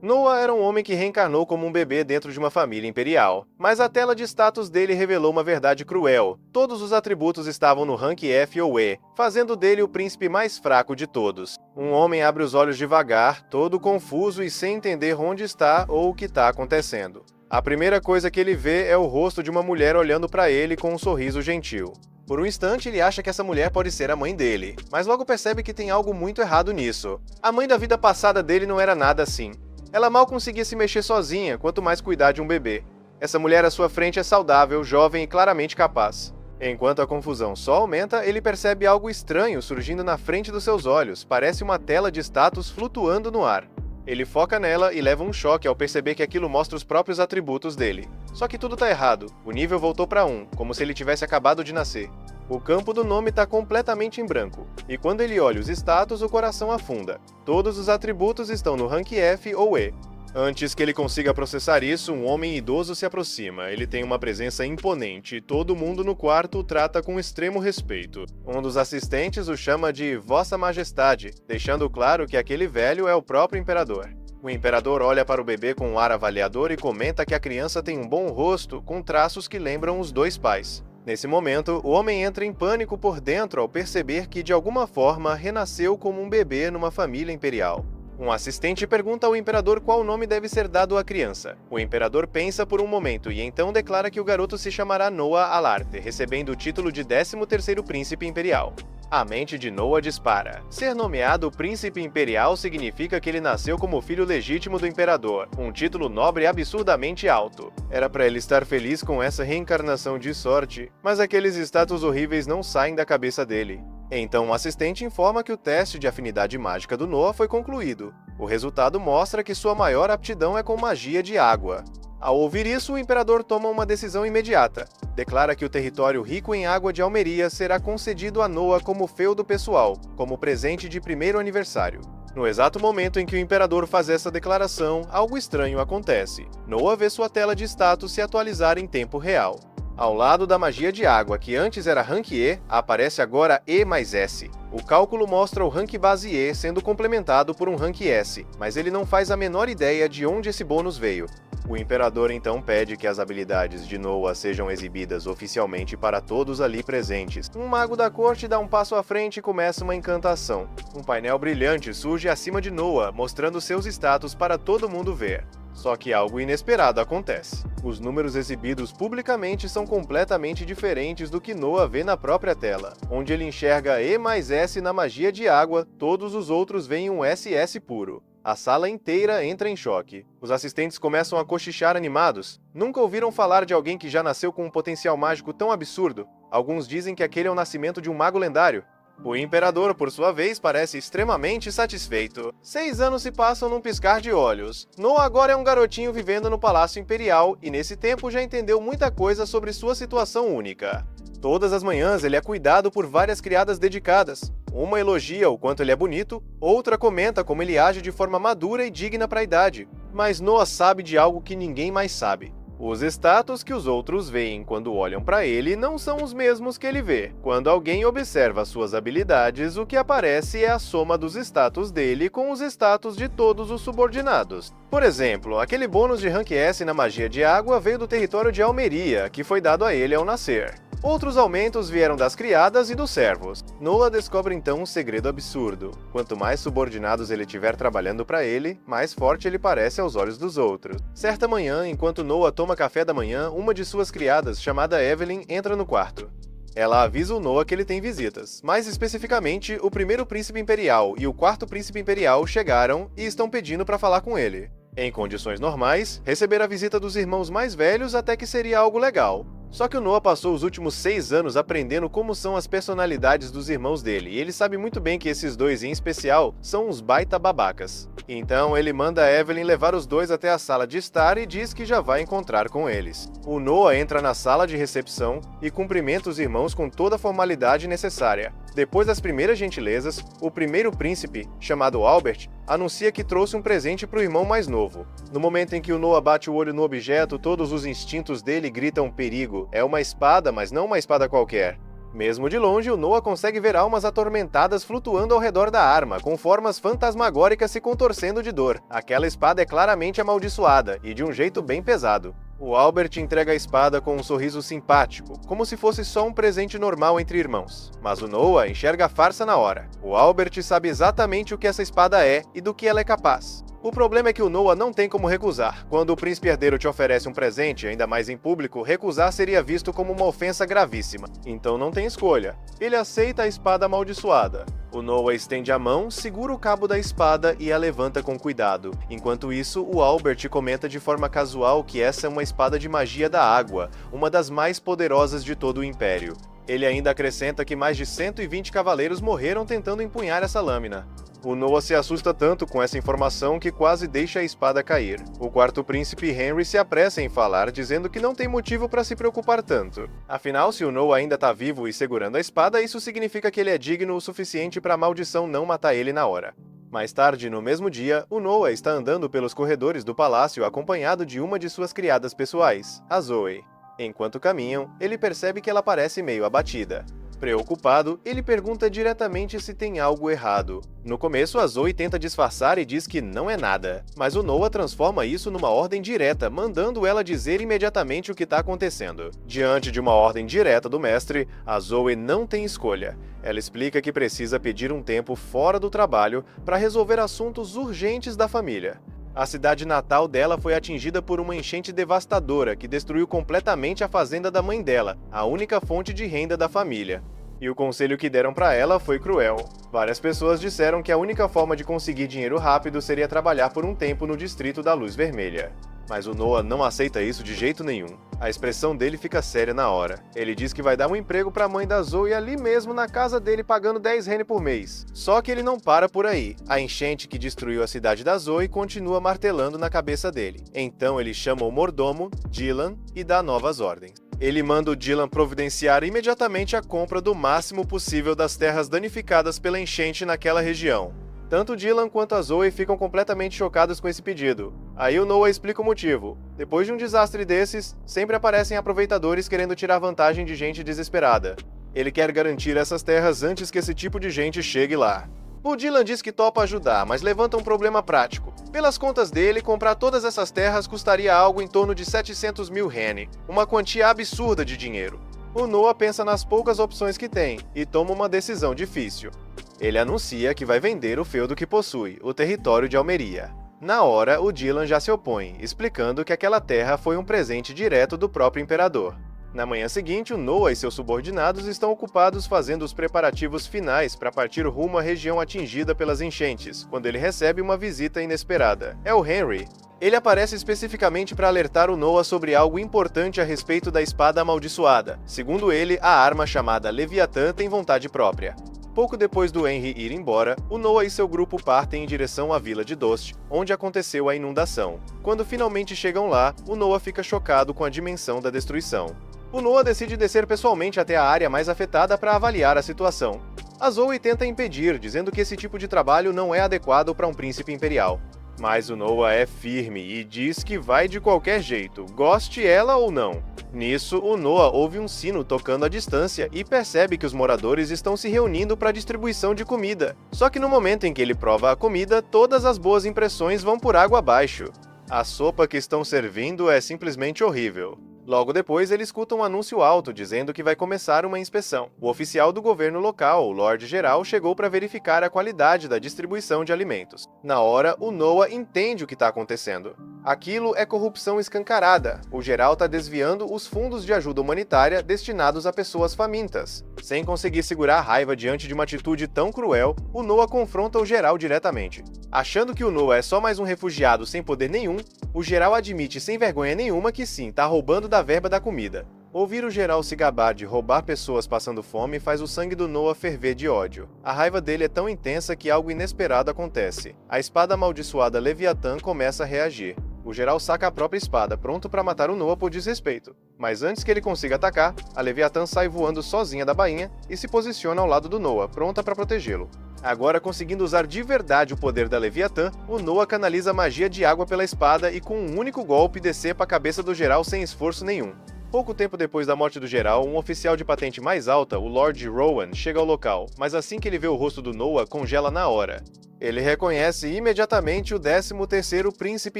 Noah era um homem que reencarnou como um bebê dentro de uma família imperial, mas a tela de status dele revelou uma verdade cruel. Todos os atributos estavam no rank F ou E, fazendo dele o príncipe mais fraco de todos. Um homem abre os olhos devagar, todo confuso e sem entender onde está ou o que está acontecendo. A primeira coisa que ele vê é o rosto de uma mulher olhando para ele com um sorriso gentil. Por um instante, ele acha que essa mulher pode ser a mãe dele, mas logo percebe que tem algo muito errado nisso. A mãe da vida passada dele não era nada assim. Ela mal conseguia se mexer sozinha, quanto mais cuidar de um bebê. Essa mulher à sua frente é saudável, jovem e claramente capaz. Enquanto a confusão só aumenta, ele percebe algo estranho surgindo na frente dos seus olhos, parece uma tela de status flutuando no ar. Ele foca nela e leva um choque ao perceber que aquilo mostra os próprios atributos dele. Só que tudo tá errado, o nível voltou para 1, como se ele tivesse acabado de nascer. O campo do nome está completamente em branco, e quando ele olha os status, o coração afunda. Todos os atributos estão no rank F ou E. Antes que ele consiga processar isso, um homem idoso se aproxima. Ele tem uma presença imponente e todo mundo no quarto o trata com extremo respeito. Um dos assistentes o chama de Vossa Majestade, deixando claro que aquele velho é o próprio imperador. O imperador olha para o bebê com um ar avaliador e comenta que a criança tem um bom rosto, com traços que lembram os dois pais. Nesse momento, o homem entra em pânico por dentro ao perceber que, de alguma forma, renasceu como um bebê numa família imperial. Um assistente pergunta ao imperador qual nome deve ser dado à criança. O imperador pensa por um momento e então declara que o garoto se chamará Noah Alarte, recebendo o título de 13º príncipe imperial. A mente de Noah dispara. Ser nomeado príncipe imperial significa que ele nasceu como filho legítimo do imperador, um título nobre absurdamente alto. Era para ele estar feliz com essa reencarnação de sorte, mas aqueles status horríveis não saem da cabeça dele. Então o assistente informa que o teste de afinidade mágica do Noah foi concluído. O resultado mostra que sua maior aptidão é com magia de água. Ao ouvir isso, o imperador toma uma decisão imediata. Declara que o território rico em água de Almeria será concedido a Noah como feudo pessoal, como presente de primeiro aniversário. No exato momento em que o imperador faz essa declaração, algo estranho acontece. Noah vê sua tela de status se atualizar em tempo real. Ao lado da magia de água, que antes era rank E, aparece agora E mais S. O cálculo mostra o rank base E sendo complementado por um rank S, mas ele não faz a menor ideia de onde esse bônus veio. O imperador então pede que as habilidades de Noah sejam exibidas oficialmente para todos ali presentes. Um mago da corte dá um passo à frente e começa uma encantação. Um painel brilhante surge acima de Noah, mostrando seus status para todo mundo ver. Só que algo inesperado acontece. Os números exibidos publicamente são completamente diferentes do que Noah vê na própria tela. Onde ele enxerga E mais S na magia de água, todos os outros veem um SS puro. A sala inteira entra em choque. Os assistentes começam a cochichar animados. Nunca ouviram falar de alguém que já nasceu com um potencial mágico tão absurdo? Alguns dizem que aquele é o nascimento de um mago lendário. O imperador, por sua vez, parece extremamente satisfeito. 6 anos se passam num piscar de olhos. Noah agora é um garotinho vivendo no Palácio Imperial e nesse tempo já entendeu muita coisa sobre sua situação única. Todas as manhãs ele é cuidado por várias criadas dedicadas. Uma elogia o quanto ele é bonito, outra comenta como ele age de forma madura e digna para a idade. Mas Noah sabe de algo que ninguém mais sabe. Os status que os outros veem quando olham para ele não são os mesmos que ele vê. Quando alguém observa suas habilidades, o que aparece é a soma dos status dele com os status de todos os subordinados. Por exemplo, aquele bônus de rank S na magia de água veio do território de Almeria, que foi dado a ele ao nascer. Outros aumentos vieram das criadas e dos servos. Noah descobre então um segredo absurdo. Quanto mais subordinados ele tiver trabalhando para ele, mais forte ele parece aos olhos dos outros. Certa manhã, enquanto Noah toma café da manhã, uma de suas criadas, chamada Evelyn, entra no quarto. Ela avisa o Noah que ele tem visitas. Mais especificamente, o primeiro príncipe imperial e o quarto príncipe imperial chegaram e estão pedindo para falar com ele. Em condições normais, receber a visita dos irmãos mais velhos até que seria algo legal. Só que o Noah passou os últimos 6 anos aprendendo como são as personalidades dos irmãos dele, e ele sabe muito bem que esses dois em especial são uns baita babacas. Então ele manda a Evelyn levar os dois até a sala de estar e diz que já vai encontrar com eles. O Noah entra na sala de recepção e cumprimenta os irmãos com toda a formalidade necessária. Depois das primeiras gentilezas, o primeiro príncipe, chamado Albert, anuncia que trouxe um presente para o irmão mais novo. No momento em que o Noah bate o olho no objeto, todos os instintos dele gritam perigo. É uma espada, mas não uma espada qualquer. Mesmo de longe, o Noah consegue ver almas atormentadas flutuando ao redor da arma, com formas fantasmagóricas se contorcendo de dor. Aquela espada é claramente amaldiçoada, e de um jeito bem pesado. O Albert entrega a espada com um sorriso simpático, como se fosse só um presente normal entre irmãos. Mas o Noah enxerga a farsa na hora. O Albert sabe exatamente o que essa espada é e do que ela é capaz. O problema é que o Noah não tem como recusar. Quando o príncipe herdeiro te oferece um presente, ainda mais em público, recusar seria visto como uma ofensa gravíssima. Então não tem escolha. Ele aceita a espada amaldiçoada. O Noah estende a mão, segura o cabo da espada e a levanta com cuidado. Enquanto isso, o Albert comenta de forma casual que essa é uma espada de magia da água, uma das mais poderosas de todo o Império. Ele ainda acrescenta que mais de 120 cavaleiros morreram tentando empunhar essa lâmina. O Noah se assusta tanto com essa informação que quase deixa a espada cair. O quarto príncipe Henry se apressa em falar, dizendo que não tem motivo para se preocupar tanto. Afinal, se o Noah ainda está vivo e segurando a espada, isso significa que ele é digno o suficiente para a maldição não matar ele na hora. Mais tarde, no mesmo dia, o Noah está andando pelos corredores do palácio acompanhado de uma de suas criadas pessoais, a Zoe. Enquanto caminham, ele percebe que ela parece meio abatida. Preocupado, ele pergunta diretamente se tem algo errado. No começo, a Zoe tenta disfarçar e diz que não é nada, mas o Noah transforma isso numa ordem direta, mandando ela dizer imediatamente o que está acontecendo. Diante de uma ordem direta do mestre, a Zoe não tem escolha. Ela explica que precisa pedir um tempo fora do trabalho para resolver assuntos urgentes da família. A cidade natal dela foi atingida por uma enchente devastadora que destruiu completamente a fazenda da mãe dela, a única fonte de renda da família. E o conselho que deram para ela foi cruel. Várias pessoas disseram que a única forma de conseguir dinheiro rápido seria trabalhar por um tempo no distrito da Luz Vermelha. Mas o Noah não aceita isso de jeito nenhum. A expressão dele fica séria na hora. Ele diz que vai dar um emprego para a mãe da Zoe ali mesmo na casa dele pagando 10 rene por mês. Só que ele não para por aí. A enchente que destruiu a cidade da Zoe continua martelando na cabeça dele. Então ele chama o mordomo, Dylan, e dá novas ordens. Ele manda o Dylan providenciar imediatamente a compra do máximo possível das terras danificadas pela enchente naquela região. Tanto Dylan quanto a Zoe ficam completamente chocados com esse pedido. Aí o Noah explica o motivo. Depois de um desastre desses, sempre aparecem aproveitadores querendo tirar vantagem de gente desesperada. Ele quer garantir essas terras antes que esse tipo de gente chegue lá. O Dylan diz que topa ajudar, mas levanta um problema prático. Pelas contas dele, comprar todas essas terras custaria algo em torno de 700 mil rene, uma quantia absurda de dinheiro. O Noah pensa nas poucas opções que tem e toma uma decisão difícil. Ele anuncia que vai vender o feudo que possui, o território de Almeria. Na hora, o Dylan já se opõe, explicando que aquela terra foi um presente direto do próprio imperador. Na manhã seguinte, o Noah e seus subordinados estão ocupados fazendo os preparativos finais para partir rumo à região atingida pelas enchentes, quando ele recebe uma visita inesperada. É o Henry. Ele aparece especificamente para alertar o Noah sobre algo importante a respeito da espada amaldiçoada. Segundo ele, a arma chamada Leviatã tem vontade própria. Pouco depois do Henry ir embora, o Noah e seu grupo partem em direção à vila de Dost, onde aconteceu a inundação. Quando finalmente chegam lá, o Noah fica chocado com a dimensão da destruição. O Noah decide descer pessoalmente até a área mais afetada para avaliar a situação. A Zoe tenta impedir, dizendo que esse tipo de trabalho não é adequado para um príncipe imperial. Mas o Noah é firme e diz que vai de qualquer jeito, goste ela ou não. Nisso, o Noah ouve um sino tocando à distância e percebe que os moradores estão se reunindo para a distribuição de comida. Só que no momento em que ele prova a comida, todas as boas impressões vão por água abaixo. A sopa que estão servindo é simplesmente horrível. Logo depois, ele escuta um anúncio alto dizendo que vai começar uma inspeção. O oficial do governo local, o Lorde Geral, chegou para verificar a qualidade da distribuição de alimentos. Na hora, o Noah entende o que está acontecendo. Aquilo é corrupção escancarada. O Geral está desviando os fundos de ajuda humanitária destinados a pessoas famintas. Sem conseguir segurar a raiva diante de uma atitude tão cruel, o Noah confronta o Geral diretamente. Achando que o Noah é só mais um refugiado sem poder nenhum, o Geral admite sem vergonha nenhuma que sim, está roubando da verba da comida. Ouvir o Geral se gabar de roubar pessoas passando fome faz o sangue do Noah ferver de ódio. A raiva dele é tão intensa que algo inesperado acontece. A espada amaldiçoada Leviatã começa a reagir. O Geral saca a própria espada, pronto para matar o Noah por desrespeito. Mas antes que ele consiga atacar, a Leviatã sai voando sozinha da bainha e se posiciona ao lado do Noah, pronta para protegê-lo. Agora, conseguindo usar de verdade o poder da Leviatã, o Noah canaliza magia de água pela espada e com um único golpe decepa a cabeça do Geral sem esforço nenhum. Pouco tempo depois da morte do geral, um oficial de patente mais alta, o Lord Rowan, chega ao local, mas assim que ele vê o rosto do Noah, congela na hora. Ele reconhece imediatamente o 13º Príncipe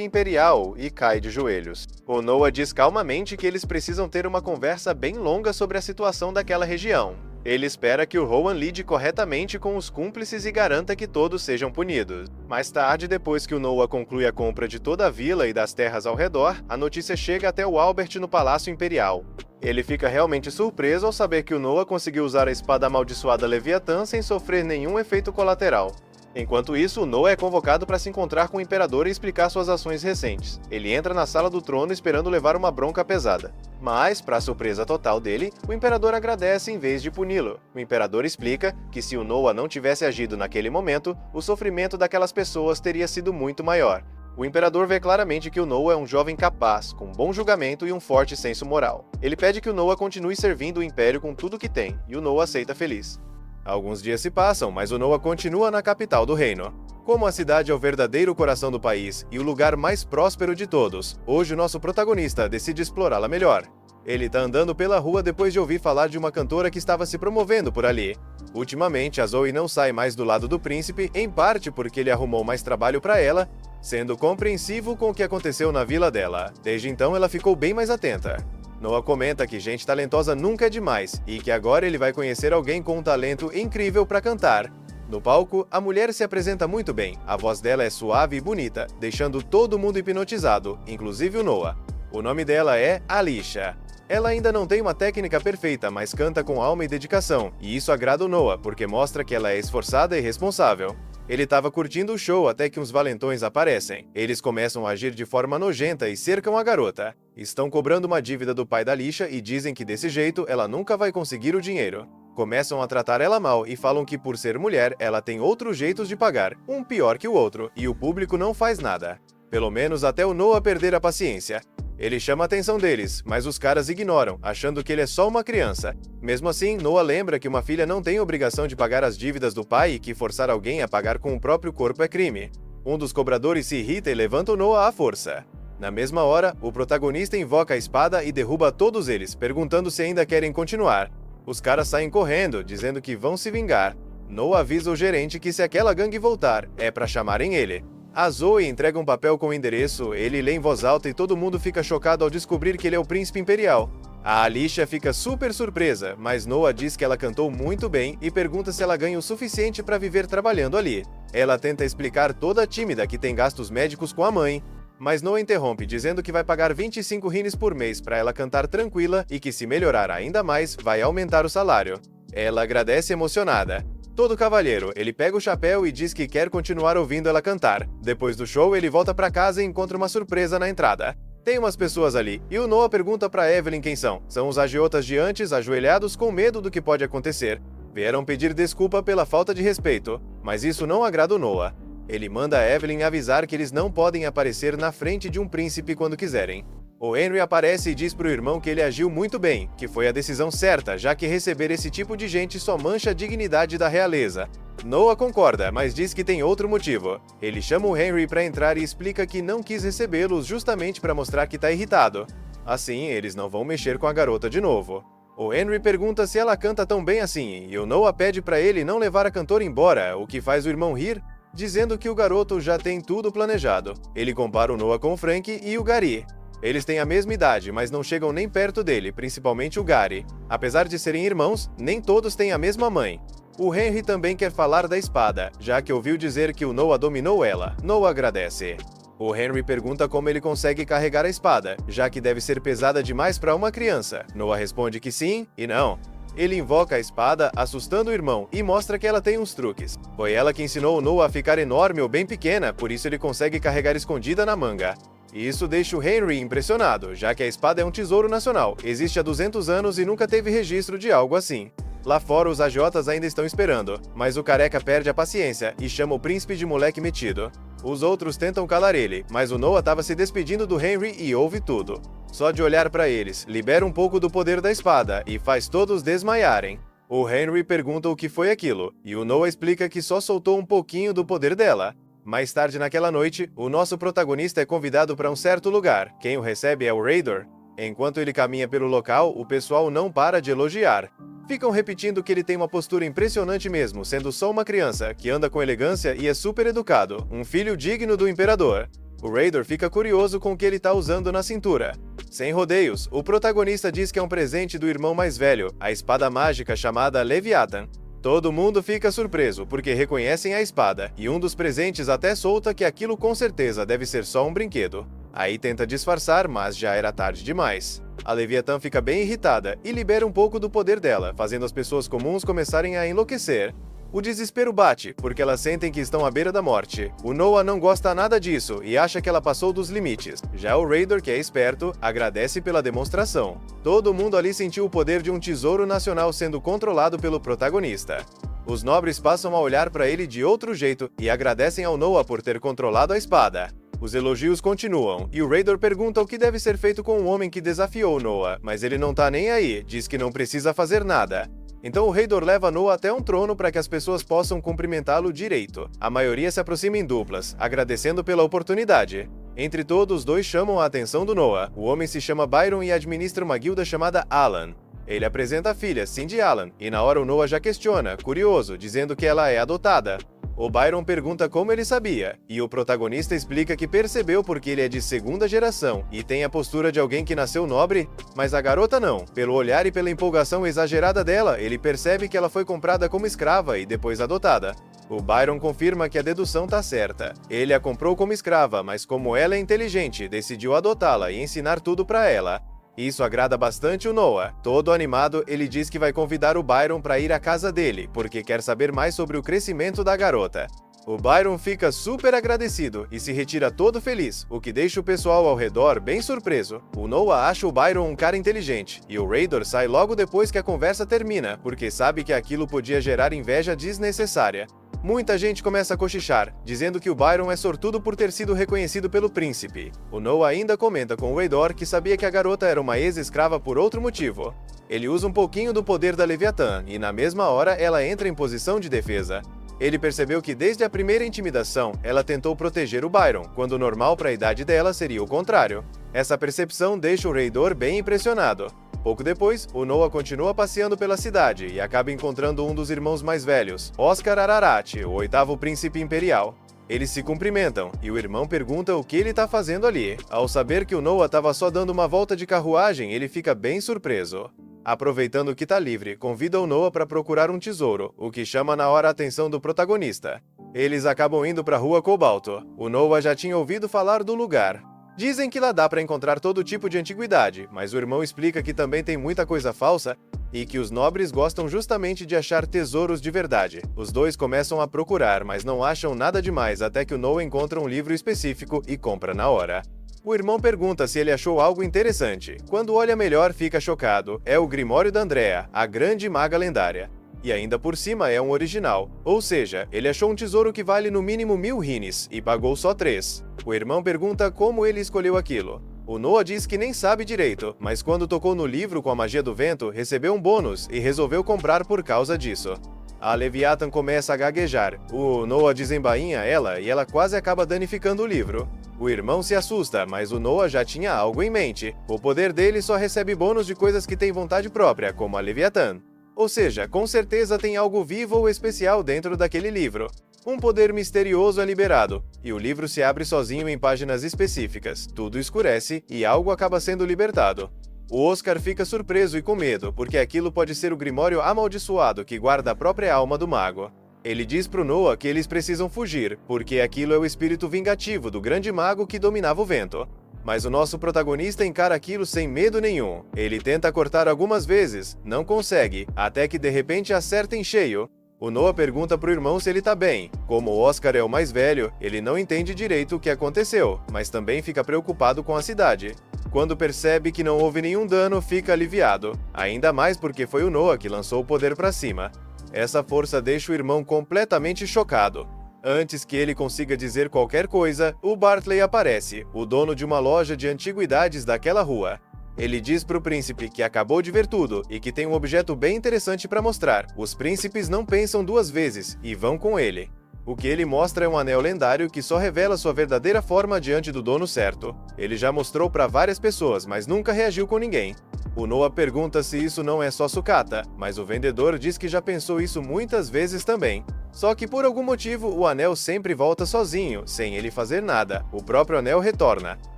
Imperial e cai de joelhos. O Noah diz calmamente que eles precisam ter uma conversa bem longa sobre a situação daquela região. Ele espera que o Rowan lide corretamente com os cúmplices e garanta que todos sejam punidos. Mais tarde, depois que o Noah conclui a compra de toda a vila e das terras ao redor, a notícia chega até o Albert no Palácio Imperial. Ele fica realmente surpreso ao saber que o Noah conseguiu usar a espada amaldiçoada Leviatã sem sofrer nenhum efeito colateral. Enquanto isso, Noah é convocado para se encontrar com o Imperador e explicar suas ações recentes. Ele entra na sala do trono esperando levar uma bronca pesada. Mas, para surpresa total dele, o Imperador agradece em vez de puni-lo. O Imperador explica que se o Noah não tivesse agido naquele momento, o sofrimento daquelas pessoas teria sido muito maior. O Imperador vê claramente que o Noah é um jovem capaz, com bom julgamento e um forte senso moral. Ele pede que o Noah continue servindo o Império com tudo que tem, e o Noah aceita feliz. Alguns dias se passam, mas o Noah continua na capital do reino. Como a cidade é o verdadeiro coração do país e o lugar mais próspero de todos, hoje o nosso protagonista decide explorá-la melhor. Ele tá andando pela rua depois de ouvir falar de uma cantora que estava se promovendo por ali. Ultimamente, a Zoe não sai mais do lado do príncipe, em parte porque ele arrumou mais trabalho para ela, sendo compreensivo com o que aconteceu na vila dela. Desde então, ela ficou bem mais atenta. Noah comenta que gente talentosa nunca é demais e que agora ele vai conhecer alguém com um talento incrível para cantar. No palco, a mulher se apresenta muito bem. A voz dela é suave e bonita, deixando todo mundo hipnotizado, inclusive o Noah. O nome dela é Alicia. Ela ainda não tem uma técnica perfeita, mas canta com alma e dedicação, e isso agrada o Noah, porque mostra que ela é esforçada e responsável. Ele estava curtindo o show até que uns valentões aparecem. Eles começam a agir de forma nojenta e cercam a garota. Estão cobrando uma dívida do pai da Alicia e dizem que desse jeito ela nunca vai conseguir o dinheiro. Começam a tratar ela mal e falam que por ser mulher, ela tem outros jeitos de pagar, um pior que o outro, e o público não faz nada. Pelo menos até o Noah perder a paciência. Ele chama a atenção deles, mas os caras ignoram, achando que ele é só uma criança. Mesmo assim, Noah lembra que uma filha não tem obrigação de pagar as dívidas do pai e que forçar alguém a pagar com o próprio corpo é crime. Um dos cobradores se irrita e levanta o Noah à força. Na mesma hora, o protagonista invoca a espada e derruba todos eles, perguntando se ainda querem continuar. Os caras saem correndo, dizendo que vão se vingar. Noah avisa o gerente que se aquela gangue voltar, é pra chamarem ele. A Zoe entrega um papel com o endereço, ele lê em voz alta e todo mundo fica chocado ao descobrir que ele é o príncipe imperial. A Alicia fica super surpresa, mas Noah diz que ela cantou muito bem e pergunta se ela ganha o suficiente para viver trabalhando ali. Ela tenta explicar toda tímida que tem gastos médicos com a mãe, mas Noah interrompe dizendo que vai pagar 25 rines por mês para ela cantar tranquila e que se melhorar ainda mais, vai aumentar o salário. Ela agradece emocionada. Todo cavalheiro, ele pega o chapéu e diz que quer continuar ouvindo ela cantar. Depois do show, ele volta para casa e encontra uma surpresa na entrada. Tem umas pessoas ali, e o Noah pergunta para Evelyn quem são. São os agiotas de antes, ajoelhados com medo do que pode acontecer. Vieram pedir desculpa pela falta de respeito, mas isso não agrada o Noah. Ele manda a Evelyn avisar que eles não podem aparecer na frente de um príncipe quando quiserem. O Henry aparece e diz pro irmão que ele agiu muito bem, que foi a decisão certa, já que receber esse tipo de gente só mancha a dignidade da realeza. Noah concorda, mas diz que tem outro motivo. Ele chama o Henry para entrar e explica que não quis recebê-los justamente para mostrar que tá irritado. Assim, eles não vão mexer com a garota de novo. O Henry pergunta se ela canta tão bem assim, e o Noah pede para ele não levar a cantora embora, o que faz o irmão rir, dizendo que o garoto já tem tudo planejado. Ele compara o Noah com o Frank e o Gary. Eles têm a mesma idade, mas não chegam nem perto dele, principalmente o Gary. Apesar de serem irmãos, nem todos têm a mesma mãe. O Henry também quer falar da espada, já que ouviu dizer que o Noah dominou ela. Noah agradece. O Henry pergunta como ele consegue carregar a espada, já que deve ser pesada demais para uma criança. Noah responde que sim e não. Ele invoca a espada, assustando o irmão, e mostra que ela tem uns truques. Foi ela que ensinou o Noah a ficar enorme ou bem pequena, por isso ele consegue carregar escondida na manga. Isso deixa o Henry impressionado, já que a espada é um tesouro nacional, existe há 200 anos e nunca teve registro de algo assim. Lá fora, os agiotas ainda estão esperando, mas o careca perde a paciência e chama o príncipe de moleque metido. Os outros tentam calar ele, mas o Noah estava se despedindo do Henry e ouve tudo. Só de olhar para eles, libera um pouco do poder da espada e faz todos desmaiarem. O Henry pergunta o que foi aquilo, e o Noah explica que só soltou um pouquinho do poder dela. Mais tarde naquela noite, o nosso protagonista é convidado para um certo lugar. Quem o recebe é o Raidor. Enquanto ele caminha pelo local, o pessoal não para de elogiar. Ficam repetindo que ele tem uma postura impressionante mesmo, sendo só uma criança, que anda com elegância e é super educado, um filho digno do imperador. O Raydor fica curioso com o que ele está usando na cintura. Sem rodeios, o protagonista diz que é um presente do irmão mais velho, a espada mágica chamada Leviathan. Todo mundo fica surpreso, porque reconhecem a espada, e um dos presentes até solta que aquilo com certeza deve ser só um brinquedo. Aí tenta disfarçar, mas já era tarde demais. A Leviathan fica bem irritada e libera um pouco do poder dela, fazendo as pessoas comuns começarem a enlouquecer. O desespero bate, porque elas sentem que estão à beira da morte. O Noah não gosta nada disso e acha que ela passou dos limites. Já o Raydor, que é esperto, agradece pela demonstração. Todo mundo ali sentiu o poder de um tesouro nacional sendo controlado pelo protagonista. Os nobres passam a olhar para ele de outro jeito e agradecem ao Noah por ter controlado a espada. Os elogios continuam, e o Raydor pergunta o que deve ser feito com o homem que desafiou Noah, mas ele não tá nem aí, diz que não precisa fazer nada. Então o Raydor leva Noah até um trono para que as pessoas possam cumprimentá-lo direito. A maioria se aproxima em duplas, agradecendo pela oportunidade. Entre todos, os dois chamam a atenção do Noah. O homem se chama Byron e administra uma guilda chamada Alan. Ele apresenta a filha, Cindy Alan, e na hora o Noah já questiona, curioso, dizendo que ela é adotada. O Byron pergunta como ele sabia, e o protagonista explica que percebeu porque ele é de segunda geração e tem a postura de alguém que nasceu nobre, mas a garota não. Pelo olhar e pela empolgação exagerada dela, ele percebe que ela foi comprada como escrava e depois adotada. O Byron confirma que a dedução tá certa. Ele a comprou como escrava, mas como ela é inteligente, decidiu adotá-la e ensinar tudo pra ela. Isso agrada bastante o Noah. Todo animado, ele diz que vai convidar o Byron para ir à casa dele, porque quer saber mais sobre o crescimento da garota. O Byron fica super agradecido e se retira todo feliz, o que deixa o pessoal ao redor bem surpreso. O Noah acha o Byron um cara inteligente, e o Raydor sai logo depois que a conversa termina, porque sabe que aquilo podia gerar inveja desnecessária. Muita gente começa a cochichar, dizendo que o Byron é sortudo por ter sido reconhecido pelo príncipe. O Noah ainda comenta com o Raydor que sabia que a garota era uma ex-escrava por outro motivo. Ele usa um pouquinho do poder da Leviathan, e na mesma hora ela entra em posição de defesa. Ele percebeu que desde a primeira intimidação, ela tentou proteger o Byron, quando o normal para a idade dela seria o contrário. Essa percepção deixa o Raydor bem impressionado. Pouco depois, o Noah continua passeando pela cidade e acaba encontrando um dos irmãos mais velhos, Oscar Ararat, o oitavo príncipe imperial. Eles se cumprimentam, e o irmão pergunta o que ele está fazendo ali. Ao saber que o Noah estava só dando uma volta de carruagem, ele fica bem surpreso. Aproveitando que está livre, convida o Noah para procurar um tesouro, o que chama na hora a atenção do protagonista. Eles acabam indo para a Rua Cobalto. O Noah já tinha ouvido falar do lugar. Dizem que lá dá para encontrar todo tipo de antiguidade, mas o irmão explica que também tem muita coisa falsa e que os nobres gostam justamente de achar tesouros de verdade. Os dois começam a procurar, mas não acham nada demais até que o Noah encontra um livro específico e compra na hora. O irmão pergunta se ele achou algo interessante. Quando olha melhor, fica chocado. É o Grimório da Andrea, a grande maga lendária. E ainda por cima é um original. Ou seja, ele achou um tesouro que vale no mínimo 1000 rines e pagou só 3. O irmão pergunta como ele escolheu aquilo. O Noah diz que nem sabe direito, mas quando tocou no livro com a magia do vento, recebeu um bônus e resolveu comprar por causa disso. A Leviathan começa a gaguejar. O Noah desembainha ela e ela quase acaba danificando o livro. O irmão se assusta, mas o Noah já tinha algo em mente. O poder dele só recebe bônus de coisas que têm vontade própria, como a Leviathan. Ou seja, com certeza tem algo vivo ou especial dentro daquele livro. Um poder misterioso é liberado, e o livro se abre sozinho em páginas específicas, tudo escurece e algo acaba sendo libertado. O Oscar fica surpreso e com medo, porque aquilo pode ser o Grimório amaldiçoado que guarda a própria alma do mago. Ele diz pro Noah que eles precisam fugir, porque aquilo é o espírito vingativo do grande mago que dominava o vento. Mas o nosso protagonista encara aquilo sem medo nenhum. Ele tenta cortar algumas vezes, não consegue, até que de repente acerta em cheio. O Noah pergunta pro irmão se ele tá bem. Como o Oscar é o mais velho, ele não entende direito o que aconteceu, mas também fica preocupado com a cidade. Quando percebe que não houve nenhum dano, fica aliviado. Ainda mais porque foi o Noah que lançou o poder pra cima. Essa força deixa o irmão completamente chocado. Antes que ele consiga dizer qualquer coisa, o Bartley aparece, o dono de uma loja de antiguidades daquela rua. Ele diz pro príncipe que acabou de ver tudo e que tem um objeto bem interessante para mostrar. Os príncipes não pensam duas vezes e vão com ele. O que ele mostra é um anel lendário que só revela sua verdadeira forma diante do dono certo. Ele já mostrou para várias pessoas, mas nunca reagiu com ninguém. O Noah pergunta se isso não é só sucata, mas o vendedor diz que já pensou isso muitas vezes também. Só que por algum motivo o anel sempre volta sozinho, sem ele fazer nada. O próprio anel retorna.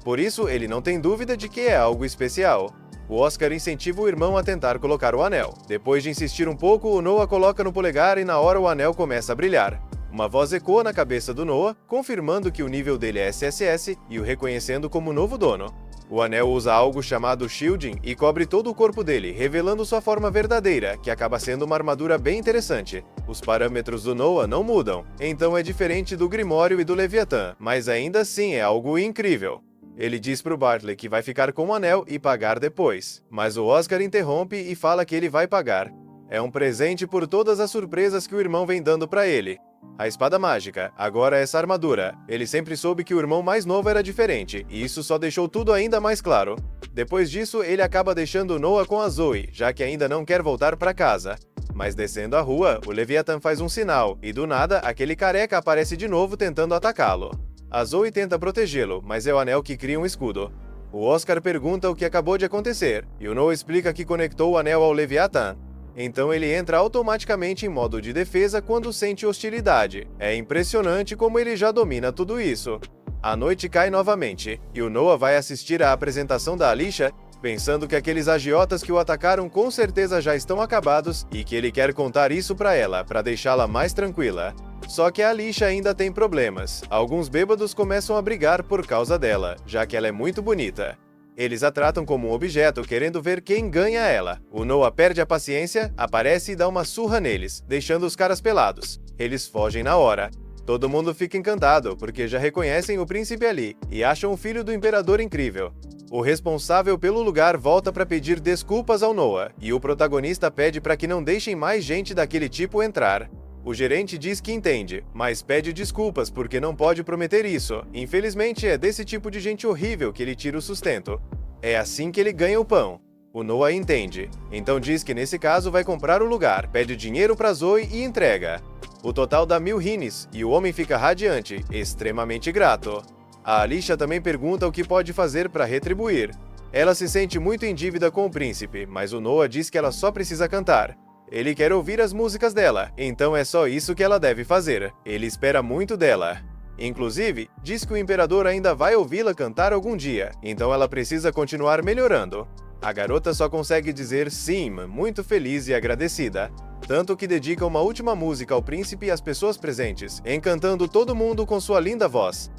Por isso, ele não tem dúvida de que é algo especial. O Oscar incentiva o irmão a tentar colocar o anel. Depois de insistir um pouco, o Noah coloca no polegar e na hora o anel começa a brilhar. Uma voz ecoa na cabeça do Noah, confirmando que o nível dele é SSS e o reconhecendo como novo dono. O anel usa algo chamado shielding e cobre todo o corpo dele, revelando sua forma verdadeira, que acaba sendo uma armadura bem interessante. Os parâmetros do Noah não mudam, então é diferente do Grimório e do Leviatã, mas ainda assim é algo incrível. Ele diz pro Bartley que vai ficar com o anel e pagar depois, mas o Oscar interrompe e fala que ele vai pagar. É um presente por todas as surpresas que o irmão vem dando pra ele. A espada mágica, agora essa armadura. Ele sempre soube que o irmão mais novo era diferente, e isso só deixou tudo ainda mais claro. Depois disso, ele acaba deixando Noah com a Zoe, já que ainda não quer voltar pra casa. Mas descendo a rua, o Leviathan faz um sinal, e do nada, aquele careca aparece de novo tentando atacá-lo. A Zoe tenta protegê-lo, mas é o anel que cria um escudo. O Oscar pergunta o que acabou de acontecer, e o Noah explica que conectou o anel ao Leviathan. Então ele entra automaticamente em modo de defesa quando sente hostilidade. É impressionante como ele já domina tudo isso. A noite cai novamente, e o Noah vai assistir à apresentação da Alicia, pensando que aqueles agiotas que o atacaram com certeza já estão acabados e que ele quer contar isso pra ela, pra deixá-la mais tranquila. Só que a Alicia ainda tem problemas. Alguns bêbados começam a brigar por causa dela, já que ela é muito bonita. Eles a tratam como um objeto, querendo ver quem ganha ela. O Noah perde a paciência, aparece e dá uma surra neles, deixando os caras pelados. Eles fogem na hora. Todo mundo fica encantado, porque já reconhecem o príncipe ali, e acham o filho do imperador incrível. O responsável pelo lugar volta para pedir desculpas ao Noah, e o protagonista pede para que não deixem mais gente daquele tipo entrar. O gerente diz que entende, mas pede desculpas porque não pode prometer isso. Infelizmente, é desse tipo de gente horrível que ele tira o sustento. É assim que ele ganha o pão. O Noah entende, então diz que nesse caso vai comprar o lugar, pede dinheiro para Zoe e entrega. O total dá 1000 rines, e o homem fica radiante, extremamente grato. A Alicia também pergunta o que pode fazer para retribuir. Ela se sente muito em dívida com o príncipe, mas o Noah diz que ela só precisa cantar. Ele quer ouvir as músicas dela, então é só isso que ela deve fazer. Ele espera muito dela. Inclusive, diz que o imperador ainda vai ouvi-la cantar algum dia, então ela precisa continuar melhorando. A garota só consegue dizer sim, muito feliz e agradecida. Tanto que dedica uma última música ao príncipe e às pessoas presentes, encantando todo mundo com sua linda voz.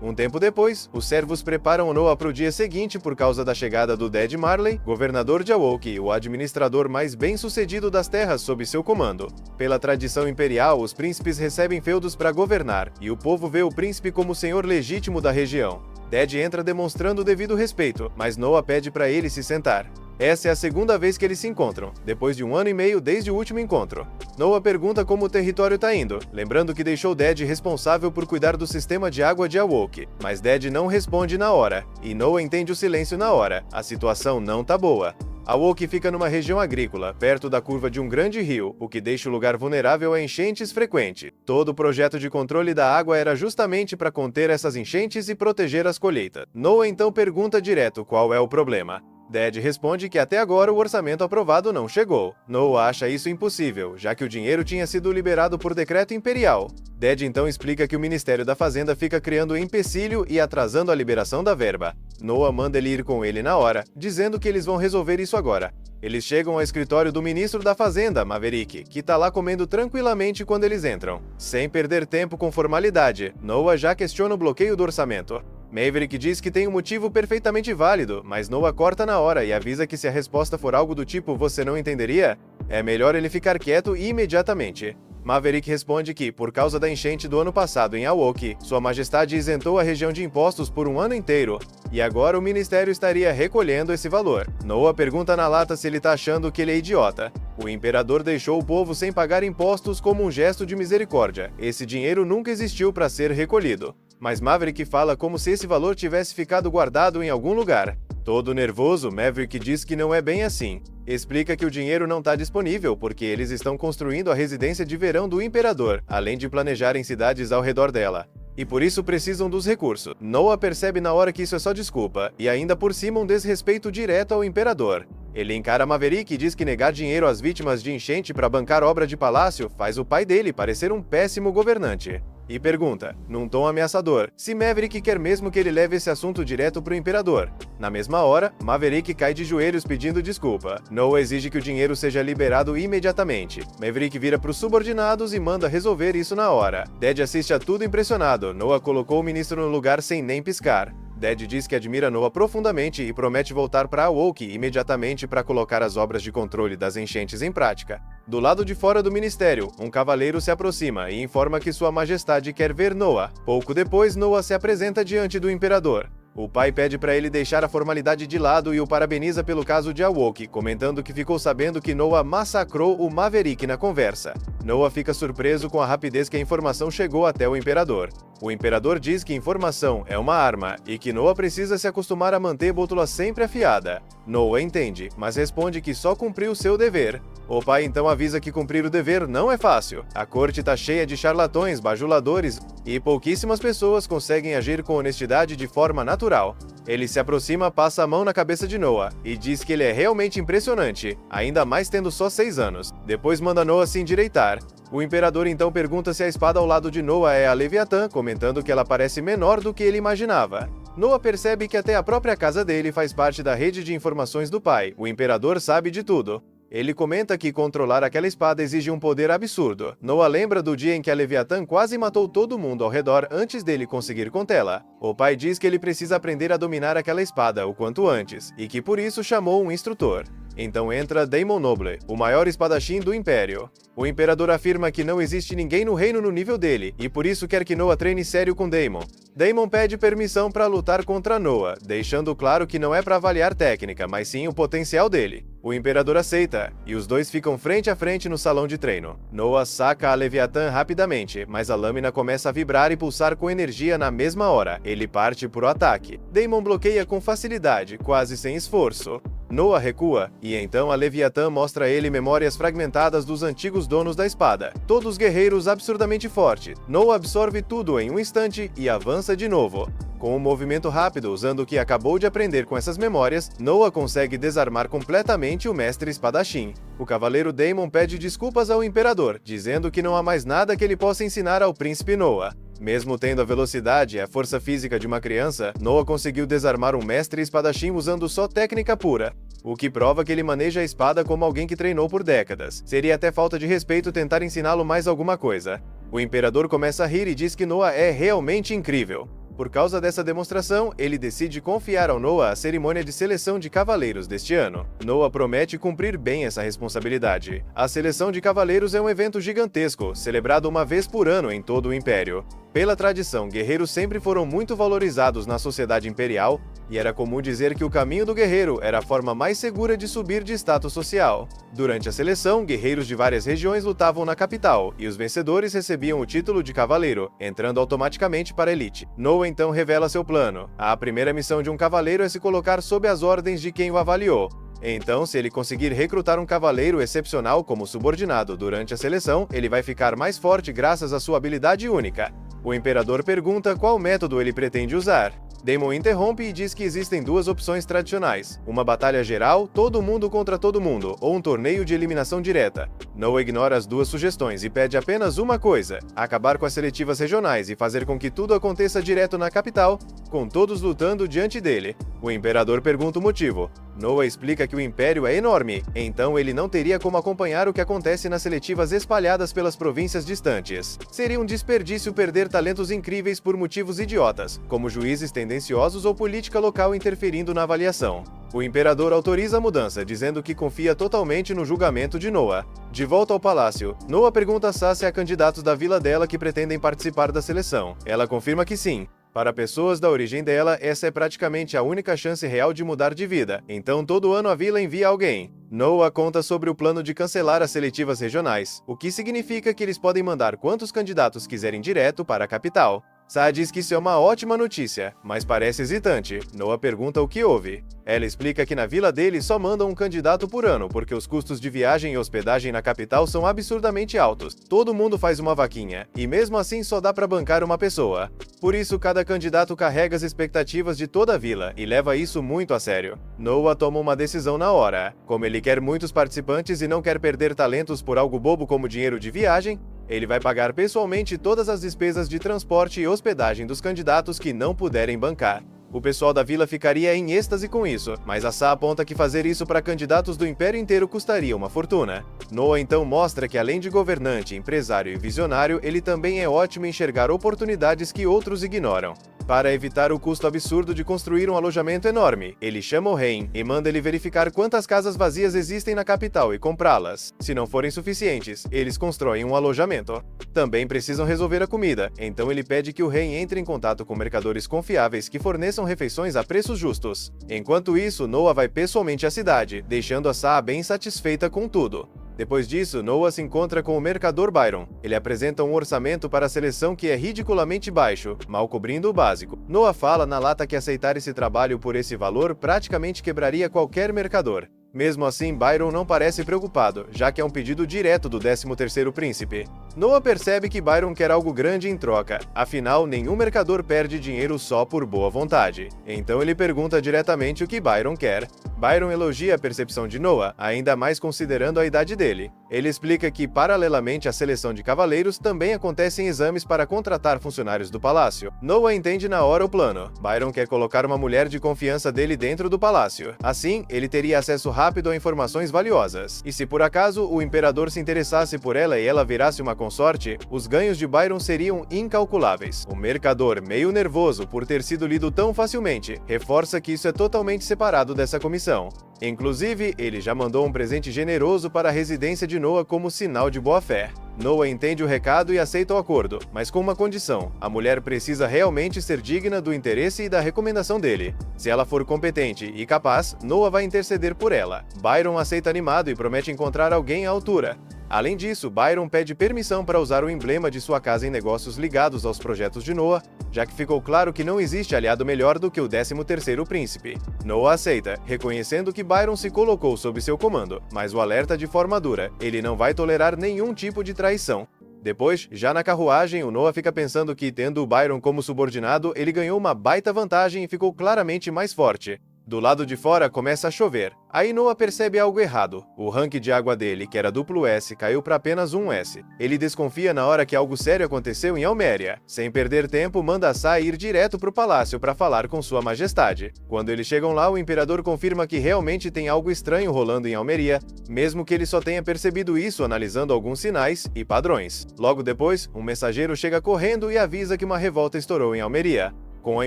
Um tempo depois, os servos preparam o Noah para o dia seguinte por causa da chegada do Dead Marley, governador de Awoke, o administrador mais bem-sucedido das terras sob seu comando. Pela tradição imperial, os príncipes recebem feudos para governar, e o povo vê o príncipe como o senhor legítimo da região. Dead entra demonstrando o devido respeito, mas Noah pede para ele se sentar. Essa é a segunda vez que eles se encontram, depois de 1 ano e meio desde o último encontro. Noah pergunta como o território tá indo, lembrando que deixou Dead responsável por cuidar do sistema de água de Awoke, mas Dead não responde na hora, e Noah entende o silêncio na hora. A situação não tá boa. Awoke fica numa região agrícola, perto da curva de um grande rio, o que deixa o lugar vulnerável a enchentes frequentes. Todo o projeto de controle da água era justamente para conter essas enchentes e proteger as colheitas. Noah então pergunta direto qual é o problema. Dead responde que até agora o orçamento aprovado não chegou. Noah acha isso impossível, já que o dinheiro tinha sido liberado por decreto imperial. Dead então explica que o Ministério da Fazenda fica criando empecilho e atrasando a liberação da verba. Noah manda ele ir com ele na hora, dizendo que eles vão resolver isso agora. Eles chegam ao escritório do ministro da Fazenda, Maverick, que tá lá comendo tranquilamente quando eles entram. Sem perder tempo com formalidade, Noah já questiona o bloqueio do orçamento. Maverick diz que tem um motivo perfeitamente válido, mas Noah corta na hora e avisa que se a resposta for algo do tipo "você não entenderia?", é melhor ele ficar quieto imediatamente. Maverick responde que, por causa da enchente do ano passado em Awoke, Sua Majestade isentou a região de impostos por 1 ano inteiro, e agora o Ministério estaria recolhendo esse valor. Noah pergunta na lata se ele tá achando que ele é idiota. O imperador deixou o povo sem pagar impostos como um gesto de misericórdia. Esse dinheiro nunca existiu para ser recolhido. Mas Maverick fala como se esse valor tivesse ficado guardado em algum lugar. Todo nervoso, Maverick diz que não é bem assim. Explica que o dinheiro não está disponível porque eles estão construindo a residência de verão do Imperador, além de planejarem cidades ao redor dela. E por isso precisam dos recursos. Noah percebe na hora que isso é só desculpa, e ainda por cima um desrespeito direto ao Imperador. Ele encara Maverick e diz que negar dinheiro às vítimas de enchente para bancar obra de palácio faz o pai dele parecer um péssimo governante. E pergunta, num tom ameaçador, se Maverick quer mesmo que ele leve esse assunto direto pro Imperador. Na mesma hora, Maverick cai de joelhos pedindo desculpa. Noah exige que o dinheiro seja liberado imediatamente. Maverick vira pros subordinados e manda resolver isso na hora. Dad assiste a tudo impressionado. Noah colocou o ministro no lugar sem nem piscar. Dad diz que admira Noah profundamente e promete voltar para Awoke imediatamente para colocar as obras de controle das enchentes em prática. Do lado de fora do ministério, um cavaleiro se aproxima e informa que Sua Majestade quer ver Noah. Pouco depois, Noah se apresenta diante do Imperador. O pai pede para ele deixar a formalidade de lado e o parabeniza pelo caso de Awoke, comentando que ficou sabendo que Noah massacrou o Maverick na conversa. Noah fica surpreso com a rapidez que a informação chegou até o Imperador. O Imperador diz que informação é uma arma e que Noah precisa se acostumar a manter a bússola sempre afiada. Noah entende, mas responde que só cumpriu seu dever. O pai então avisa que cumprir o dever não é fácil. A corte está cheia de charlatões, bajuladores e pouquíssimas pessoas conseguem agir com honestidade de forma natural. Ele se aproxima, passa a mão na cabeça de Noah e diz que ele é realmente impressionante, ainda mais tendo só 6 anos. Depois manda Noah se endireitar. O Imperador então pergunta se a espada ao lado de Noah é a Leviatã, comentando que ela parece menor do que ele imaginava. Noah percebe que até a própria casa dele faz parte da rede de informações do pai. O Imperador sabe de tudo. Ele comenta que controlar aquela espada exige um poder absurdo. Noah lembra do dia em que a Leviatã quase matou todo mundo ao redor antes dele conseguir contê-la. O pai diz que ele precisa aprender a dominar aquela espada o quanto antes, e que por isso chamou um instrutor. Então entra Daemon Noble, o maior espadachim do Império. O Imperador afirma que não existe ninguém no reino no nível dele, e por isso quer que Noah treine sério com Daemon. Daemon pede permissão para lutar contra Noah, deixando claro que não é para avaliar técnica, mas sim o potencial dele. O Imperador aceita, e os dois ficam frente a frente no salão de treino. Noah saca a Leviatã rapidamente, mas a lâmina começa a vibrar e pulsar com energia na mesma hora. Ele parte pro ataque. Daemon bloqueia com facilidade, quase sem esforço. Noah recua, e então a Leviatã mostra a ele memórias fragmentadas dos antigos donos da espada. Todos guerreiros absurdamente fortes. Noah absorve tudo em um instante e avança de novo. Com um movimento rápido, usando o que acabou de aprender com essas memórias, Noah consegue desarmar completamente o mestre espadachim. O cavaleiro Daemon pede desculpas ao Imperador, dizendo que não há mais nada que ele possa ensinar ao príncipe Noah. Mesmo tendo a velocidade e a força física de uma criança, Noah conseguiu desarmar um mestre espadachim usando só técnica pura, o que prova que ele maneja a espada como alguém que treinou por décadas. Seria até falta de respeito tentar ensiná-lo mais alguma coisa. O Imperador começa a rir e diz que Noah é realmente incrível. Por causa dessa demonstração, ele decide confiar ao Noah a cerimônia de seleção de cavaleiros deste ano. Noah promete cumprir bem essa responsabilidade. A seleção de cavaleiros é um evento gigantesco, celebrado uma vez por ano em todo o Império. Pela tradição, guerreiros sempre foram muito valorizados na sociedade imperial, e era comum dizer que o caminho do guerreiro era a forma mais segura de subir de status social. Durante a seleção, guerreiros de várias regiões lutavam na capital, e os vencedores recebiam o título de cavaleiro, entrando automaticamente para a elite. Noah então revela seu plano. A primeira missão de um cavaleiro é se colocar sob as ordens de quem o avaliou. Então, se ele conseguir recrutar um cavaleiro excepcional como subordinado durante a seleção, ele vai ficar mais forte graças à sua habilidade única. O Imperador pergunta qual método ele pretende usar. Daemon interrompe e diz que existem duas opções tradicionais: uma batalha geral, todo mundo contra todo mundo, ou um torneio de eliminação direta. Noah ignora as duas sugestões e pede apenas uma coisa: acabar com as seletivas regionais e fazer com que tudo aconteça direto na capital, com todos lutando diante dele. O Imperador pergunta o motivo. Noah explica que o Império é enorme, então ele não teria como acompanhar o que acontece nas seletivas espalhadas pelas províncias distantes. Seria um desperdício perder talentos incríveis por motivos idiotas, como juízes tendenciosos ou política local interferindo na avaliação. O Imperador autoriza a mudança, dizendo que confia totalmente no julgamento de Noah. De volta ao palácio, Noah pergunta a Sá se há candidatos da vila dela que pretendem participar da seleção. Ela confirma que sim. Para pessoas da origem dela, essa é praticamente a única chance real de mudar de vida, então todo ano a vila envia alguém. Noah conta sobre o plano de cancelar as seletivas regionais, o que significa que eles podem mandar quantos candidatos quiserem direto para a capital. Sa diz que isso é uma ótima notícia, mas parece hesitante. Noah pergunta o que houve. Ela explica que na vila dele só mandam um candidato por ano, porque os custos de viagem e hospedagem na capital são absurdamente altos. Todo mundo faz uma vaquinha, e mesmo assim só dá pra bancar uma pessoa. Por isso, cada candidato carrega as expectativas de toda a vila, e leva isso muito a sério. Noah toma uma decisão na hora. Como ele quer muitos participantes e não quer perder talentos por algo bobo como dinheiro de viagem, ele vai pagar pessoalmente todas as despesas de transporte e hospedagem dos candidatos que não puderem bancar. O pessoal da vila ficaria em êxtase com isso, mas a Sa aponta que fazer isso para candidatos do império inteiro custaria uma fortuna. Noah então mostra que além de governante, empresário e visionário, ele também é ótimo em enxergar oportunidades que outros ignoram. Para evitar o custo absurdo de construir um alojamento enorme, ele chama o Hein e manda ele verificar quantas casas vazias existem na capital e comprá-las. Se não forem suficientes, eles constroem um alojamento. Também precisam resolver a comida, então ele pede que o Hein entre em contato com mercadores confiáveis que forneçam refeições a preços justos. Enquanto isso, Noah vai pessoalmente à cidade, deixando a Sa bem satisfeita com tudo. Depois disso, Noah se encontra com o mercador Byron. Ele apresenta um orçamento para a seleção que é ridiculamente baixo, mal cobrindo o básico. Noah fala na lata que aceitar esse trabalho por esse valor praticamente quebraria qualquer mercador. Mesmo assim, Byron não parece preocupado, já que é um pedido direto do 13º príncipe. Noah percebe que Byron quer algo grande em troca, afinal, nenhum mercador perde dinheiro só por boa vontade. Então ele pergunta diretamente o que Byron quer. Byron elogia a percepção de Noah, ainda mais considerando a idade dele. Ele explica que, paralelamente à seleção de cavaleiros, também acontecem exames para contratar funcionários do palácio. Noah entende na hora o plano. Byron quer colocar uma mulher de confiança dele dentro do palácio. Assim, ele teria acesso rápido a informações valiosas. E se por acaso o imperador se interessasse por ela e ela virasse uma consorte, os ganhos de Byron seriam incalculáveis. O mercador, meio nervoso por ter sido lido tão facilmente, reforça que isso é totalmente separado dessa comissão. Inclusive, ele já mandou um presente generoso para a residência de Noah como sinal de boa-fé. Noah entende o recado e aceita o acordo, mas com uma condição: a mulher precisa realmente ser digna do interesse e da recomendação dele. Se ela for competente e capaz, Noah vai interceder por ela. Byron aceita animado e promete encontrar alguém à altura. Além disso, Byron pede permissão para usar o emblema de sua casa em negócios ligados aos projetos de Noah, já que ficou claro que não existe aliado melhor do que o 13º príncipe. Noah aceita, reconhecendo que Byron se colocou sob seu comando, mas o alerta de forma dura: ele não vai tolerar nenhum tipo de traição. Depois, já na carruagem, o Noah fica pensando que, tendo o Byron como subordinado, ele ganhou uma baita vantagem e ficou claramente mais forte. Do lado de fora começa a chover. Aí Noah percebe algo errado. O rank de água dele, que era duplo S, caiu para apenas um S. Ele desconfia na hora que algo sério aconteceu em Alméria. Sem perder tempo, manda Sa ir direto para o palácio para falar com sua majestade. Quando eles chegam lá, o imperador confirma que realmente tem algo estranho rolando em Almeria, mesmo que ele só tenha percebido isso analisando alguns sinais e padrões. Logo depois, um mensageiro chega correndo e avisa que uma revolta estourou em Almeria. Com a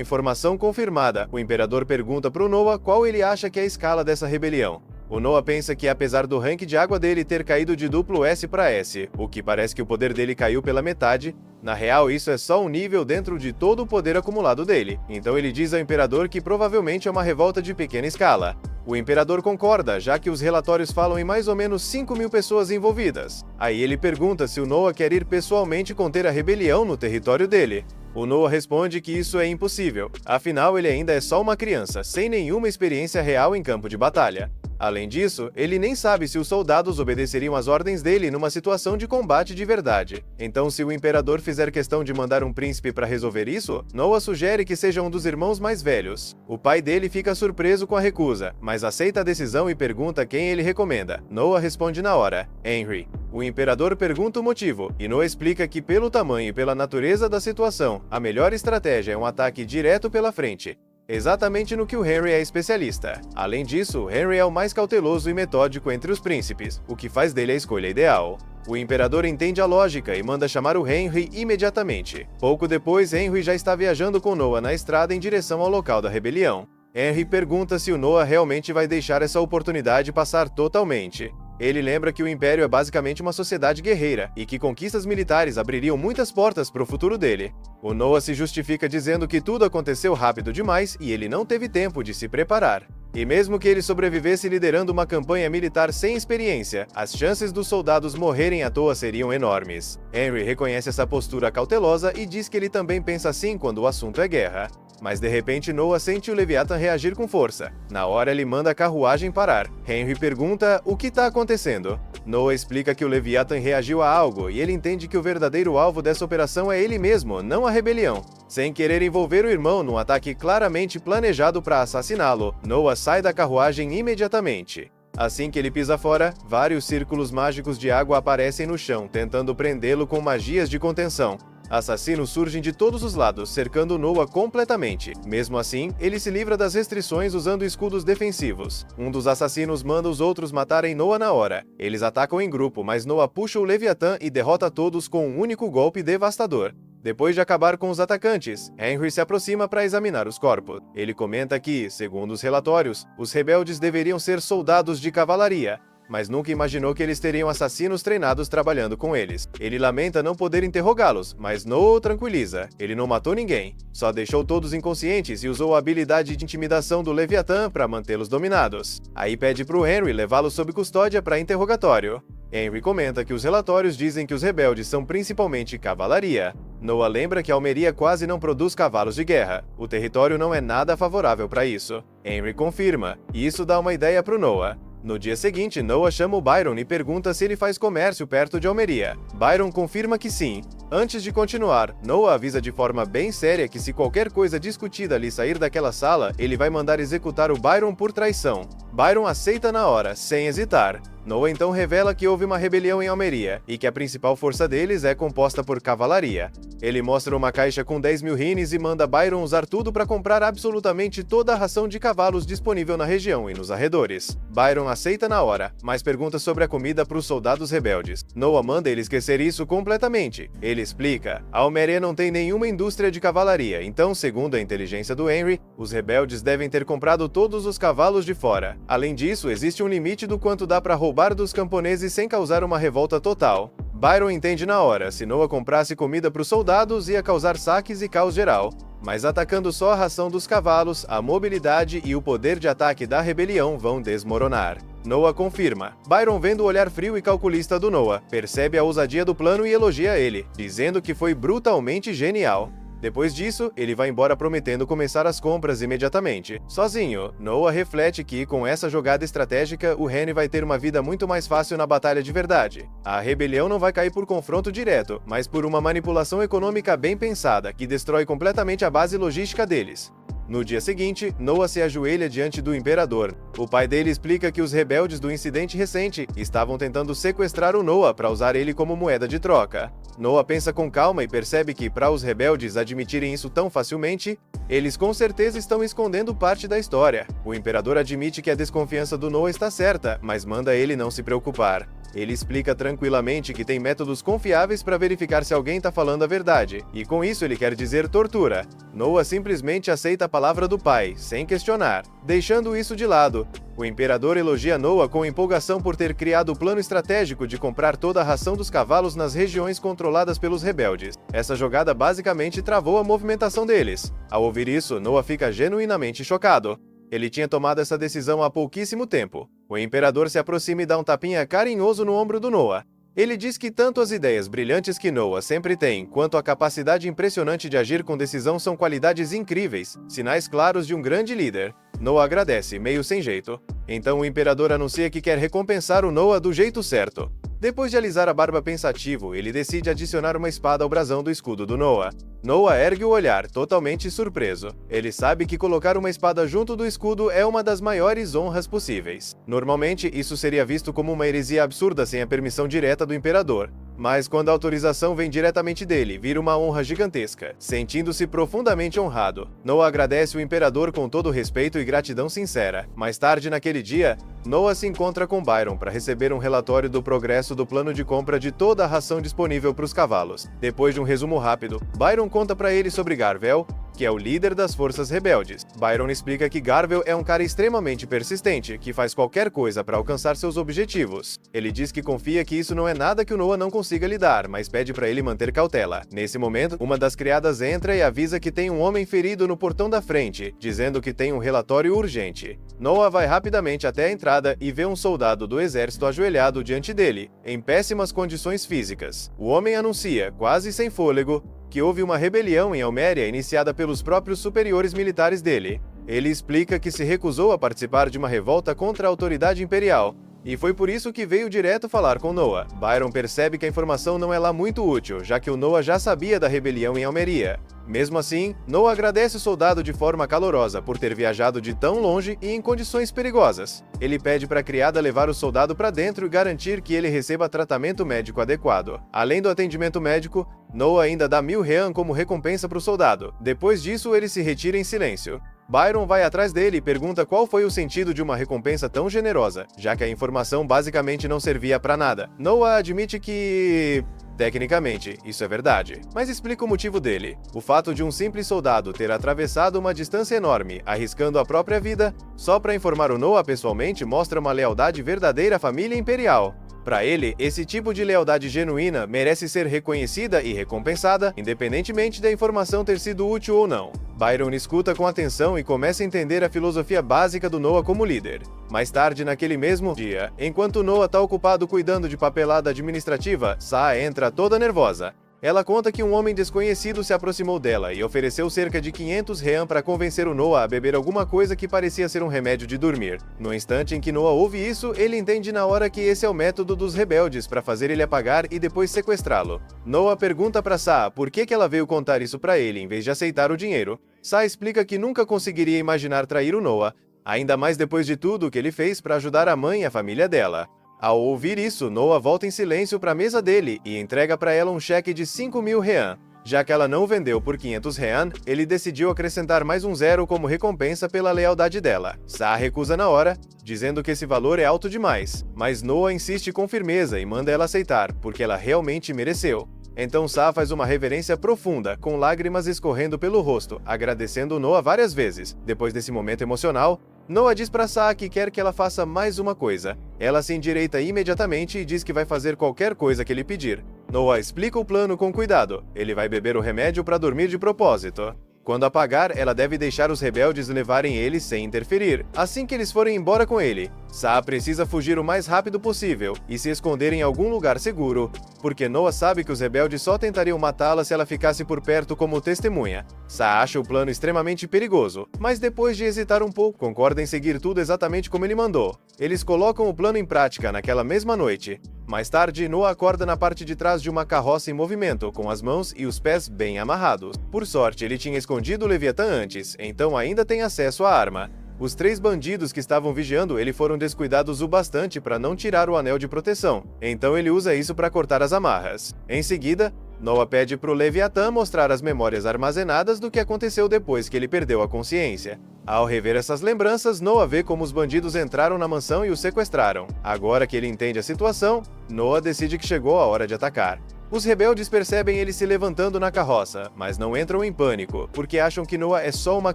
informação confirmada, o imperador pergunta para o Noah qual ele acha que é a escala dessa rebelião. O Noah pensa que, apesar do rank de água dele ter caído de duplo S para S, o que parece que o poder dele caiu pela metade, na real isso é só um nível dentro de todo o poder acumulado dele. Então ele diz ao imperador que provavelmente é uma revolta de pequena escala. O imperador concorda, já que os relatórios falam em mais ou menos 5.000 pessoas envolvidas. Aí ele pergunta se o Noah quer ir pessoalmente conter a rebelião no território dele. O Noah responde que isso é impossível, afinal ele ainda é só uma criança, sem nenhuma experiência real em campo de batalha. Além disso, ele nem sabe se os soldados obedeceriam às ordens dele numa situação de combate de verdade. Então, se o imperador fizer questão de mandar um príncipe para resolver isso, Noah sugere que seja um dos irmãos mais velhos. O pai dele fica surpreso com a recusa, mas aceita a decisão e pergunta quem ele recomenda. Noah responde na hora: Henry. O imperador pergunta o motivo, e Noah explica que, pelo tamanho e pela natureza da situação, a melhor estratégia é um ataque direto pela frente. Exatamente no que o Henry é especialista. Além disso, Henry é o mais cauteloso e metódico entre os príncipes, o que faz dele a escolha ideal. O imperador entende a lógica e manda chamar o Henry imediatamente. Pouco depois, Henry já está viajando com Noah na estrada em direção ao local da rebelião. Henry pergunta se o Noah realmente vai deixar essa oportunidade passar totalmente. Ele lembra que o Império é basicamente uma sociedade guerreira e que conquistas militares abririam muitas portas para o futuro dele. O Noah se justifica dizendo que tudo aconteceu rápido demais e ele não teve tempo de se preparar. E mesmo que ele sobrevivesse liderando uma campanha militar sem experiência, as chances dos soldados morrerem à toa seriam enormes. Henry reconhece essa postura cautelosa e diz que ele também pensa assim quando o assunto é guerra. Mas de repente Noah sente o Leviathan reagir com força. Na hora ele manda a carruagem parar. Henry pergunta o que está acontecendo. Noah explica que o Leviathan reagiu a algo e ele entende que o verdadeiro alvo dessa operação é ele mesmo, não a rebelião. Sem querer envolver o irmão num ataque claramente planejado para assassiná-lo, Noah sai da carruagem imediatamente. Assim que ele pisa fora, vários círculos mágicos de água aparecem no chão, tentando prendê-lo com magias de contenção. Assassinos surgem de todos os lados, cercando Noah completamente. Mesmo assim, ele se livra das restrições usando escudos defensivos. Um dos assassinos manda os outros matarem Noah na hora. Eles atacam em grupo, mas Noah puxa o Leviathan e derrota todos com um único golpe devastador. Depois de acabar com os atacantes, Henry se aproxima para examinar os corpos. Ele comenta que, segundo os relatórios, os rebeldes deveriam ser soldados de cavalaria, mas nunca imaginou que eles teriam assassinos treinados trabalhando com eles. Ele lamenta não poder interrogá-los, mas Noah o tranquiliza. Ele não matou ninguém, só deixou todos inconscientes e usou a habilidade de intimidação do Leviathan para mantê-los dominados. Aí pede para o Henry levá-los sob custódia para interrogatório. Henry comenta que os relatórios dizem que os rebeldes são principalmente cavalaria. Noah lembra que Almeria quase não produz cavalos de guerra. O território não é nada favorável para isso. Henry confirma, e isso dá uma ideia para o Noah. No dia seguinte, Noah chama o Byron e pergunta se ele faz comércio perto de Almeria. Byron confirma que sim. Antes de continuar, Noah avisa de forma bem séria que se qualquer coisa discutida ali sair daquela sala, ele vai mandar executar o Byron por traição. Byron aceita na hora, sem hesitar. Noah então revela que houve uma rebelião em Almeria e que a principal força deles é composta por cavalaria. Ele mostra uma caixa com 10.000 rines e manda Byron usar tudo para comprar absolutamente toda a ração de cavalos disponível na região e nos arredores. Byron aceita na hora, mas pergunta sobre a comida para os soldados rebeldes. Noah manda ele esquecer isso completamente. Ele explica: a Almeria não tem nenhuma indústria de cavalaria, então, segundo a inteligência do Henry, os rebeldes devem ter comprado todos os cavalos de fora. Além disso, existe um limite do quanto dá para roubar dos camponeses sem causar uma revolta total. Byron entende na hora, se Noah comprasse comida para os soldados ia causar saques e caos geral. Mas atacando só a ração dos cavalos, a mobilidade e o poder de ataque da rebelião vão desmoronar. Noah confirma. Byron, vendo o olhar frio e calculista do Noah, percebe a ousadia do plano e elogia ele, dizendo que foi brutalmente genial. Depois disso, ele vai embora prometendo começar as compras imediatamente. Sozinho, Noah reflete que, com essa jogada estratégica, o Henry vai ter uma vida muito mais fácil na batalha de verdade. A rebelião não vai cair por confronto direto, mas por uma manipulação econômica bem pensada, que destrói completamente a base logística deles. No dia seguinte, Noah se ajoelha diante do imperador. O pai dele explica que os rebeldes do incidente recente estavam tentando sequestrar o Noah para usar ele como moeda de troca. Noah pensa com calma e percebe que, para os rebeldes admitirem isso tão facilmente, eles com certeza estão escondendo parte da história. O imperador admite que a desconfiança do Noah está certa, mas manda ele não se preocupar. Ele explica tranquilamente que tem métodos confiáveis para verificar se alguém está falando a verdade, e com isso ele quer dizer tortura. Noah simplesmente aceita a palavra do pai, sem questionar. Deixando isso de lado, o imperador elogia Noah com empolgação por ter criado o plano estratégico de comprar toda a ração dos cavalos nas regiões controladas pelos rebeldes. Essa jogada basicamente travou a movimentação deles. Ao ouvir isso, Noah fica genuinamente chocado. Ele tinha tomado essa decisão há pouquíssimo tempo. O imperador se aproxima e dá um tapinha carinhoso no ombro do Noah. Ele diz que tanto as ideias brilhantes que Noah sempre tem, quanto a capacidade impressionante de agir com decisão são qualidades incríveis, sinais claros de um grande líder. Noah agradece, meio sem jeito. Então o imperador anuncia que quer recompensar o Noah do jeito certo. Depois de alisar a barba pensativo, ele decide adicionar uma espada ao brasão do escudo do Noah. Noah ergue o olhar, totalmente surpreso. Ele sabe que colocar uma espada junto do escudo é uma das maiores honras possíveis. Normalmente, isso seria visto como uma heresia absurda sem a permissão direta do imperador. Mas quando a autorização vem diretamente dele, vira uma honra gigantesca. Sentindo-se profundamente honrado, Noah agradece o imperador com todo respeito e gratidão sincera. Mais tarde naquele dia, Noah se encontra com Byron para receber um relatório do progresso do plano de compra de toda a ração disponível para os cavalos. Depois de um resumo rápido, Byron conta para ele sobre Garvel, que é o líder das forças rebeldes. Byron explica que Garvel é um cara extremamente persistente, que faz qualquer coisa para alcançar seus objetivos. Ele diz que confia que isso não é nada que o Noah não consiga lidar, mas pede para ele manter cautela. Nesse momento, uma das criadas entra e avisa que tem um homem ferido no portão da frente, dizendo que tem um relatório urgente. Noah vai rapidamente até a entrada e vê um soldado do exército ajoelhado diante dele, em péssimas condições físicas. O homem anuncia, quase sem fôlego, que houve uma rebelião em Elméria iniciada pelos próprios superiores militares dele. Ele explica que se recusou a participar de uma revolta contra a autoridade imperial, e foi por isso que veio direto falar com Noah. Byron percebe que a informação não é lá muito útil, já que o Noah já sabia da rebelião em Almeria. Mesmo assim, Noah agradece o soldado de forma calorosa por ter viajado de tão longe e em condições perigosas. Ele pede para a criada levar o soldado para dentro e garantir que ele receba tratamento médico adequado. Além do atendimento médico, Noah ainda dá 1000 rean como recompensa para o soldado. Depois disso, ele se retira em silêncio. Byron vai atrás dele e pergunta qual foi o sentido de uma recompensa tão generosa, já que a informação basicamente não servia para nada. Noah admite que... tecnicamente, isso é verdade, mas explica o motivo dele. O fato de um simples soldado ter atravessado uma distância enorme, arriscando a própria vida, só para informar o Noah pessoalmente mostra uma lealdade verdadeira à família imperial. Para ele, esse tipo de lealdade genuína merece ser reconhecida e recompensada, independentemente da informação ter sido útil ou não. Byron escuta com atenção e começa a entender a filosofia básica do Noah como líder. Mais tarde, naquele mesmo dia, enquanto Noah está ocupado cuidando de papelada administrativa, Sa entra toda nervosa. Ela conta que um homem desconhecido se aproximou dela e ofereceu cerca de 500 rean para convencer o Noah a beber alguma coisa que parecia ser um remédio de dormir. No instante em que Noah ouve isso, ele entende na hora que esse é o método dos rebeldes para fazer ele apagar e depois sequestrá-lo. Noah pergunta para Sa por que ela veio contar isso para ele em vez de aceitar o dinheiro. Sa explica que nunca conseguiria imaginar trair o Noah, ainda mais depois de tudo o que ele fez para ajudar a mãe e a família dela. Ao ouvir isso, Noah volta em silêncio para a mesa dele e entrega para ela um cheque de 5.000 rean. Já que ela não o vendeu por 500 rean, ele decidiu acrescentar mais um zero como recompensa pela lealdade dela. Sa recusa na hora, dizendo que esse valor é alto demais, mas Noah insiste com firmeza e manda ela aceitar, porque ela realmente mereceu. Então Sa faz uma reverência profunda, com lágrimas escorrendo pelo rosto, agradecendo Noah várias vezes. Depois desse momento emocional, Noah diz para Sa que quer que ela faça mais uma coisa. Ela se endireita imediatamente e diz que vai fazer qualquer coisa que ele pedir. Noah explica o plano com cuidado. Ele vai beber o remédio para dormir de propósito. Quando apagar, ela deve deixar os rebeldes levarem ele sem interferir. Assim que eles forem embora com ele, Sa precisa fugir o mais rápido possível e se esconder em algum lugar seguro, porque Noah sabe que os rebeldes só tentariam matá-la se ela ficasse por perto como testemunha. Sa acha o plano extremamente perigoso, mas depois de hesitar um pouco, concorda em seguir tudo exatamente como ele mandou. Eles colocam o plano em prática naquela mesma noite. Mais tarde, Noah acorda na parte de trás de uma carroça em movimento, com as mãos e os pés bem amarrados. Por sorte, ele tinha escondido o Leviatã antes, então ainda tem acesso à arma. Os 3 bandidos que estavam vigiando ele foram descuidados o bastante para não tirar o anel de proteção, então ele usa isso para cortar as amarras. Em seguida, Noah pede para o Leviatã mostrar as memórias armazenadas do que aconteceu depois que ele perdeu a consciência. Ao rever essas lembranças, Noah vê como os bandidos entraram na mansão e o sequestraram. Agora que ele entende a situação, Noah decide que chegou a hora de atacar. Os rebeldes percebem ele se levantando na carroça, mas não entram em pânico, porque acham que Noah é só uma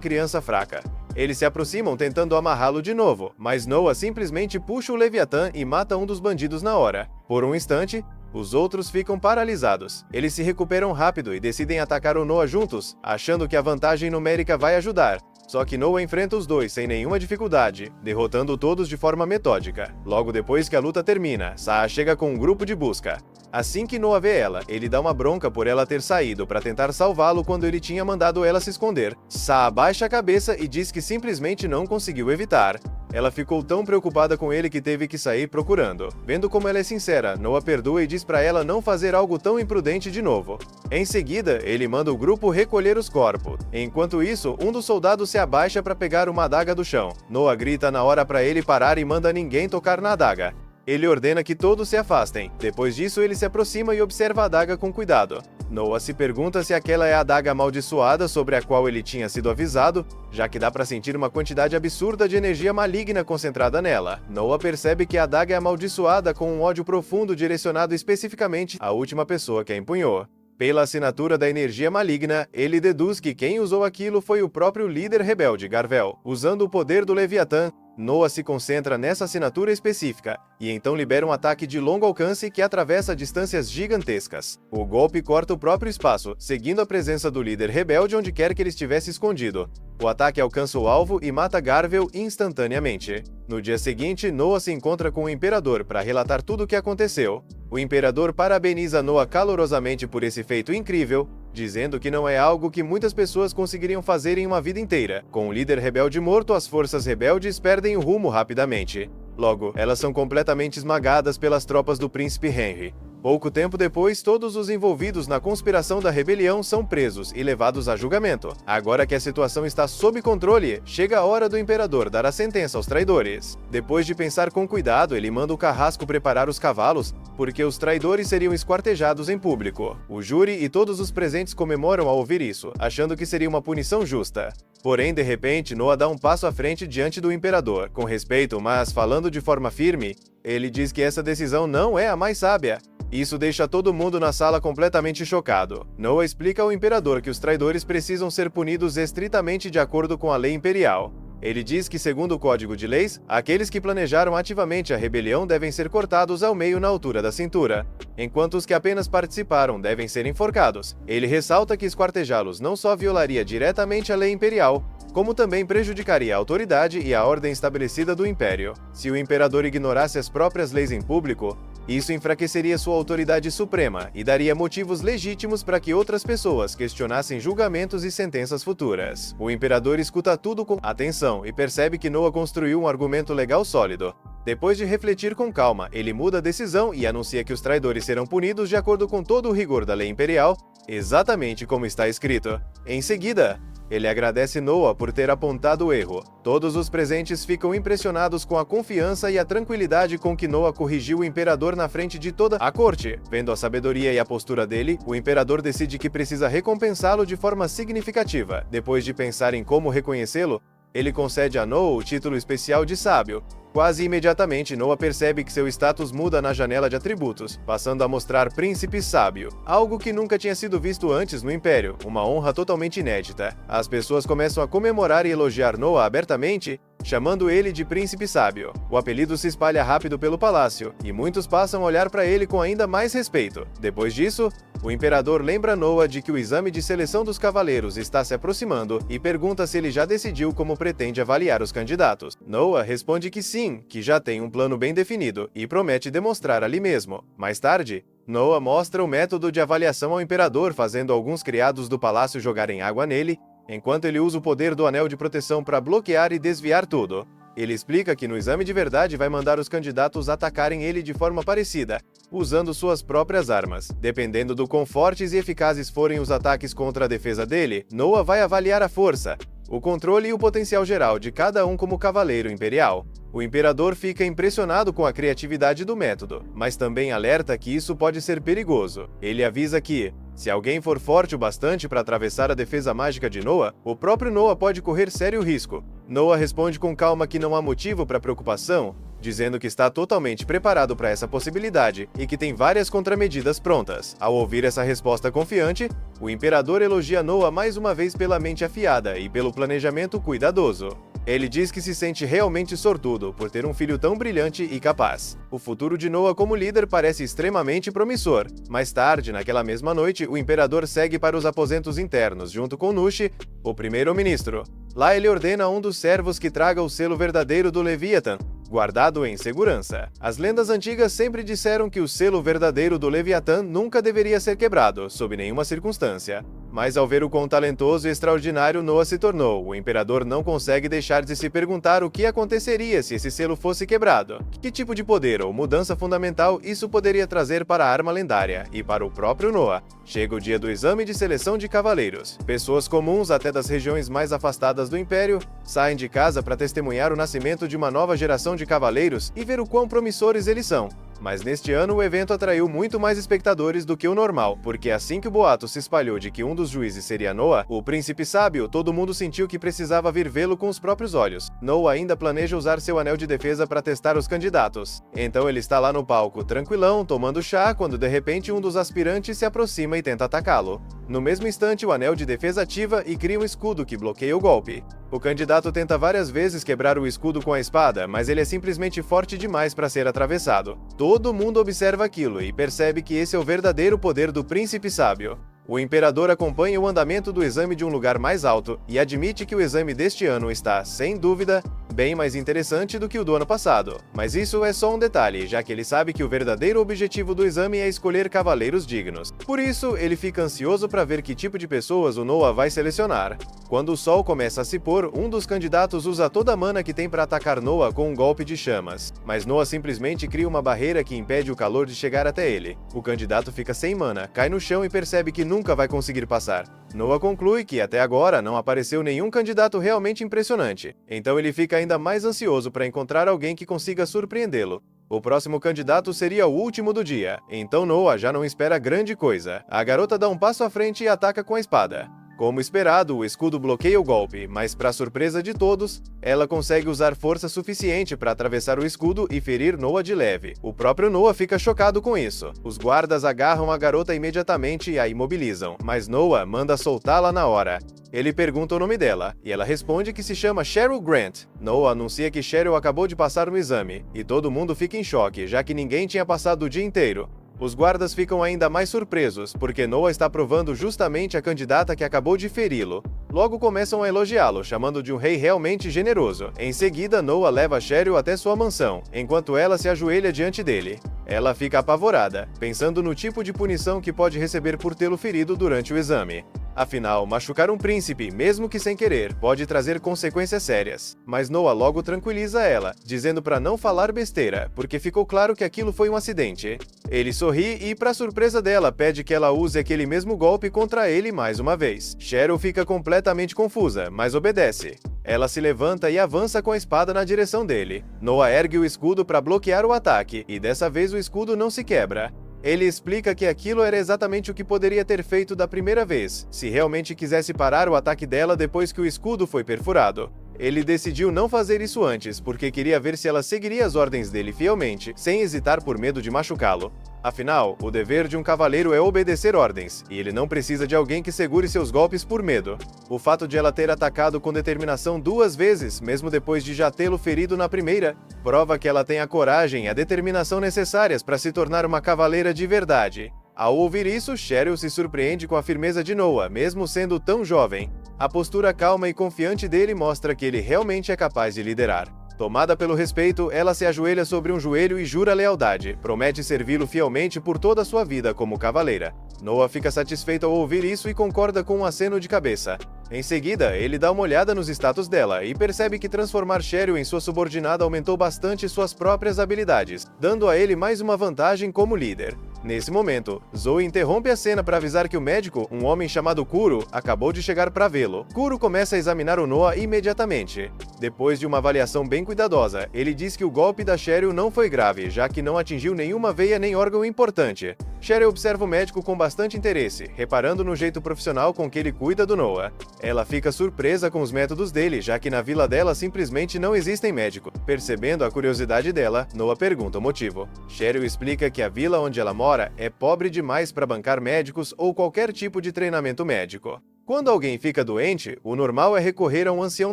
criança fraca. Eles se aproximam tentando amarrá-lo de novo, mas Noah simplesmente puxa o Leviatã e mata um dos bandidos na hora. Por um instante, os outros ficam paralisados. Eles se recuperam rápido e decidem atacar o Noah juntos, achando que a vantagem numérica vai ajudar. Só que Noah enfrenta os dois sem nenhuma dificuldade, derrotando todos de forma metódica. Logo depois que a luta termina, Sa chega com um grupo de busca. Assim que Noah vê ela, ele dá uma bronca por ela ter saído para tentar salvá-lo quando ele tinha mandado ela se esconder. Sa abaixa a cabeça e diz que simplesmente não conseguiu evitar. Ela ficou tão preocupada com ele que teve que sair procurando. Vendo como ela é sincera, Noah perdoa e diz para ela não fazer algo tão imprudente de novo. Em seguida, ele manda o grupo recolher os corpos. Enquanto isso, um dos soldados se abaixa para pegar uma adaga do chão. Noah grita na hora para ele parar e manda ninguém tocar na adaga. Ele ordena que todos se afastem. Depois disso, ele se aproxima e observa a adaga com cuidado. Noah se pergunta se aquela é a adaga amaldiçoada sobre a qual ele tinha sido avisado, já que dá para sentir uma quantidade absurda de energia maligna concentrada nela. Noah percebe que a adaga é amaldiçoada com um ódio profundo direcionado especificamente à última pessoa que a empunhou. Pela assinatura da energia maligna, ele deduz que quem usou aquilo foi o próprio líder rebelde, Garvel. Usando o poder do Leviatã, Noah se concentra nessa assinatura específica, e então libera um ataque de longo alcance que atravessa distâncias gigantescas. O golpe corta o próprio espaço, seguindo a presença do líder rebelde onde quer que ele estivesse escondido. O ataque alcança o alvo e mata Garvel instantaneamente. No dia seguinte, Noah se encontra com o Imperador para relatar tudo o que aconteceu. O Imperador parabeniza Noah calorosamente por esse feito incrível, dizendo que não é algo que muitas pessoas conseguiriam fazer em uma vida inteira. Com o líder rebelde morto, as forças rebeldes perdem o rumo rapidamente. Logo, elas são completamente esmagadas pelas tropas do príncipe Henry. Pouco tempo depois, todos os envolvidos na conspiração da rebelião são presos e levados a julgamento. Agora que a situação está sob controle, chega a hora do imperador dar a sentença aos traidores. Depois de pensar com cuidado, ele manda o carrasco preparar os cavalos, porque os traidores seriam esquartejados em público. O júri e todos os presentes comemoram ao ouvir isso, achando que seria uma punição justa. Porém, de repente, Noah dá um passo à frente diante do imperador. Com respeito, mas falando de forma firme, ele diz que essa decisão não é a mais sábia. Isso deixa todo mundo na sala completamente chocado. Noah explica ao imperador que os traidores precisam ser punidos estritamente de acordo com a lei imperial. Ele diz que, segundo o Código de Leis, aqueles que planejaram ativamente a rebelião devem ser cortados ao meio na altura da cintura, enquanto os que apenas participaram devem ser enforcados. Ele ressalta que esquartejá-los não só violaria diretamente a lei imperial, como também prejudicaria a autoridade e a ordem estabelecida do império. Se o imperador ignorasse as próprias leis em público, isso enfraqueceria sua autoridade suprema e daria motivos legítimos para que outras pessoas questionassem julgamentos e sentenças futuras. O imperador escuta tudo com atenção e percebe que Noah construiu um argumento legal sólido. Depois de refletir com calma, ele muda a decisão e anuncia que os traidores serão punidos de acordo com todo o rigor da lei imperial, exatamente como está escrito. Em seguida, ele agradece Noah por ter apontado o erro. Todos os presentes ficam impressionados com a confiança e a tranquilidade com que Noah corrigiu o imperador na frente de toda a corte. Vendo a sabedoria e a postura dele, o imperador decide que precisa recompensá-lo de forma significativa. Depois de pensar em como reconhecê-lo, ele concede a Noah o título especial de sábio. Quase imediatamente, Noah percebe que seu status muda na janela de atributos, passando a mostrar Príncipe Sábio, algo que nunca tinha sido visto antes no Império, uma honra totalmente inédita. As pessoas começam a comemorar e elogiar Noah abertamente, chamando ele de Príncipe Sábio. O apelido se espalha rápido pelo palácio, e muitos passam a olhar para ele com ainda mais respeito. Depois disso, o imperador lembra Noah de que o exame de seleção dos cavaleiros está se aproximando e pergunta se ele já decidiu como pretende avaliar os candidatos. Noah responde que sim, que já tem um plano bem definido e promete demonstrar ali mesmo. Mais tarde, Noah mostra o método de avaliação ao imperador, fazendo alguns criados do palácio jogarem água nele, enquanto ele usa o poder do anel de proteção para bloquear e desviar tudo. Ele explica que no exame de verdade vai mandar os candidatos atacarem ele de forma parecida, usando suas próprias armas. Dependendo do quão fortes e eficazes forem os ataques contra a defesa dele, Noah vai avaliar a força, o controle e o potencial geral de cada um como cavaleiro imperial. O imperador fica impressionado com a criatividade do método, mas também alerta que isso pode ser perigoso. Ele avisa que, se alguém for forte o bastante para atravessar a defesa mágica de Noah, o próprio Noah pode correr sério risco. Noah responde com calma que não há motivo para preocupação, dizendo que está totalmente preparado para essa possibilidade e que tem várias contramedidas prontas. Ao ouvir essa resposta confiante, o imperador elogia Noah mais uma vez pela mente afiada e pelo planejamento cuidadoso. Ele diz que se sente realmente sortudo por ter um filho tão brilhante e capaz. O futuro de Noah como líder parece extremamente promissor. Mais tarde, naquela mesma noite, o imperador segue para os aposentos internos, junto com Nushi, o primeiro-ministro. Lá ele ordena a um dos servos que traga o selo verdadeiro do Leviatã, guardado em segurança. As lendas antigas sempre disseram que o selo verdadeiro do Leviatã nunca deveria ser quebrado, sob nenhuma circunstância. Mas ao ver o quão talentoso e extraordinário Noah se tornou, o imperador não consegue deixar de se perguntar o que aconteceria se esse selo fosse quebrado. Que tipo de poder ou mudança fundamental isso poderia trazer para a arma lendária e para o próprio Noah? Chega o dia do exame de seleção de cavaleiros. Pessoas comuns, até das regiões mais afastadas do Império, saem de casa para testemunhar o nascimento de uma nova geração de cavaleiros e ver o quão promissores eles são. Mas neste ano o evento atraiu muito mais espectadores do que o normal, porque assim que o boato se espalhou de que um dos juízes seria Noah, o príncipe sábio, todo mundo sentiu que precisava vir vê-lo com os próprios olhos. Noah ainda planeja usar seu anel de defesa para testar os candidatos. Então ele está lá no palco, tranquilão, tomando chá, quando de repente um dos aspirantes se aproxima e tenta atacá-lo. No mesmo instante, o anel de defesa ativa e cria um escudo que bloqueia o golpe. O candidato tenta várias vezes quebrar o escudo com a espada, mas ele é simplesmente forte demais para ser atravessado. Todo mundo observa aquilo e percebe que esse é o verdadeiro poder do príncipe sábio. O imperador acompanha o andamento do exame de um lugar mais alto e admite que o exame deste ano está, sem dúvida, bem mais interessante do que o do ano passado. Mas isso é só um detalhe, já que ele sabe que o verdadeiro objetivo do exame é escolher cavaleiros dignos. Por isso, ele fica ansioso para ver que tipo de pessoas o Noah vai selecionar. Quando o sol começa a se pôr, um dos candidatos usa toda a mana que tem para atacar Noah com um golpe de chamas. Mas Noah simplesmente cria uma barreira que impede o calor de chegar até ele. O candidato fica sem mana, cai no chão e percebe que nunca vai conseguir passar. Noah conclui que até agora não apareceu nenhum candidato realmente impressionante. Então ele fica ainda mais ansioso para encontrar alguém que consiga surpreendê-lo. O próximo candidato seria o último do dia, então Noah já não espera grande coisa. A garota dá um passo à frente e ataca com a espada. Como esperado, o escudo bloqueia o golpe, mas para surpresa de todos, ela consegue usar força suficiente para atravessar o escudo e ferir Noah de leve. O próprio Noah fica chocado com isso. Os guardas agarram a garota imediatamente e a imobilizam, mas Noah manda soltá-la na hora. Ele pergunta o nome dela, e ela responde que se chama Cheryl Grant. Noah anuncia que Cheryl acabou de passar no exame, e todo mundo fica em choque, já que ninguém tinha passado o dia inteiro. Os guardas ficam ainda mais surpresos, porque Noah está provando justamente a candidata que acabou de feri-lo. Logo começam a elogiá-lo, chamando de um rei realmente generoso. Em seguida, Noah leva Cheryl até sua mansão, enquanto ela se ajoelha diante dele. Ela fica apavorada, pensando no tipo de punição que pode receber por tê-lo ferido durante o exame. Afinal, machucar um príncipe, mesmo que sem querer, pode trazer consequências sérias. Mas Noah logo tranquiliza ela, dizendo para não falar besteira, porque ficou claro que aquilo foi um acidente. Ele sorri e, para surpresa dela, pede que ela use aquele mesmo golpe contra ele mais uma vez. Cheryl fica completamente confusa, mas obedece. Ela se levanta e avança com a espada na direção dele. Noah ergue o escudo para bloquear o ataque, e dessa vez o escudo não se quebra. Ele explica que aquilo era exatamente o que poderia ter feito da primeira vez, se realmente quisesse parar o ataque dela depois que o escudo foi perfurado. Ele decidiu não fazer isso antes, porque queria ver se ela seguiria as ordens dele fielmente, sem hesitar por medo de machucá-lo. Afinal, o dever de um cavaleiro é obedecer ordens, e ele não precisa de alguém que segure seus golpes por medo. O fato de ela ter atacado com determinação 2 vezes, mesmo depois de já tê-lo ferido na primeira, prova que ela tem a coragem e a determinação necessárias para se tornar uma cavaleira de verdade. Ao ouvir isso, Cheryl se surpreende com a firmeza de Noah, mesmo sendo tão jovem. A postura calma e confiante dele mostra que ele realmente é capaz de liderar. Tomada pelo respeito, ela se ajoelha sobre um joelho e jura lealdade. Promete servi-lo fielmente por toda a sua vida como cavaleira. Noah fica satisfeito ao ouvir isso e concorda com um aceno de cabeça. Em seguida, ele dá uma olhada nos status dela e percebe que transformar Cheryl em sua subordinada aumentou bastante suas próprias habilidades, dando a ele mais uma vantagem como líder. Nesse momento, Zoe interrompe a cena para avisar que o médico, um homem chamado Kuro, acabou de chegar para vê-lo. Kuro começa a examinar o Noah imediatamente. Depois de uma avaliação bem cuidadosa, ele diz que o golpe da Cheryl não foi grave, já que não atingiu nenhuma veia nem órgão importante. Cheryl observa o médico com bastante interesse, reparando no jeito profissional com que ele cuida do Noah. Ela fica surpresa com os métodos dele, já que na vila dela simplesmente não existem médicos. Percebendo a curiosidade dela, Noah pergunta o motivo. Cheryl explica que a vila onde ela mora é pobre demais para bancar médicos ou qualquer tipo de treinamento médico. Quando alguém fica doente, o normal é recorrer a um ancião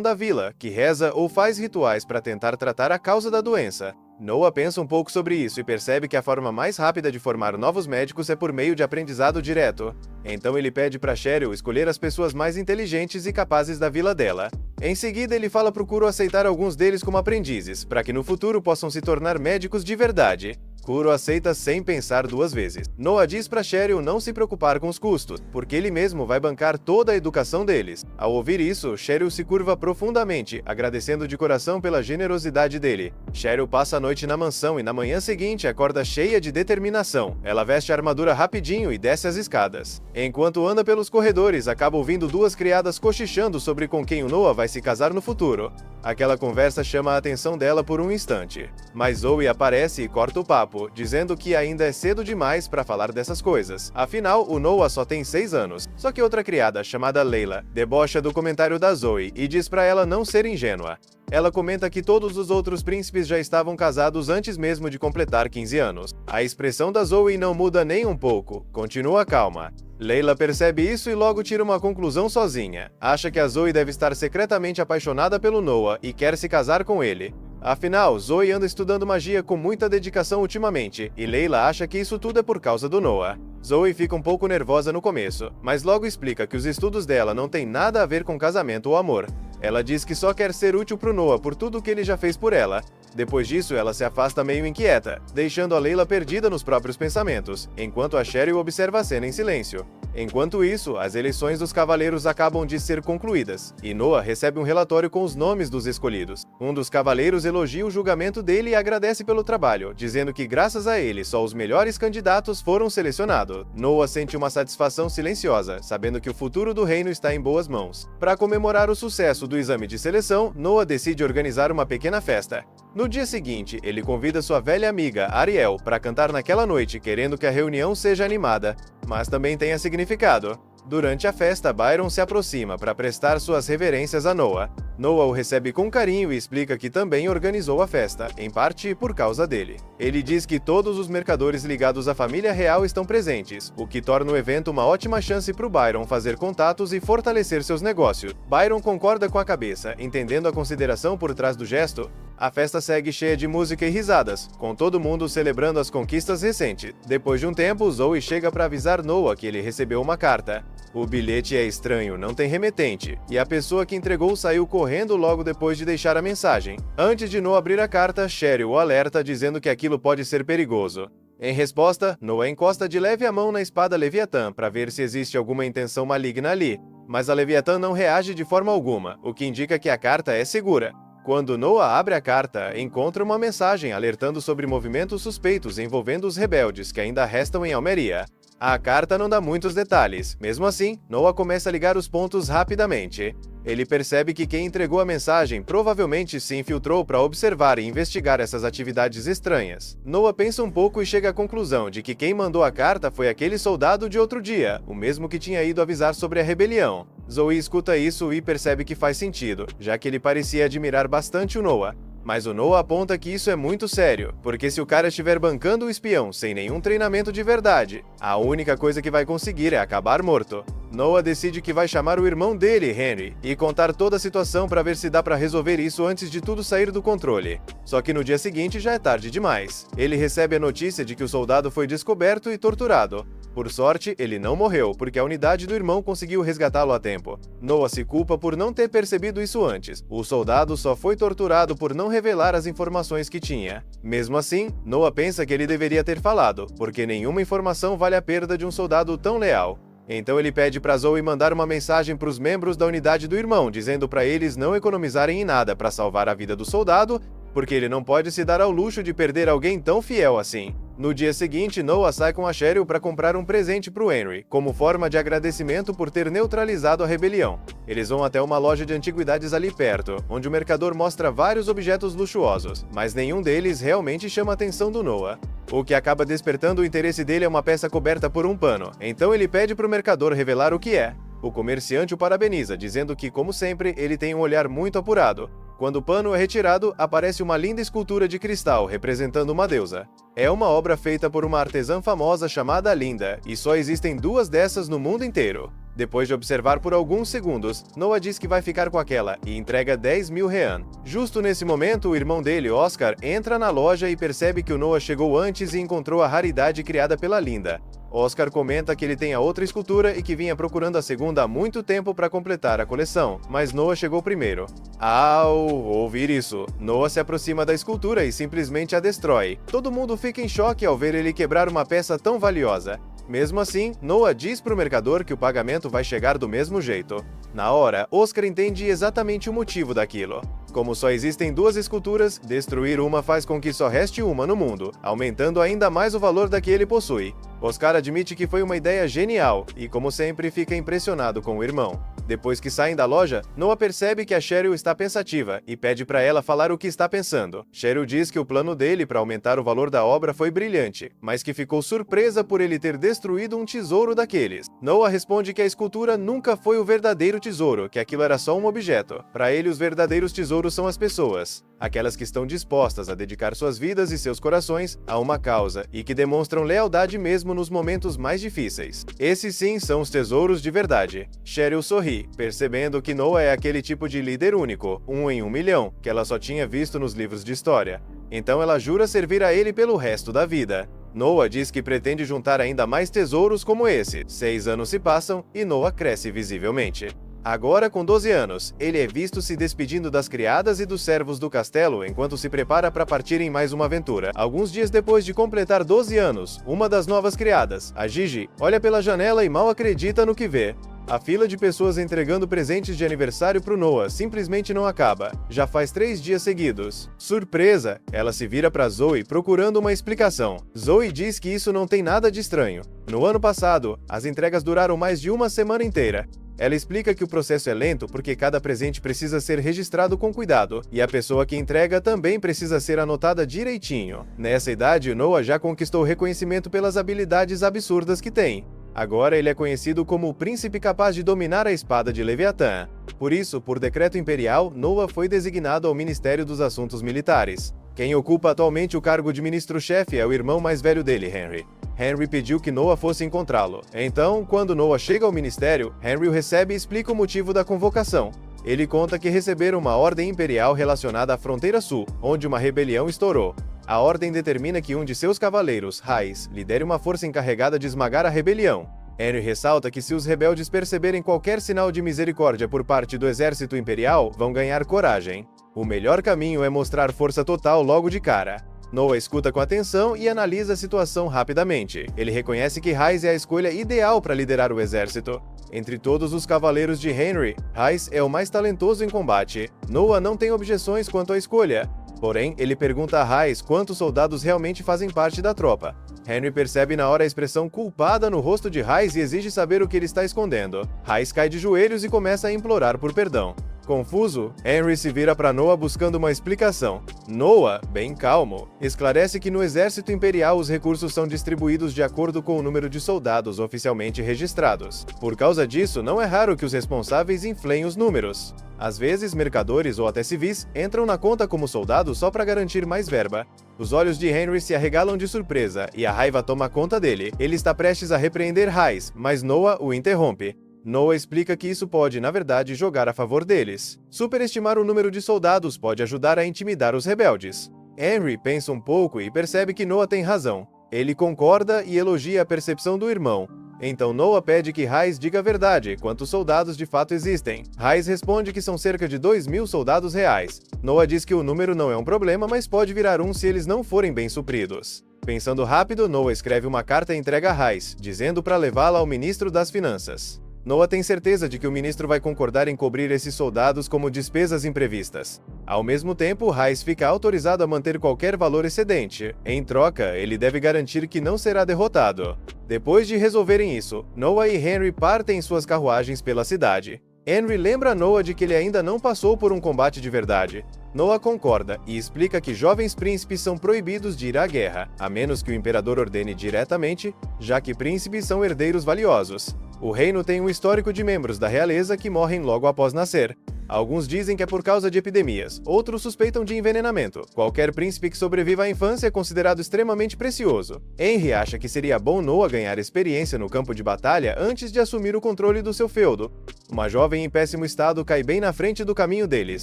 da vila, que reza ou faz rituais para tentar tratar a causa da doença. Noah pensa um pouco sobre isso e percebe que a forma mais rápida de formar novos médicos é por meio de aprendizado direto. Então ele pede para Cheryl escolher as pessoas mais inteligentes e capazes da vila dela. Em seguida, ele fala para o Kuro aceitar alguns deles como aprendizes, para que no futuro possam se tornar médicos de verdade. Kuro aceita sem pensar 2 vezes. Noah diz para Cheryl não se preocupar com os custos, porque ele mesmo vai bancar toda a educação deles. Ao ouvir isso, Cheryl se curva profundamente, agradecendo de coração pela generosidade dele. Cheryl passa a noite na mansão e na manhã seguinte acorda cheia de determinação. Ela veste a armadura rapidinho e desce as escadas. Enquanto anda pelos corredores, acaba ouvindo 2 criadas cochichando sobre com quem o Noah vai se casar no futuro. Aquela conversa chama a atenção dela por um instante, mas Zoe aparece e corta o papo, dizendo que ainda é cedo demais para falar dessas coisas. Afinal, o Noah só tem 6 anos. Só que outra criada, chamada Layla, debocha do comentário da Zoe e diz para ela não ser ingênua. Ela comenta que todos os outros príncipes já estavam casados antes mesmo de completar 15 anos. A expressão da Zoe não muda nem um pouco, continua calma. Layla percebe isso e logo tira uma conclusão sozinha. Acha que a Zoe deve estar secretamente apaixonada pelo Noah e quer se casar com ele. Afinal, Zoe anda estudando magia com muita dedicação ultimamente, e Layla acha que isso tudo é por causa do Noah. Zoe fica um pouco nervosa no começo, mas logo explica que os estudos dela não têm nada a ver com casamento ou amor. Ela diz que só quer ser útil pro Noah por tudo que ele já fez por ela. Depois disso, ela se afasta meio inquieta, deixando a Layla perdida nos próprios pensamentos, enquanto a Cheryl observa a cena em silêncio. Enquanto isso, as eleições dos cavaleiros acabam de ser concluídas, e Noah recebe um relatório com os nomes dos escolhidos. Um dos cavaleiros elogia o julgamento dele e agradece pelo trabalho, dizendo que graças a ele só os melhores candidatos foram selecionados. Noah sente uma satisfação silenciosa, sabendo que o futuro do reino está em boas mãos. Para comemorar o sucesso do exame de seleção, Noah decide organizar uma pequena festa. No dia seguinte, ele convida sua velha amiga, Ariel, para cantar naquela noite, querendo que a reunião seja animada, mas também tenha significado. Durante a festa, Byron se aproxima para prestar suas reverências a Noah. Noah o recebe com carinho e explica que também organizou a festa, em parte por causa dele. Ele diz que todos os mercadores ligados à família real estão presentes, o que torna o evento uma ótima chance para o Byron fazer contatos e fortalecer seus negócios. Byron concorda com a cabeça, entendendo a consideração por trás do gesto. A festa segue cheia de música e risadas, com todo mundo celebrando as conquistas recentes. Depois de um tempo, Zoe chega para avisar Noah que ele recebeu uma carta. O bilhete é estranho, não tem remetente, e a pessoa que entregou saiu correndo logo depois de deixar a mensagem. Antes de Noah abrir a carta, Cheryl o alerta dizendo que aquilo pode ser perigoso. Em resposta, Noah encosta de leve a mão na espada Leviatã para ver se existe alguma intenção maligna ali, mas a Leviatã não reage de forma alguma, o que indica que a carta é segura. Quando Noah abre a carta, encontra uma mensagem alertando sobre movimentos suspeitos envolvendo os rebeldes que ainda restam em Almeria. A carta não dá muitos detalhes. Mesmo assim, Noah começa a ligar os pontos rapidamente. Ele percebe que quem entregou a mensagem provavelmente se infiltrou para observar e investigar essas atividades estranhas. Noah pensa um pouco e chega à conclusão de que quem mandou a carta foi aquele soldado de outro dia, o mesmo que tinha ido avisar sobre a rebelião. Zoe escuta isso e percebe que faz sentido, já que ele parecia admirar bastante o Noah. Mas o Noah aponta que isso é muito sério, porque se o cara estiver bancando o espião sem nenhum treinamento de verdade, a única coisa que vai conseguir é acabar morto. Noah decide que vai chamar o irmão dele, Henry, e contar toda a situação para ver se dá para resolver isso antes de tudo sair do controle. Só que no dia seguinte já é tarde demais. Ele recebe a notícia de que o soldado foi descoberto e torturado. Por sorte, ele não morreu, porque a unidade do irmão conseguiu resgatá-lo a tempo. Noah se culpa por não ter percebido isso antes. O soldado só foi torturado por não revelar as informações que tinha. Mesmo assim, Noah pensa que ele deveria ter falado, porque nenhuma informação vale a perda de um soldado tão leal. Então ele pede para Zoe mandar uma mensagem para os membros da unidade do irmão, dizendo para eles não economizarem em nada para salvar a vida do soldado, porque ele não pode se dar ao luxo de perder alguém tão fiel assim. No dia seguinte, Noah sai com a Cheryl para comprar um presente para o Henry, como forma de agradecimento por ter neutralizado a rebelião. Eles vão até uma loja de antiguidades ali perto, onde o mercador mostra vários objetos luxuosos, mas nenhum deles realmente chama a atenção do Noah. O que acaba despertando o interesse dele é uma peça coberta por um pano, então ele pede para o mercador revelar o que é. O comerciante o parabeniza, dizendo que, como sempre, ele tem um olhar muito apurado. Quando o pano é retirado, aparece uma linda escultura de cristal representando uma deusa. É uma obra feita por uma artesã famosa chamada Linda, e só existem 2 dessas no mundo inteiro. Depois de observar por alguns segundos, Noah diz que vai ficar com aquela e entrega 10.000 rean. Justo nesse momento, o irmão dele, Oscar, entra na loja e percebe que o Noah chegou antes e encontrou a raridade criada pela Linda. Oscar comenta que ele tem a outra escultura e que vinha procurando a segunda há muito tempo para completar a coleção, mas Noah chegou primeiro. Ao ouvir isso, Noah se aproxima da escultura e simplesmente a destrói. Todo mundo fica em choque ao ver ele quebrar uma peça tão valiosa. Mesmo assim, Noah diz para o mercador que o pagamento vai chegar do mesmo jeito. Na hora, Oscar entende exatamente o motivo daquilo. Como só existem 2 esculturas, destruir uma faz com que só reste uma no mundo, aumentando ainda mais o valor da que ele possui. Oscar admite que foi uma ideia genial e, como sempre, fica impressionado com o irmão. Depois que saem da loja, Noah percebe que a Cheryl está pensativa e pede para ela falar o que está pensando. Cheryl diz que o plano dele para aumentar o valor da obra foi brilhante, mas que ficou surpresa por ele ter destruído um tesouro daqueles. Noah responde que a escultura nunca foi o verdadeiro tesouro, que aquilo era só um objeto. Para ele, os verdadeiros tesouros são as pessoas, aquelas que estão dispostas a dedicar suas vidas e seus corações a uma causa e que demonstram lealdade mesmo nos momentos mais difíceis. Esses sim são os tesouros de verdade. Cheryl sorri, percebendo que Noah é aquele tipo de líder único, 1 em 1 milhão, que ela só tinha visto nos livros de história. Então ela jura servir a ele pelo resto da vida. Noah diz que pretende juntar ainda mais tesouros como esse. 6 anos se passam e Noah cresce visivelmente. Agora, com 12 anos, ele é visto se despedindo das criadas e dos servos do castelo enquanto se prepara para partir em mais uma aventura. Alguns dias depois de completar 12 anos, uma das novas criadas, a Gigi, olha pela janela e mal acredita no que vê. A fila de pessoas entregando presentes de aniversário pro Noah simplesmente não acaba. Já faz 3 dias seguidos. Surpresa! Ela se vira para Zoe procurando uma explicação. Zoe diz que isso não tem nada de estranho. No ano passado, as entregas duraram mais de uma semana inteira. Ela explica que o processo é lento porque cada presente precisa ser registrado com cuidado, e a pessoa que entrega também precisa ser anotada direitinho. Nessa idade, Noah já conquistou reconhecimento pelas habilidades absurdas que tem. Agora ele é conhecido como o príncipe capaz de dominar a espada de Leviatã. Por isso, por decreto imperial, Noah foi designado ao Ministério dos Assuntos Militares. Quem ocupa atualmente o cargo de ministro-chefe é o irmão mais velho dele, Henry. Henry pediu que Noah fosse encontrá-lo. Então, quando Noah chega ao ministério, Henry o recebe e explica o motivo da convocação. Ele conta que receberam uma ordem imperial relacionada à fronteira sul, onde uma rebelião estourou. A ordem determina que um de seus cavaleiros, Rhys, lidere uma força encarregada de esmagar a rebelião. Henry ressalta que se os rebeldes perceberem qualquer sinal de misericórdia por parte do exército imperial, vão ganhar coragem. O melhor caminho é mostrar força total logo de cara. Noah escuta com atenção e analisa a situação rapidamente. Ele reconhece que Rhys é a escolha ideal para liderar o exército. Entre todos os cavaleiros de Henry, Rhys é o mais talentoso em combate. Noah não tem objeções quanto à escolha. Porém, ele pergunta a Rhys quantos soldados realmente fazem parte da tropa. Henry percebe na hora a expressão culpada no rosto de Rhys e exige saber o que ele está escondendo. Rhys cai de joelhos e começa a implorar por perdão. Confuso, Henry se vira para Noah buscando uma explicação. Noah, bem calmo, esclarece que no exército imperial os recursos são distribuídos de acordo com o número de soldados oficialmente registrados. Por causa disso, não é raro que os responsáveis inflem os números. Às vezes, mercadores ou até civis entram na conta como soldados só para garantir mais verba. Os olhos de Henry se arregalam de surpresa e a raiva toma conta dele. Ele está prestes a repreender Rhys, mas Noah o interrompe. Noah explica que isso pode, na verdade, jogar a favor deles. Superestimar o número de soldados pode ajudar a intimidar os rebeldes. Henry pensa um pouco e percebe que Noah tem razão. Ele concorda e elogia a percepção do irmão. Então Noah pede que Rhys diga a verdade, quantos soldados de fato existem. Rhys responde que são cerca de 2.000 soldados reais. Noah diz que o número não é um problema, mas pode virar um se eles não forem bem supridos. Pensando rápido, Noah escreve uma carta e entrega a Rhys, dizendo para levá-la ao ministro das Finanças. Noah tem certeza de que o ministro vai concordar em cobrir esses soldados como despesas imprevistas. Ao mesmo tempo, Rhys fica autorizado a manter qualquer valor excedente. Em troca, ele deve garantir que não será derrotado. Depois de resolverem isso, Noah e Henry partem em suas carruagens pela cidade. Henry lembra Noah de que ele ainda não passou por um combate de verdade. Noah concorda e explica que jovens príncipes são proibidos de ir à guerra, a menos que o imperador ordene diretamente, já que príncipes são herdeiros valiosos. O reino tem um histórico de membros da realeza que morrem logo após nascer. Alguns dizem que é por causa de epidemias, outros suspeitam de envenenamento. Qualquer príncipe que sobreviva à infância é considerado extremamente precioso. Henry acha que seria bom Noah ganhar experiência no campo de batalha antes de assumir o controle do seu feudo. Uma jovem em péssimo estado cai bem na frente do caminho deles,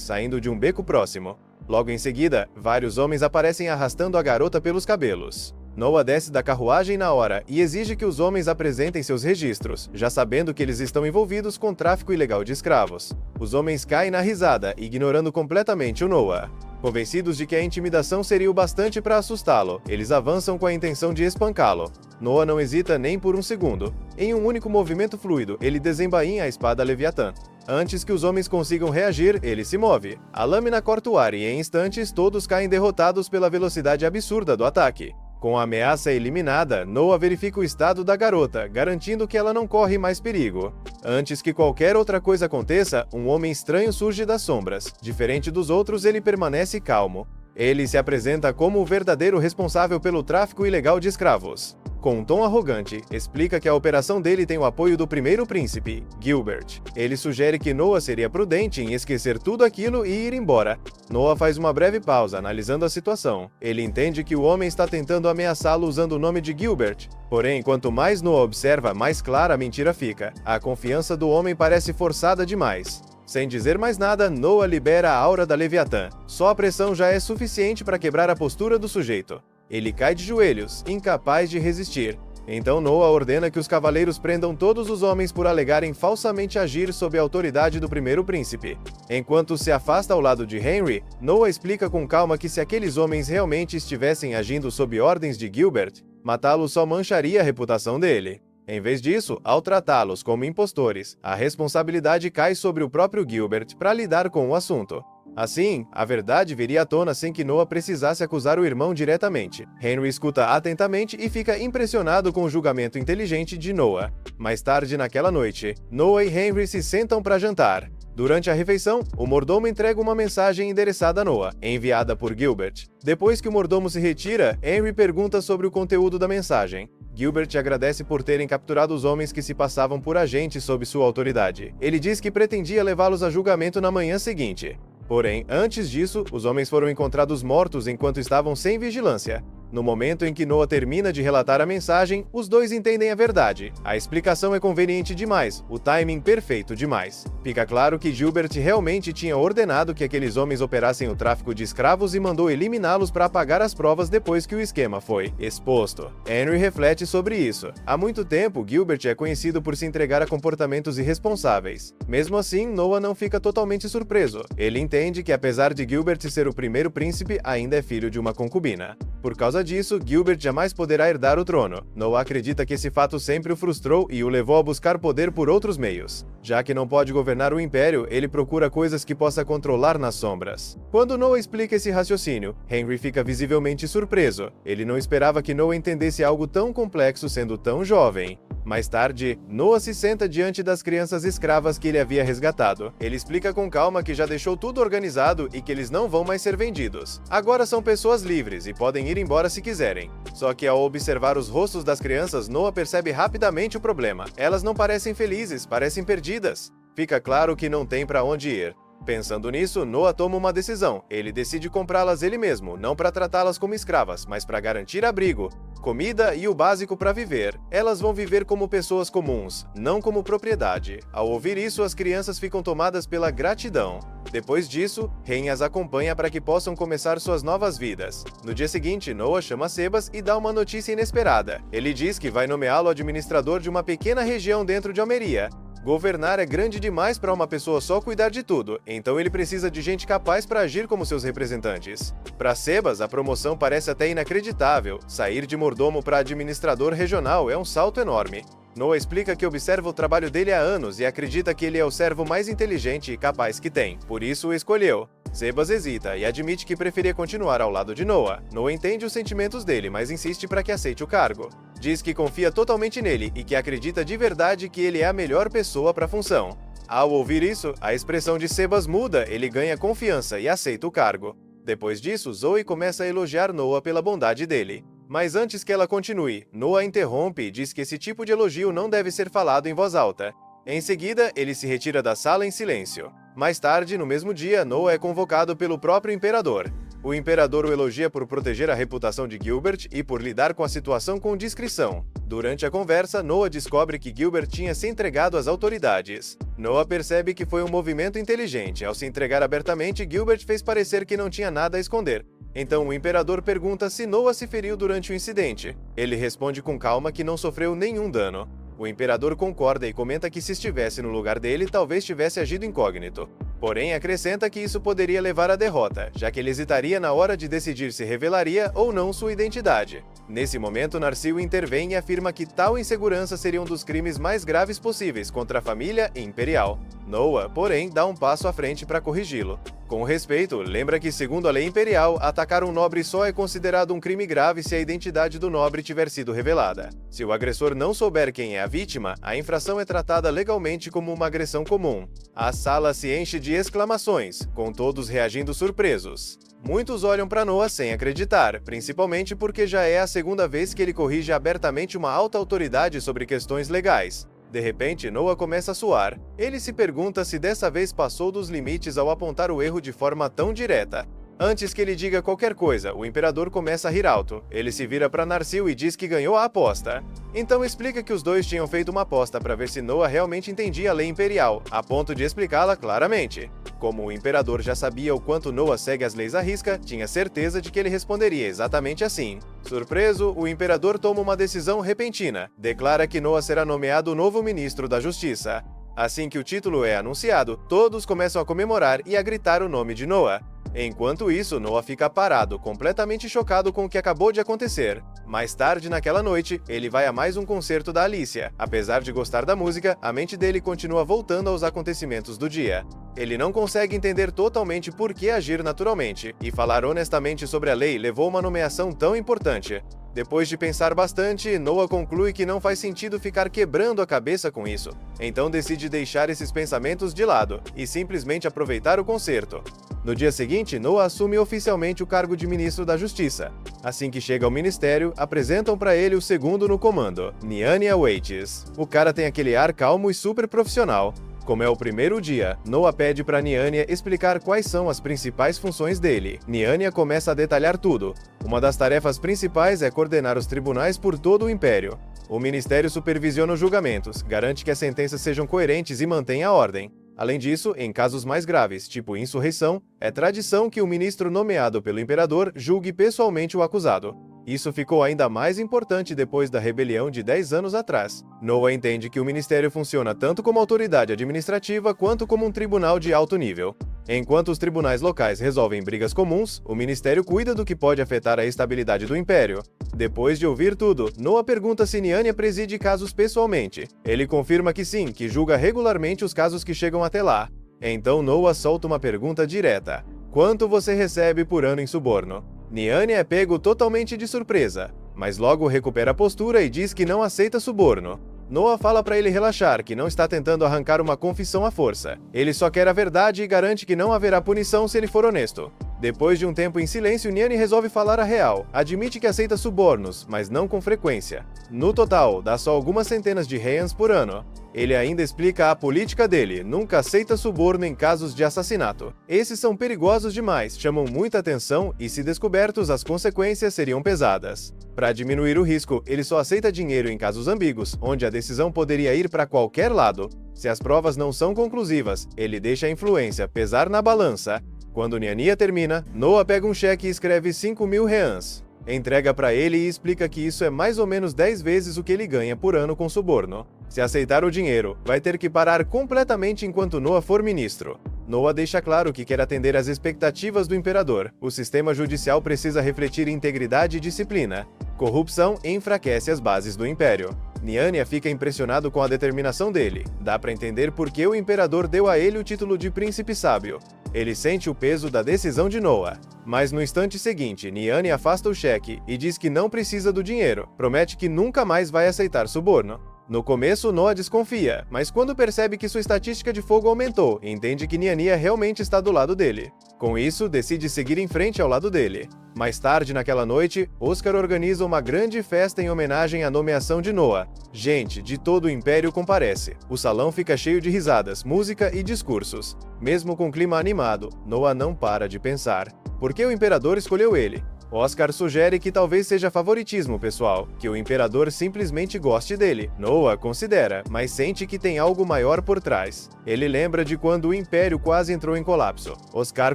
saindo de um beco próximo. Logo em seguida, vários homens aparecem arrastando a garota pelos cabelos. Noah desce da carruagem na hora e exige que os homens apresentem seus registros, já sabendo que eles estão envolvidos com tráfico ilegal de escravos. Os homens caem na risada, ignorando completamente o Noah. Convencidos de que a intimidação seria o bastante para assustá-lo, eles avançam com a intenção de espancá-lo. Noah não hesita nem por um segundo. Em um único movimento fluido, ele desembainha a espada Leviatã. Antes que os homens consigam reagir, ele se move. A lâmina corta o ar e, em instantes, todos caem derrotados pela velocidade absurda do ataque. Com a ameaça eliminada, Noah verifica o estado da garota, garantindo que ela não corre mais perigo. Antes que qualquer outra coisa aconteça, um homem estranho surge das sombras. Diferente dos outros, ele permanece calmo. Ele se apresenta como o verdadeiro responsável pelo tráfico ilegal de escravos. Com um tom arrogante, explica que a operação dele tem o apoio do primeiro príncipe, Gilbert. Ele sugere que Noah seria prudente em esquecer tudo aquilo e ir embora. Noah faz uma breve pausa, analisando a situação. Ele entende que o homem está tentando ameaçá-lo usando o nome de Gilbert. Porém, quanto mais Noah observa, mais clara a mentira fica. A confiança do homem parece forçada demais. Sem dizer mais nada, Noah libera a aura da Leviatã. Só a pressão já é suficiente para quebrar a postura do sujeito. Ele cai de joelhos, incapaz de resistir. Então Noah ordena que os cavaleiros prendam todos os homens por alegarem falsamente agir sob a autoridade do primeiro príncipe. Enquanto se afasta ao lado de Henry, Noah explica com calma que se aqueles homens realmente estivessem agindo sob ordens de Gilbert, matá-lo só mancharia a reputação dele. Em vez disso, ao tratá-los como impostores, a responsabilidade cai sobre o próprio Gilbert para lidar com o assunto. Assim, a verdade viria à tona sem que Noah precisasse acusar o irmão diretamente. Henry escuta atentamente e fica impressionado com o julgamento inteligente de Noah. Mais tarde naquela noite, Noah e Henry se sentam para jantar. Durante a refeição, o mordomo entrega uma mensagem endereçada a Noah, enviada por Gilbert. Depois que o mordomo se retira, Henry pergunta sobre o conteúdo da mensagem. Gilbert agradece por terem capturado os homens que se passavam por agentes sob sua autoridade. Ele diz que pretendia levá-los a julgamento na manhã seguinte. Porém, antes disso, os homens foram encontrados mortos enquanto estavam sem vigilância. No momento em que Noah termina de relatar a mensagem, os dois entendem a verdade. A explicação é conveniente demais, o timing perfeito demais. Fica claro que Gilbert realmente tinha ordenado que aqueles homens operassem o tráfico de escravos e mandou eliminá-los para apagar as provas depois que o esquema foi exposto. Henry reflete sobre isso. Há muito tempo, Gilbert é conhecido por se entregar a comportamentos irresponsáveis. Mesmo assim, Noah não fica totalmente surpreso. Ele entende que apesar de Gilbert ser o primeiro príncipe, ainda é filho de uma concubina. Por causa disso, Gilbert jamais poderá herdar o trono. Noah acredita que esse fato sempre o frustrou e o levou a buscar poder por outros meios. Já que não pode governar o império, ele procura coisas que possa controlar nas sombras. Quando Noah explica esse raciocínio, Henry fica visivelmente surpreso. Ele não esperava que Noah entendesse algo tão complexo sendo tão jovem. Mais tarde, Noah se senta diante das crianças escravas que ele havia resgatado. Ele explica com calma que já deixou tudo organizado e que eles não vão mais ser vendidos. Agora são pessoas livres e podem ir embora se quiserem. Só que ao observar os rostos das crianças, Noah percebe rapidamente o problema. Elas não parecem felizes, parecem perdidas. Fica claro que não tem para onde ir. Pensando nisso, Noah toma uma decisão. Ele decide comprá-las ele mesmo, não para tratá-las como escravas, mas para garantir abrigo, comida e o básico para viver. Elas vão viver como pessoas comuns, não como propriedade. Ao ouvir isso, as crianças ficam tomadas pela gratidão. Depois disso, Ren as acompanha para que possam começar suas novas vidas. No dia seguinte, Noah chama Sebas e dá uma notícia inesperada. Ele diz que vai nomeá-lo administrador de uma pequena região dentro de Almeria. Governar é grande demais para uma pessoa só cuidar de tudo, então ele precisa de gente capaz para agir como seus representantes. Para Sebas, a promoção parece até inacreditável. Sair de mordomo para administrador regional é um salto enorme. Noah explica que observa o trabalho dele há anos e acredita que ele é o servo mais inteligente e capaz que tem, por isso o escolheu. Sebas hesita e admite que preferia continuar ao lado de Noah. Noah entende os sentimentos dele, mas insiste para que aceite o cargo. Diz que confia totalmente nele e que acredita de verdade que ele é a melhor pessoa para a função. Ao ouvir isso, a expressão de Sebas muda, ele ganha confiança e aceita o cargo. Depois disso, Zoe começa a elogiar Noah pela bondade dele. Mas antes que ela continue, Noah interrompe e diz que esse tipo de elogio não deve ser falado em voz alta. Em seguida, ele se retira da sala em silêncio. Mais tarde, no mesmo dia, Noah é convocado pelo próprio imperador. O imperador o elogia por proteger a reputação de Gilbert e por lidar com a situação com discrição. Durante a conversa, Noah descobre que Gilbert tinha se entregado às autoridades. Noah percebe que foi um movimento inteligente. Ao se entregar abertamente, Gilbert fez parecer que não tinha nada a esconder. Então o imperador pergunta se Noah se feriu durante o incidente. Ele responde com calma que não sofreu nenhum dano. O imperador concorda e comenta que se estivesse no lugar dele, talvez tivesse agido incógnito. Porém, acrescenta que isso poderia levar à derrota, já que ele hesitaria na hora de decidir se revelaria ou não sua identidade. Nesse momento, Narsil intervém e afirma que tal insegurança seria um dos crimes mais graves possíveis contra a família imperial. Noah, porém, dá um passo à frente para corrigi-lo. Com respeito, lembra que, segundo a lei imperial, atacar um nobre só é considerado um crime grave se a identidade do nobre tiver sido revelada. Se o agressor não souber quem é a vítima, a infração é tratada legalmente como uma agressão comum. A sala se enche de exclamações, com todos reagindo surpresos. Muitos olham para Noah sem acreditar, principalmente porque já é a segunda vez que ele corrige abertamente uma alta autoridade sobre questões legais. De repente, Noah começa a suar. Ele se pergunta se dessa vez passou dos limites ao apontar o erro de forma tão direta. Antes que ele diga qualquer coisa, o imperador começa a rir alto. Ele se vira para Narsil e diz que ganhou a aposta. Então explica que os dois tinham feito uma aposta para ver se Noah realmente entendia a lei imperial, a ponto de explicá-la claramente. Como o imperador já sabia o quanto Noah segue as leis à risca, tinha certeza de que ele responderia exatamente assim. Surpreso, o imperador toma uma decisão repentina. Declara que Noah será nomeado o novo ministro da Justiça. Assim que o título é anunciado, todos começam a comemorar e a gritar o nome de Noah. Enquanto isso, Noah fica parado, completamente chocado com o que acabou de acontecer. Mais tarde naquela noite, ele vai a mais um concerto da Alicia. Apesar de gostar da música, a mente dele continua voltando aos acontecimentos do dia. Ele não consegue entender totalmente por que agir naturalmente, e falar honestamente sobre a lei levou uma nomeação tão importante. Depois de pensar bastante, Noah conclui que não faz sentido ficar quebrando a cabeça com isso. Então decide deixar esses pensamentos de lado e simplesmente aproveitar o concerto. No dia seguinte, Noah assume oficialmente o cargo de ministro da Justiça. Assim que chega ao ministério, apresentam para ele o segundo no comando, Nyania Waits. O cara tem aquele ar calmo e super profissional. Como é o primeiro dia, Noah pede para Nyania explicar quais são as principais funções dele. Nyania começa a detalhar tudo. Uma das tarefas principais é coordenar os tribunais por todo o Império. O Ministério supervisiona os julgamentos, garante que as sentenças sejam coerentes e mantém a ordem. Além disso, em casos mais graves, tipo insurreição, é tradição que o ministro nomeado pelo imperador julgue pessoalmente o acusado. Isso ficou ainda mais importante depois da rebelião de 10 anos atrás. Noah entende que o ministério funciona tanto como autoridade administrativa quanto como um tribunal de alto nível. Enquanto os tribunais locais resolvem brigas comuns, o ministério cuida do que pode afetar a estabilidade do império. Depois de ouvir tudo, Noah pergunta se Nyania preside casos pessoalmente. Ele confirma que sim, que julga regularmente os casos que chegam até lá. Então Noah solta uma pergunta direta: quanto você recebe por ano em suborno? Nyania é pego totalmente de surpresa, mas logo recupera a postura e diz que não aceita suborno. Noah fala para ele relaxar, que não está tentando arrancar uma confissão à força. Ele só quer a verdade e garante que não haverá punição se ele for honesto. Depois de um tempo em silêncio, Nyania resolve falar a real. Admite que aceita subornos, mas não com frequência. No total, dá só algumas centenas de reans por ano. Ele ainda explica a política dele, nunca aceita suborno em casos de assassinato. Esses são perigosos demais, chamam muita atenção e, se descobertos, as consequências seriam pesadas. Para diminuir o risco, ele só aceita dinheiro em casos ambíguos, onde a decisão poderia ir para qualquer lado. Se as provas não são conclusivas, ele deixa a influência pesar na balança. Quando Nyania termina, Noah pega um cheque e escreve 5.000 reans. Entrega para ele e explica que isso é mais ou menos 10 vezes o que ele ganha por ano com suborno. Se aceitar o dinheiro, vai ter que parar completamente enquanto Noah for ministro. Noah deixa claro que quer atender às expectativas do imperador. O sistema judicial precisa refletir integridade e disciplina. Corrupção enfraquece as bases do império. Nyania fica impressionado com a determinação dele. Dá para entender por que o imperador deu a ele o título de príncipe sábio. Ele sente o peso da decisão de Noah. Mas no instante seguinte, Nyania afasta o cheque e diz que não precisa do dinheiro. Promete que nunca mais vai aceitar suborno. No começo, Noah desconfia, mas quando percebe que sua estatística de fogo aumentou, entende que Nyania realmente está do lado dele. Com isso, decide seguir em frente ao lado dele. Mais tarde naquela noite, Oscar organiza uma grande festa em homenagem à nomeação de Noah. Gente de todo o Império comparece. O salão fica cheio de risadas, música e discursos. Mesmo com clima animado, Noah não para de pensar. Por que o imperador escolheu ele? Oscar sugere que talvez seja favoritismo pessoal, que o imperador simplesmente goste dele. Noah considera, mas sente que tem algo maior por trás. Ele lembra de quando o império quase entrou em colapso. Oscar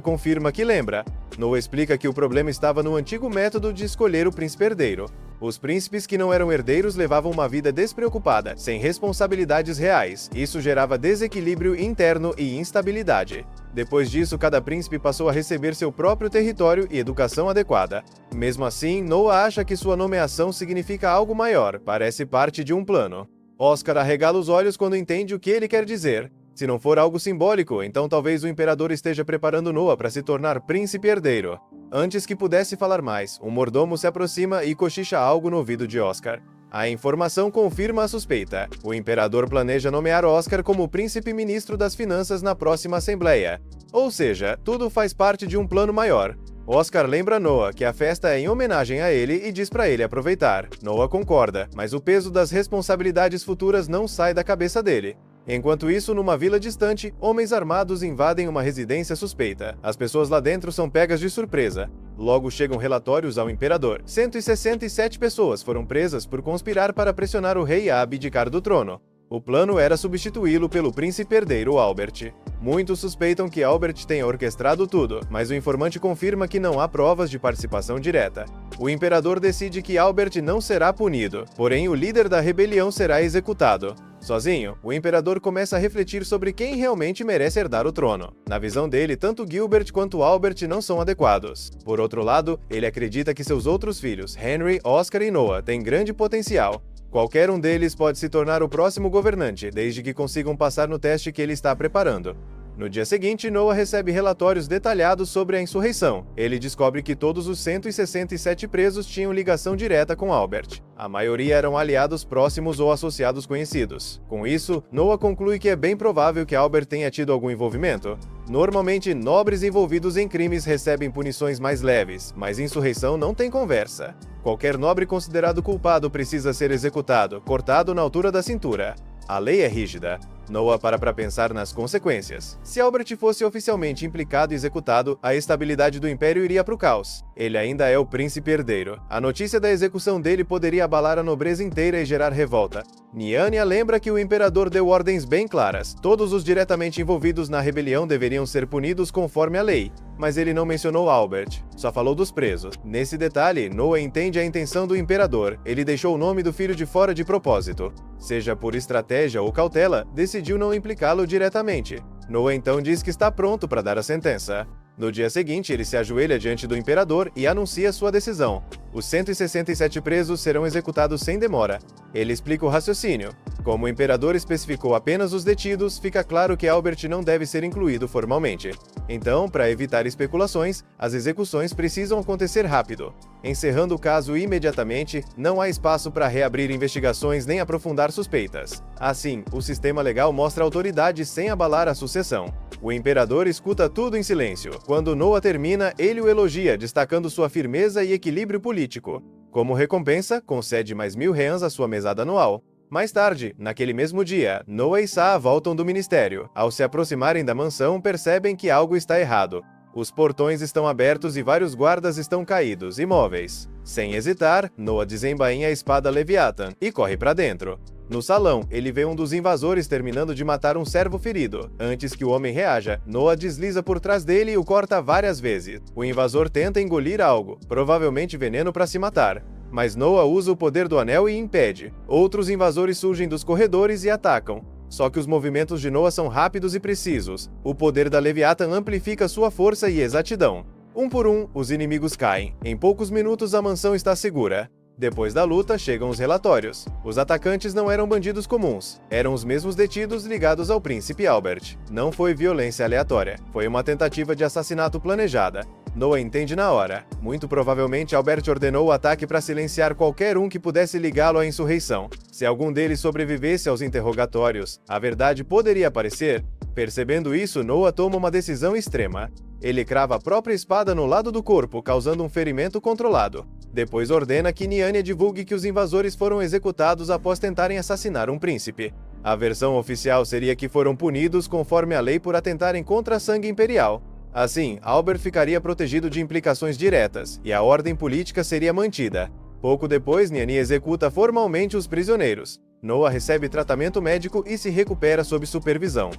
confirma que lembra. Noah explica que o problema estava no antigo método de escolher o príncipe herdeiro. Os príncipes que não eram herdeiros levavam uma vida despreocupada, sem responsabilidades reais. Isso gerava desequilíbrio interno e instabilidade. Depois disso, cada príncipe passou a receber seu próprio território e educação adequada. Mesmo assim, Noah acha que sua nomeação significa algo maior, parece parte de um plano. Oscar arregala os olhos quando entende o que ele quer dizer. Se não for algo simbólico, então talvez o imperador esteja preparando Noah para se tornar príncipe herdeiro. Antes que pudesse falar mais, um mordomo se aproxima e cochicha algo no ouvido de Oscar. A informação confirma a suspeita. O imperador planeja nomear Oscar como príncipe-ministro das finanças na próxima assembleia. Ou seja, tudo faz parte de um plano maior. Oscar lembra Noah que a festa é em homenagem a ele e diz para ele aproveitar. Noah concorda, mas o peso das responsabilidades futuras não sai da cabeça dele. Enquanto isso, numa vila distante, homens armados invadem uma residência suspeita. As pessoas lá dentro são pegas de surpresa. Logo chegam relatórios ao imperador. 167 pessoas foram presas por conspirar para pressionar o rei a abdicar do trono. O plano era substituí-lo pelo príncipe herdeiro Albert. Muitos suspeitam que Albert tenha orquestrado tudo, mas o informante confirma que não há provas de participação direta. O imperador decide que Albert não será punido, porém o líder da rebelião será executado. Sozinho, o imperador começa a refletir sobre quem realmente merece herdar o trono. Na visão dele, tanto Gilbert quanto Albert não são adequados. Por outro lado, ele acredita que seus outros filhos, Henry, Oscar e Noah, têm grande potencial. Qualquer um deles pode se tornar o próximo governante, desde que consigam passar no teste que ele está preparando. No dia seguinte, Noah recebe relatórios detalhados sobre a insurreição. Ele descobre que todos os 167 presos tinham ligação direta com Albert. A maioria eram aliados próximos ou associados conhecidos. Com isso, Noah conclui que é bem provável que Albert tenha tido algum envolvimento. Normalmente, nobres envolvidos em crimes recebem punições mais leves, mas insurreição não tem conversa. Qualquer nobre considerado culpado precisa ser executado, cortado na altura da cintura. A lei é rígida. Noah para pensar nas consequências. Se Albert fosse oficialmente implicado e executado, a estabilidade do império iria para o caos. Ele ainda é o príncipe herdeiro. A notícia da execução dele poderia abalar a nobreza inteira e gerar revolta. Nyanya lembra que o imperador deu ordens bem claras. Todos os diretamente envolvidos na rebelião deveriam ser punidos conforme a lei. Mas ele não mencionou Albert, só falou dos presos. Nesse detalhe, Noah entende a intenção do imperador. Ele deixou o nome do filho de fora de propósito. Seja por estratégia ou cautela, decidiu não implicá-lo diretamente. Noah então diz que está pronto para dar a sentença. No dia seguinte, ele se ajoelha diante do imperador e anuncia sua decisão. Os 167 presos serão executados sem demora. Ele explica o raciocínio. Como o imperador especificou apenas os detidos, fica claro que Albert não deve ser incluído formalmente. Então, para evitar especulações, as execuções precisam acontecer rápido. Encerrando o caso imediatamente, não há espaço para reabrir investigações nem aprofundar suspeitas. Assim, o sistema legal mostra autoridade sem abalar a sucessão. O imperador escuta tudo em silêncio. Quando Noah termina, ele o elogia, destacando sua firmeza e equilíbrio político. Como recompensa, concede mais 1000 rãs à sua mesada anual. Mais tarde, naquele mesmo dia, Noah e Sah voltam do ministério. Ao se aproximarem da mansão, percebem que algo está errado. Os portões estão abertos e vários guardas estão caídos, imóveis. Sem hesitar, Noah desembainha a espada Leviathan e corre para dentro. No salão, ele vê um dos invasores terminando de matar um servo ferido. Antes que o homem reaja, Noah desliza por trás dele e o corta várias vezes. O invasor tenta engolir algo, provavelmente veneno para se matar. Mas Noah usa o poder do anel e impede. Outros invasores surgem dos corredores e atacam. Só que os movimentos de Noah são rápidos e precisos. O poder da Leviathan amplifica sua força e exatidão. Um por um, os inimigos caem. Em poucos minutos a mansão está segura. Depois da luta, chegam os relatórios. Os atacantes não eram bandidos comuns. Eram os mesmos detidos ligados ao príncipe Albert. Não foi violência aleatória. Foi uma tentativa de assassinato planejada. Noah entende na hora. Muito provavelmente Albert ordenou o ataque para silenciar qualquer um que pudesse ligá-lo à insurreição. Se algum deles sobrevivesse aos interrogatórios, a verdade poderia aparecer. Percebendo isso, Noah toma uma decisão extrema. Ele crava a própria espada no lado do corpo, causando um ferimento controlado. Depois ordena que Nyanya divulgue que os invasores foram executados após tentarem assassinar um príncipe. A versão oficial seria que foram punidos conforme a lei por atentarem contra a sangue imperial. Assim, Albert ficaria protegido de implicações diretas, e a ordem política seria mantida. Pouco depois, Nyanya executa formalmente os prisioneiros. Noah recebe tratamento médico e se recupera sob supervisão.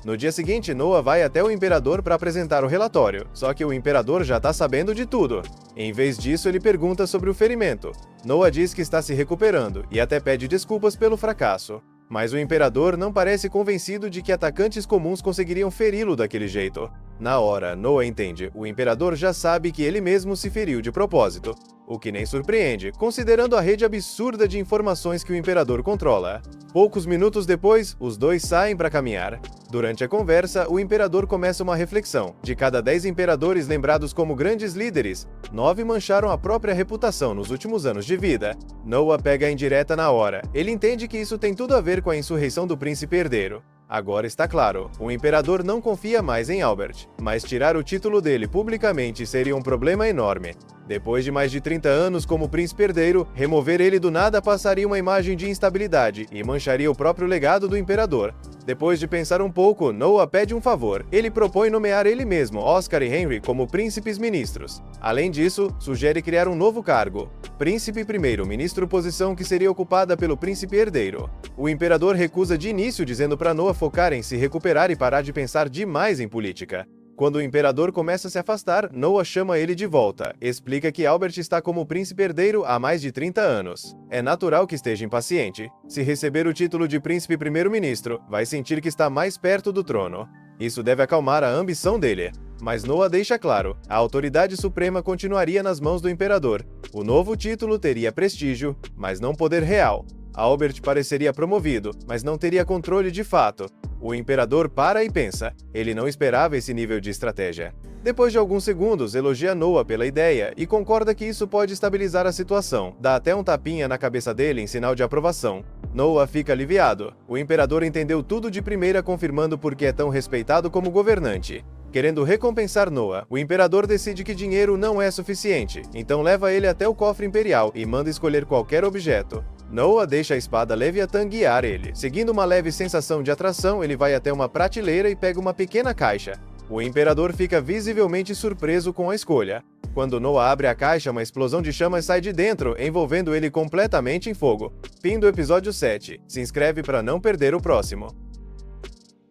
No dia seguinte, Noah vai até o imperador para apresentar o relatório, só que o imperador já está sabendo de tudo. Em vez disso, ele pergunta sobre o ferimento. Noah diz que está se recuperando e até pede desculpas pelo fracasso. Mas o imperador não parece convencido de que atacantes comuns conseguiriam feri-lo daquele jeito. Na hora, Noah entende, o imperador já sabe que ele mesmo se feriu de propósito. o que nem surpreende, considerando a rede absurda de informações que o imperador controla. Poucos minutos depois, os dois saem para caminhar. Durante a conversa, o imperador começa uma reflexão. De cada 10 imperadores lembrados como grandes líderes, 9 mancharam a própria reputação nos últimos anos de vida. Noah pega a indireta na hora. Ele entende que isso tem tudo a ver com a insurreição do príncipe herdeiro. Agora está claro, o imperador não confia mais em Albert, mas tirar o título dele publicamente seria um problema enorme. Depois de mais de 30 anos como príncipe herdeiro, remover ele do nada passaria uma imagem de instabilidade e mancharia o próprio legado do imperador. Depois de pensar um pouco, Noah pede um favor. Ele propõe nomear ele mesmo, Oscar e Henry, como príncipes ministros. Além disso, sugere criar um novo cargo, príncipe primeiro-ministro, posição que seria ocupada pelo príncipe herdeiro. O imperador recusa de início, dizendo para Noah focar em se recuperar e parar de pensar demais em política. Quando o imperador começa a se afastar, Noah chama ele de volta. Explica que Albert está como príncipe herdeiro há mais de 30 anos. É natural que esteja impaciente. Se receber o título de príncipe primeiro-ministro, vai sentir que está mais perto do trono. Isso deve acalmar a ambição dele. Mas Noah deixa claro, a autoridade suprema continuaria nas mãos do imperador. O novo título teria prestígio, mas não poder real. Albert pareceria promovido, mas não teria controle de fato. O imperador para e pensa. Ele não esperava esse nível de estratégia. Depois de alguns segundos, elogia Noah pela ideia e concorda que isso pode estabilizar a situação. Dá até um tapinha na cabeça dele em sinal de aprovação. Noah fica aliviado. O imperador entendeu tudo de primeira, confirmando por que é tão respeitado como governante. Querendo recompensar Noah, o imperador decide que dinheiro não é suficiente, então leva ele até o cofre imperial e manda escolher qualquer objeto. Noah deixa a espada Leviatã guiar ele. Seguindo uma leve sensação de atração, ele vai até uma prateleira e pega uma pequena caixa. O imperador fica visivelmente surpreso com a escolha. Quando Noah abre a caixa, uma explosão de chamas sai de dentro, envolvendo ele completamente em fogo. Fim do episódio 7. Se inscreve para não perder o próximo.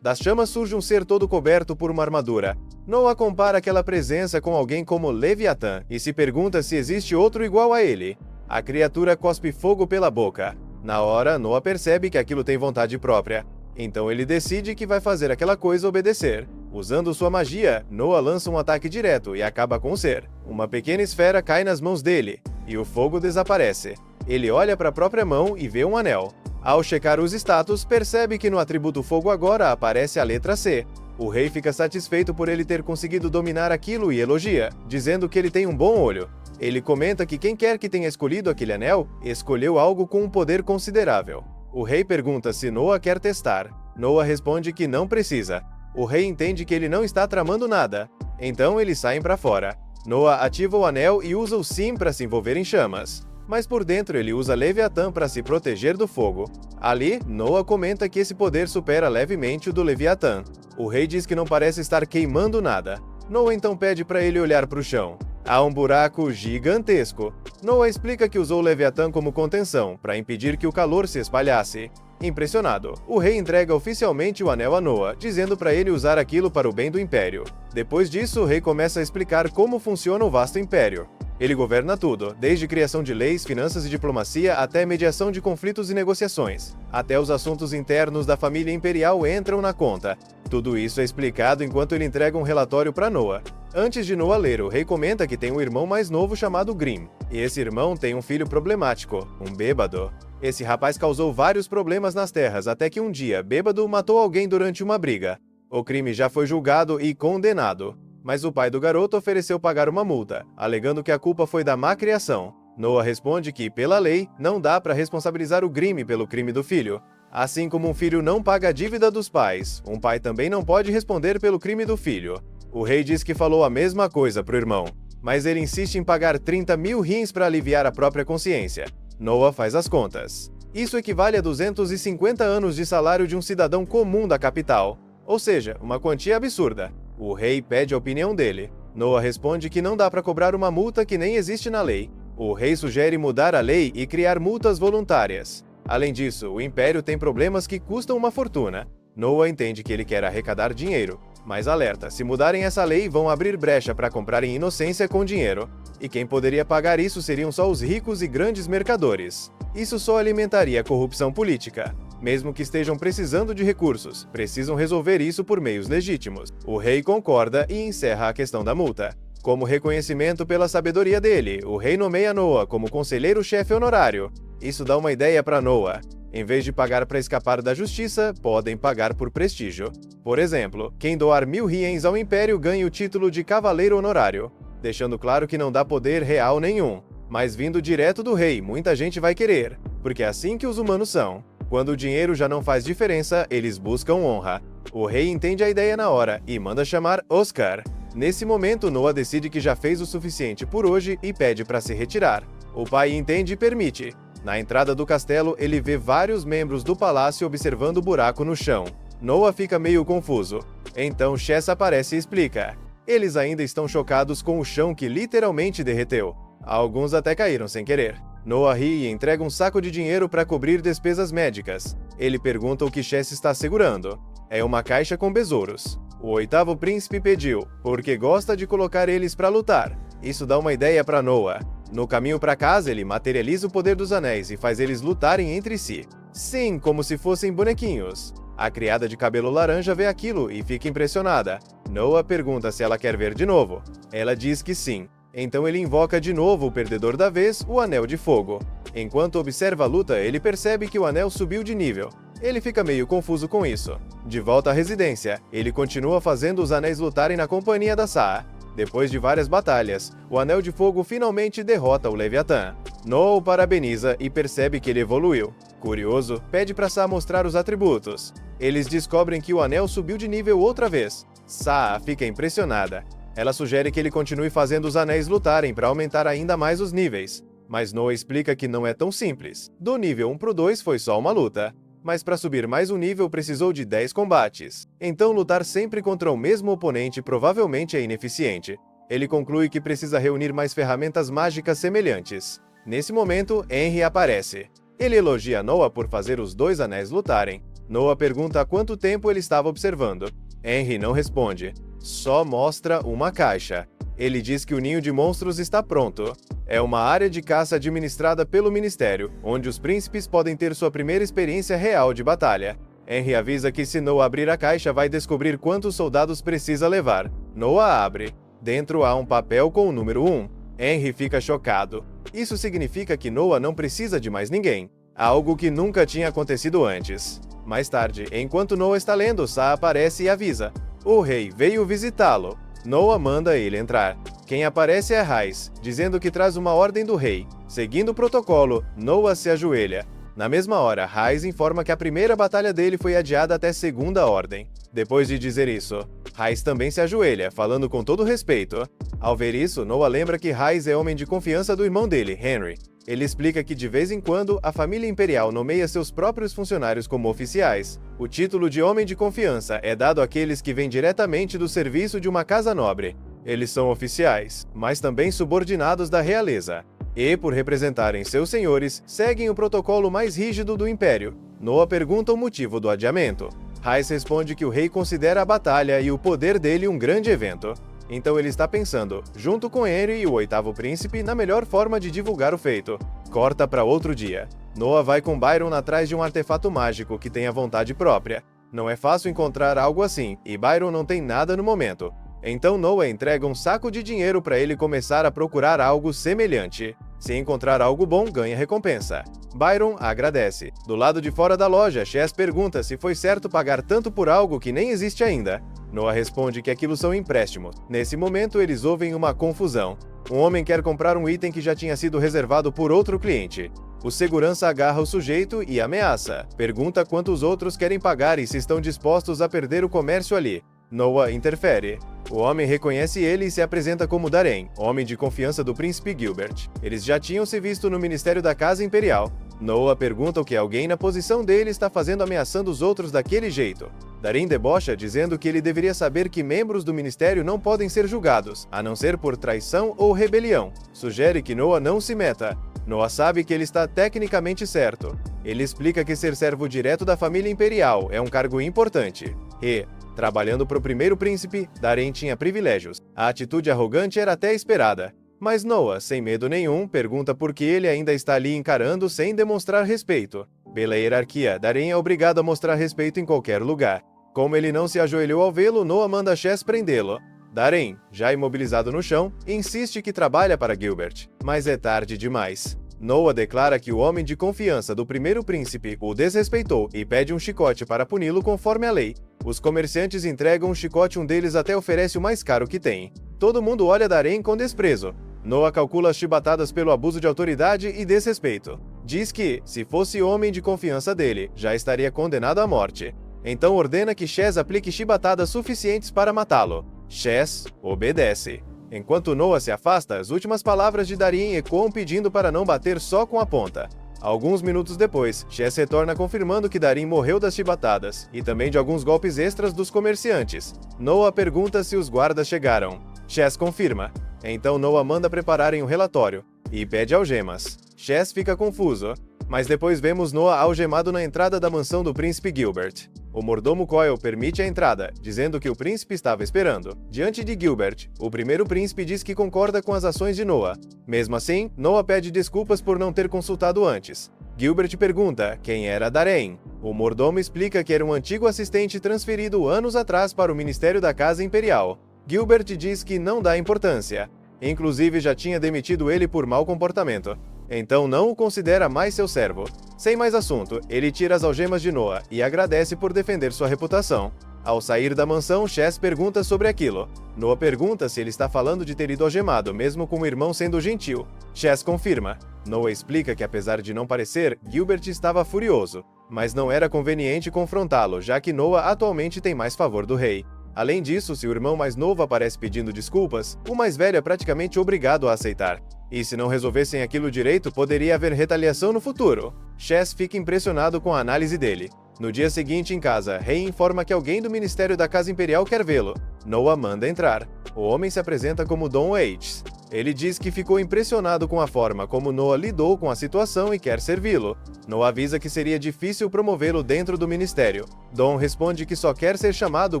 Das chamas surge um ser todo coberto por uma armadura. Noah compara aquela presença com alguém como Leviatã e se pergunta se existe outro igual a ele. A criatura cospe fogo pela boca. Na hora, Noah percebe que aquilo tem vontade própria. Então ele decide que vai fazer aquela coisa obedecer. Usando sua magia, Noah lança um ataque direto e acaba com o ser. Uma pequena esfera cai nas mãos dele, e o fogo desaparece. Ele olha para a própria mão e vê um anel. Ao checar os status, percebe que no atributo fogo agora aparece a letra C. O rei fica satisfeito por ele ter conseguido dominar aquilo e elogia, dizendo que ele tem um bom olho. Ele comenta que quem quer que tenha escolhido aquele anel, escolheu algo com um poder considerável. O rei pergunta se Noah quer testar. Noah responde que não precisa. O rei entende que ele não está tramando nada. Então eles saem para fora. Noah ativa o anel e usa o Sim para se envolver em chamas. Mas por dentro ele usa Leviatã para se proteger do fogo. Ali, Noah comenta que esse poder supera levemente o do Leviatã. O rei diz que não parece estar queimando nada. Noah então pede para ele olhar para o chão. Há um buraco gigantesco. Noah explica que usou o Leviatã como contenção, para impedir que o calor se espalhasse. Impressionado, o rei entrega oficialmente o anel a Noah, dizendo para ele usar aquilo para o bem do império. Depois disso, o rei começa a explicar como funciona o vasto império. Ele governa tudo, desde criação de leis, finanças e diplomacia até mediação de conflitos e negociações. Até os assuntos internos da família imperial entram na conta. Tudo isso é explicado enquanto ele entrega um relatório para Noah. Antes de Noah ler, o rei comenta que tem um irmão mais novo chamado Grimm. E esse irmão tem um filho problemático, um bêbado. Esse rapaz causou vários problemas nas terras, até que um dia, bêbado, matou alguém durante uma briga. O crime já foi julgado e condenado. Mas o pai do garoto ofereceu pagar uma multa, alegando que a culpa foi da má criação. Noah responde que, pela lei, não dá para responsabilizar o Grimm pelo crime do filho. Assim como um filho não paga a dívida dos pais, um pai também não pode responder pelo crime do filho. O rei diz que falou a mesma coisa pro irmão, mas ele insiste em pagar 30 mil rins para aliviar a própria consciência. Noah faz as contas. Isso equivale a 250 anos de salário de um cidadão comum da capital, ou seja, uma quantia absurda. O rei pede a opinião dele. Noah responde que não dá para cobrar uma multa que nem existe na lei. O rei sugere mudar a lei e criar multas voluntárias. Além disso, o império tem problemas que custam uma fortuna. Noah entende que ele quer arrecadar dinheiro, mas alerta, se mudarem essa lei, vão abrir brecha para comprarem inocência com dinheiro. E quem poderia pagar isso seriam só os ricos e grandes mercadores. Isso só alimentaria a corrupção política. Mesmo que estejam precisando de recursos, precisam resolver isso por meios legítimos. O rei concorda e encerra a questão da multa. Como reconhecimento pela sabedoria dele, o rei nomeia Noah como conselheiro-chefe honorário. Isso dá uma ideia para Noah. Em vez de pagar para escapar da justiça, podem pagar por prestígio. Por exemplo, quem doar 1000 riens ao Império ganha o título de cavaleiro honorário, deixando claro que não dá poder real nenhum. Mas vindo direto do rei, muita gente vai querer, porque é assim que os humanos são. Quando o dinheiro já não faz diferença, eles buscam honra. O rei entende a ideia na hora e manda chamar Oscar. Nesse momento, Noah decide que já fez o suficiente por hoje e pede para se retirar. O pai entende e permite. Na entrada do castelo, ele vê vários membros do palácio observando o buraco no chão. Noah fica meio confuso. Então Chess aparece e explica. Eles ainda estão chocados com o chão que literalmente derreteu. Alguns até caíram sem querer. Noah ri e entrega um saco de dinheiro para cobrir despesas médicas. Ele pergunta o que Chess está segurando. É uma caixa com besouros. O 8º príncipe pediu, porque gosta de colocar eles para lutar. Isso dá uma ideia para Noah. No caminho para casa, ele materializa o poder dos anéis e faz eles lutarem entre si. Sim, como se fossem bonequinhos. A criada de cabelo laranja vê aquilo e fica impressionada. Noah pergunta se ela quer ver de novo. Ela diz que sim. Então ele invoca de novo o perdedor da vez, o Anel de Fogo. Enquanto observa a luta, ele percebe que o anel subiu de nível. Ele fica meio confuso com isso. De volta à residência, ele continua fazendo os anéis lutarem na companhia da Saa. Depois de várias batalhas, o Anel de Fogo finalmente derrota o Leviatã. Noah o parabeniza e percebe que ele evoluiu. Curioso, pede para Saa mostrar os atributos. Eles descobrem que o anel subiu de nível outra vez. Saa fica impressionada. Ela sugere que ele continue fazendo os anéis lutarem para aumentar ainda mais os níveis. Mas Noah explica que não é tão simples. Do nível 1 pro 2 foi só uma luta. Mas para subir mais um nível precisou de 10 combates. Então lutar sempre contra o mesmo oponente provavelmente é ineficiente. Ele conclui que precisa reunir mais ferramentas mágicas semelhantes. Nesse momento, Henry aparece. Ele elogia Noah por fazer os 2 anéis lutarem. Noah pergunta há quanto tempo ele estava observando. Henry não responde. Só mostra uma caixa. Ele diz que o ninho de monstros está pronto. É uma área de caça administrada pelo Ministério, onde os príncipes podem ter sua primeira experiência real de batalha. Henry avisa que se Noah abrir a caixa vai descobrir quantos soldados precisa levar. Noah abre. Dentro há um papel com o número 1. Henry fica chocado. Isso significa que Noah não precisa de mais ninguém. Algo que nunca tinha acontecido antes. Mais tarde, enquanto Noah está lendo, Saa aparece e avisa. O rei veio visitá-lo. Noah manda ele entrar. Quem aparece é Rhys, dizendo que traz uma ordem do rei. Seguindo o protocolo, Noah se ajoelha. Na mesma hora, Rhys informa que a primeira batalha dele foi adiada até segunda ordem. Depois de dizer isso, Rhys também se ajoelha, falando com todo respeito. Ao ver isso, Noah lembra que Rhys é homem de confiança do irmão dele, Henry. Ele explica que de vez em quando, a família imperial nomeia seus próprios funcionários como oficiais. O título de homem de confiança é dado àqueles que vêm diretamente do serviço de uma casa nobre. Eles são oficiais, mas também subordinados da realeza. E, por representarem seus senhores, seguem o protocolo mais rígido do Império. Noah pergunta o motivo do adiamento. Rhys responde que o rei considera a batalha e o poder dele um grande evento. Então ele está pensando, junto com Henry e o 8º príncipe, na melhor forma de divulgar o feito. Corta para outro dia. Noah vai com Byron atrás de um artefato mágico que tem a vontade própria. Não é fácil encontrar algo assim, e Byron não tem nada no momento. Então Noah entrega um saco de dinheiro para ele começar a procurar algo semelhante. Se encontrar algo bom, ganha recompensa. Byron agradece. Do lado de fora da loja, Chess pergunta se foi certo pagar tanto por algo que nem existe ainda. Noah responde que aquilo são empréstimos. Nesse momento, eles ouvem uma confusão. Um homem quer comprar um item que já tinha sido reservado por outro cliente. O segurança agarra o sujeito e ameaça. Pergunta quantos outros querem pagar e se estão dispostos a perder o comércio ali. Noah interfere. O homem reconhece ele e se apresenta como Darren, homem de confiança do príncipe Gilbert. Eles já tinham se visto no Ministério da Casa Imperial. Noah pergunta o que alguém na posição dele está fazendo ameaçando os outros daquele jeito. Darren debocha dizendo que ele deveria saber que membros do Ministério não podem ser julgados, a não ser por traição ou rebelião. Sugere que Noah não se meta. Noah sabe que ele está tecnicamente certo. Ele explica que ser servo direto da família imperial é um cargo importante. E, trabalhando para o primeiro príncipe, Darren tinha privilégios. A atitude arrogante era até esperada. Mas Noah, sem medo nenhum, pergunta por que ele ainda está ali encarando sem demonstrar respeito. Pela hierarquia, Darren é obrigado a mostrar respeito em qualquer lugar. Como ele não se ajoelhou ao vê-lo, Noah manda Chess prendê-lo. Darren, já imobilizado no chão, insiste que trabalha para Gilbert, mas é tarde demais. Noah declara que o homem de confiança do primeiro príncipe o desrespeitou e pede um chicote para puni-lo conforme a lei. Os comerciantes entregam um chicote, um deles até oferece o mais caro que tem. Todo mundo olha Darren com desprezo. Noah calcula as chibatadas pelo abuso de autoridade e desrespeito. Diz que, se fosse homem de confiança dele, já estaria condenado à morte. Então ordena que Chess aplique chibatadas suficientes para matá-lo. Chess obedece. Enquanto Noah se afasta, as últimas palavras de Darren ecoam pedindo para não bater só com a ponta. Alguns minutos depois, Chess retorna confirmando que Darren morreu das chibatadas, e também de alguns golpes extras dos comerciantes. Noah pergunta se os guardas chegaram. Chess confirma. Então Noah manda prepararem um relatório, e pede algemas. Chess fica confuso, mas depois vemos Noah algemado na entrada da mansão do príncipe Gilbert. O mordomo Coyle permite a entrada, dizendo que o príncipe estava esperando. Diante de Gilbert, o primeiro príncipe diz que concorda com as ações de Noah. Mesmo assim, Noah pede desculpas por não ter consultado antes. Gilbert pergunta quem era Darren. O mordomo explica que era um antigo assistente transferido anos atrás para o Ministério da Casa Imperial. Gilbert diz que não dá importância. Inclusive já tinha demitido ele por mau comportamento. Então não o considera mais seu servo. Sem mais assunto, ele tira as algemas de Noah e agradece por defender sua reputação. Ao sair da mansão, Chess pergunta sobre aquilo. Noah pergunta se ele está falando de ter ido algemado, mesmo com o irmão sendo gentil. Chess confirma. Noah explica que apesar de não parecer, Gilbert estava furioso, mas não era conveniente confrontá-lo, já que Noah atualmente tem mais favor do rei. Além disso, se o irmão mais novo aparece pedindo desculpas, o mais velho é praticamente obrigado a aceitar. E se não resolvessem aquilo direito, poderia haver retaliação no futuro. Chess fica impressionado com a análise dele. No dia seguinte, em casa, Rey informa que alguém do Ministério da Casa Imperial quer vê-lo. Noah manda entrar. O homem se apresenta como Don Waits. Ele diz que ficou impressionado com a forma como Noah lidou com a situação e quer servi-lo. Noah avisa que seria difícil promovê-lo dentro do ministério. Don responde que só quer ser chamado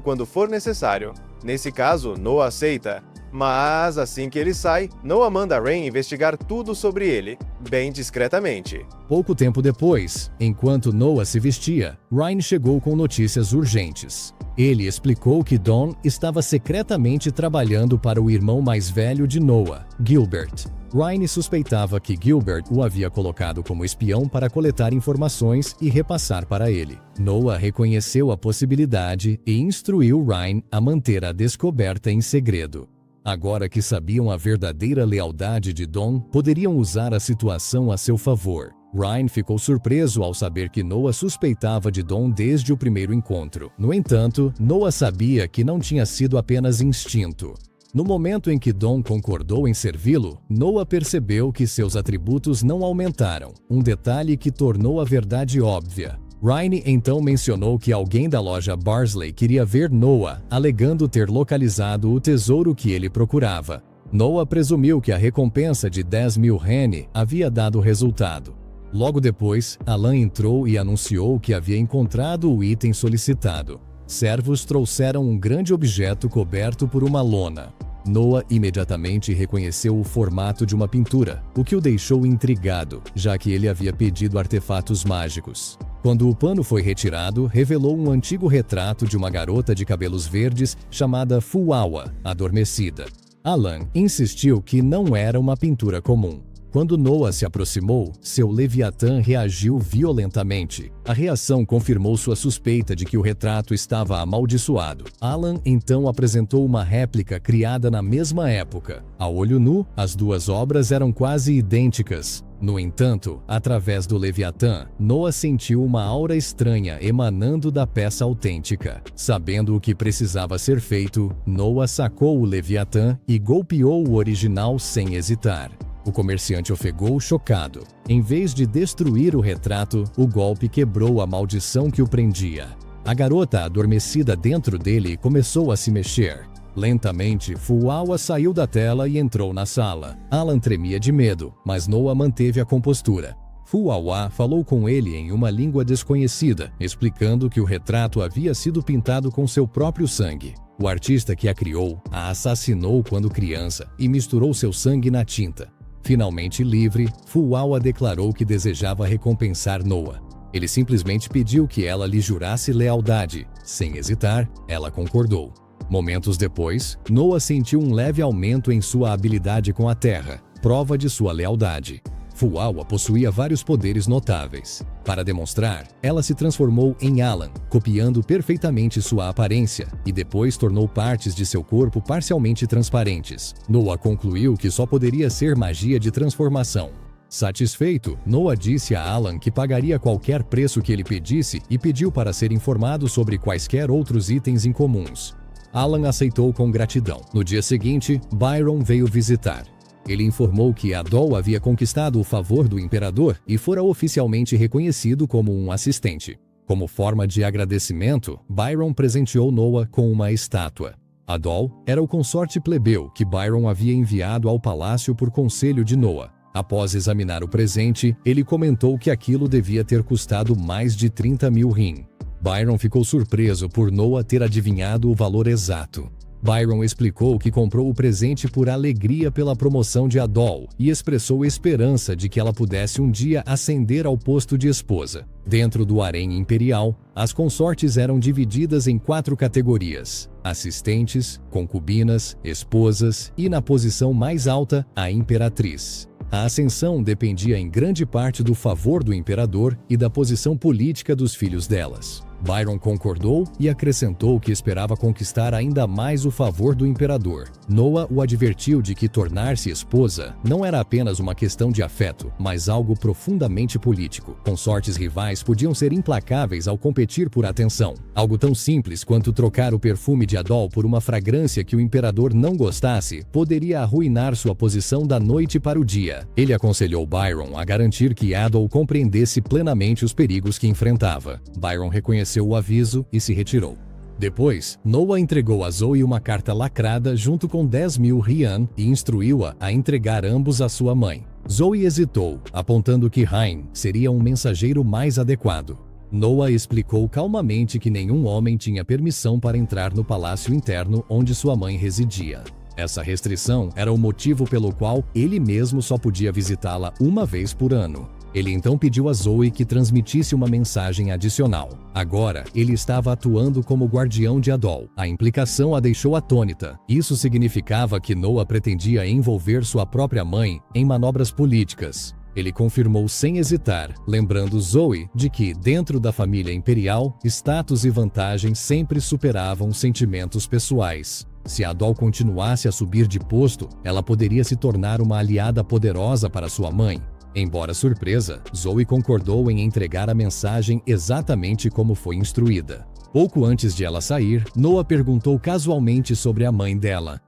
quando for necessário. Nesse caso, Noah aceita. Mas, assim que ele sai, Noah manda Rain investigar tudo sobre ele, bem discretamente. Pouco tempo depois, enquanto Noah se vestia, Ryan chegou com notícias urgentes. Ele explicou que Don estava secretamente trabalhando para o irmão mais velho de Noah, Gilbert. Ryan suspeitava que Gilbert o havia colocado como espião para coletar informações e repassar para ele. Noah reconheceu a possibilidade e instruiu Ryan a manter a descoberta em segredo. Agora que sabiam a verdadeira lealdade de Don, poderiam usar a situação a seu favor. Ryan ficou surpreso ao saber que Noah suspeitava de Don desde o primeiro encontro. No entanto, Noah sabia que não tinha sido apenas instinto. No momento em que Don concordou em servi-lo, Noah percebeu que seus atributos não aumentaram, um detalhe que tornou a verdade óbvia. Ryan então mencionou que alguém da loja Barsley queria ver Noah, alegando ter localizado o tesouro que ele procurava. Noah presumiu que a recompensa de 10.000 rene havia dado resultado. Logo depois, Alan entrou e anunciou que havia encontrado o item solicitado. Servos trouxeram um grande objeto coberto por uma lona. Noah imediatamente reconheceu o formato de uma pintura, o que o deixou intrigado, já que ele havia pedido artefatos mágicos. Quando o pano foi retirado, revelou um antigo retrato de uma garota de cabelos verdes chamada Fuawa, adormecida. Alan insistiu que não era uma pintura comum. Quando Noah se aproximou, seu Leviatã reagiu violentamente. A reação confirmou sua suspeita de que o retrato estava amaldiçoado. Alan então apresentou uma réplica criada na mesma época. A olho nu, as duas obras eram quase idênticas. No entanto, através do Leviatã, Noah sentiu uma aura estranha emanando da peça autêntica. Sabendo o que precisava ser feito, Noah sacou o Leviatã e golpeou o original sem hesitar. O comerciante ofegou chocado. Em vez de destruir o retrato, o golpe quebrou a maldição que o prendia. A garota adormecida dentro dele começou a se mexer. Lentamente, Fuawa saiu da tela e entrou na sala. Alan tremia de medo, mas Noah manteve a compostura. Fuawa falou com ele em uma língua desconhecida, explicando que o retrato havia sido pintado com seu próprio sangue. O artista que a criou a assassinou quando criança e misturou seu sangue na tinta. Finalmente livre, Fuawa declarou que desejava recompensar Noah. Ele simplesmente pediu que ela lhe jurasse lealdade. Sem hesitar, ela concordou. Momentos depois, Noah sentiu um leve aumento em sua habilidade com a terra, prova de sua lealdade. Fuawa possuía vários poderes notáveis. Para demonstrar, ela se transformou em Alan, copiando perfeitamente sua aparência, e depois tornou partes de seu corpo parcialmente transparentes. Noah concluiu que só poderia ser magia de transformação. Satisfeito, Noah disse a Alan que pagaria qualquer preço que ele pedisse e pediu para ser informado sobre quaisquer outros itens incomuns. Alan aceitou com gratidão. No dia seguinte, Byron veio visitar. Ele informou que Adol havia conquistado o favor do imperador e fora oficialmente reconhecido como um assistente. Como forma de agradecimento, Byron presenteou Noah com uma estátua. Adol era o consorte plebeu que Byron havia enviado ao palácio por conselho de Noah. Após examinar o presente, ele comentou que aquilo devia ter custado mais de 30 mil rim. Byron ficou surpreso por Noah ter adivinhado o valor exato. Byron explicou que comprou o presente por alegria pela promoção de Adol e expressou esperança de que ela pudesse um dia ascender ao posto de esposa. Dentro do harém imperial, as consortes eram divididas em 4 categorias: assistentes, concubinas, esposas e, na posição mais alta, a imperatriz. A ascensão dependia em grande parte do favor do imperador e da posição política dos filhos delas. Byron concordou e acrescentou que esperava conquistar ainda mais o favor do imperador. Noah o advertiu de que tornar-se esposa não era apenas uma questão de afeto, mas algo profundamente político. Consortes rivais podiam ser implacáveis ao competir por atenção. Algo tão simples quanto trocar o perfume de Adol por uma fragrância que o imperador não gostasse poderia arruinar sua posição da noite para o dia. Ele aconselhou Byron a garantir que Adol compreendesse plenamente os perigos que enfrentava. Byron reconheceu o aviso e se retirou. Depois, Noah entregou a Zoe uma carta lacrada junto com 10 mil rian e instruiu-a a entregar ambos à sua mãe. Zoe hesitou, apontando que Hain seria um mensageiro mais adequado. Noah explicou calmamente que nenhum homem tinha permissão para entrar no palácio interno onde sua mãe residia. Essa restrição era o motivo pelo qual ele mesmo só podia visitá-la uma vez por ano. Ele então pediu a Zoe que transmitisse uma mensagem adicional. Agora, ele estava atuando como guardião de Adol. A implicação a deixou atônita. Isso significava que Noah pretendia envolver sua própria mãe em manobras políticas. Ele confirmou sem hesitar, lembrando Zoe de que, dentro da família imperial, status e vantagem sempre superavam sentimentos pessoais. Se Adol continuasse a subir de posto, ela poderia se tornar uma aliada poderosa para sua mãe. Embora surpresa, Zoe concordou em entregar a mensagem exatamente como foi instruída. Pouco antes de ela sair, Noah perguntou casualmente sobre a mãe dela.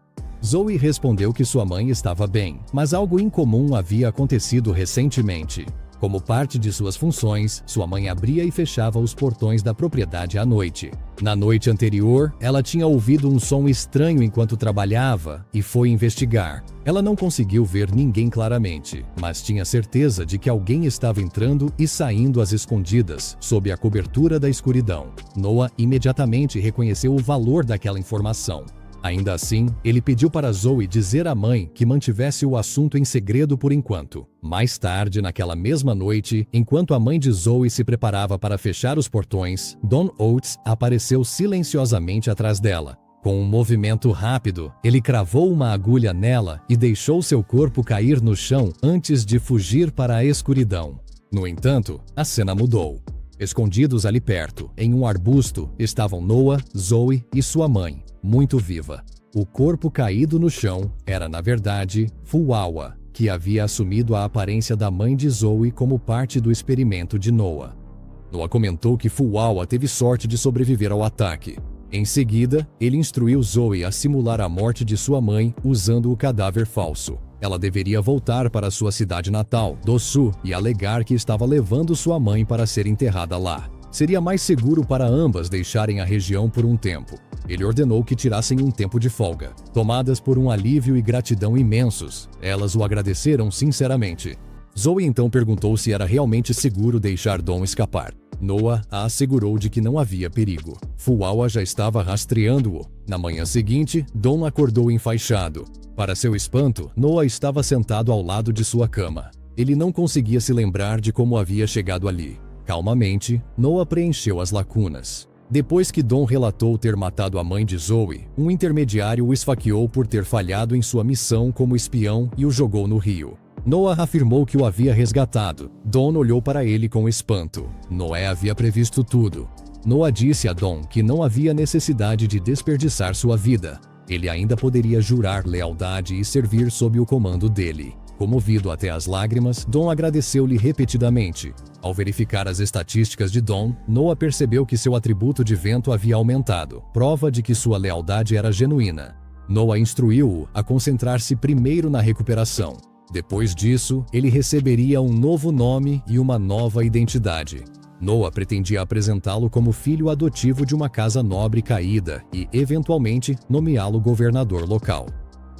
Zoe respondeu que sua mãe estava bem, mas algo incomum havia acontecido recentemente. Como parte de suas funções, sua mãe abria e fechava os portões da propriedade à noite. Na noite anterior, ela tinha ouvido um som estranho enquanto trabalhava e foi investigar. Ela não conseguiu ver ninguém claramente, mas tinha certeza de que alguém estava entrando e saindo às escondidas, sob a cobertura da escuridão. Noah imediatamente reconheceu o valor daquela informação. Ainda assim, ele pediu para Zoe dizer à mãe que mantivesse o assunto em segredo por enquanto. Mais tarde, naquela mesma noite, enquanto a mãe de Zoe se preparava para fechar os portões, Don Oates apareceu silenciosamente atrás dela. Com um movimento rápido, ele cravou uma agulha nela e deixou seu corpo cair no chão antes de fugir para a escuridão. No entanto, a cena mudou. Escondidos ali perto, em um arbusto, estavam Noah, Zoe e sua mãe, muito viva. O corpo caído no chão era, na verdade, Fuawa, que havia assumido a aparência da mãe de Zoe como parte do experimento de Noah. Noah comentou que Fuawa teve sorte de sobreviver ao ataque. Em seguida, ele instruiu Zoe a simular a morte de sua mãe usando o cadáver falso. Ela deveria voltar para sua cidade natal, Dosu, e alegar que estava levando sua mãe para ser enterrada lá. Seria mais seguro para ambas deixarem a região por um tempo. Ele ordenou que tirassem um tempo de folga. Tomadas por um alívio e gratidão imensos, elas o agradeceram sinceramente. Zoe então perguntou se era realmente seguro deixar Don escapar. Noah a assegurou de que não havia perigo. Fuawa já estava rastreando-o. Na manhã seguinte, Don acordou enfaixado. Para seu espanto, Noah estava sentado ao lado de sua cama. Ele não conseguia se lembrar de como havia chegado ali. Calmamente, Noah preencheu as lacunas. Depois que Don relatou ter matado a mãe de Zoe, um intermediário o esfaqueou por ter falhado em sua missão como espião e o jogou no rio. Noah afirmou que o havia resgatado. Don olhou para ele com espanto. Noé havia previsto tudo. Noah disse a Don que não havia necessidade de desperdiçar sua vida. Ele ainda poderia jurar lealdade e servir sob o comando dele. Comovido até as lágrimas, Don agradeceu-lhe repetidamente. Ao verificar as estatísticas de Don, Noah percebeu que seu atributo de vento havia aumentado, prova de que sua lealdade era genuína. Noah instruiu-o a concentrar-se primeiro na recuperação. Depois disso, ele receberia um novo nome e uma nova identidade. Noah pretendia apresentá-lo como filho adotivo de uma casa nobre caída e, eventualmente, nomeá-lo governador local.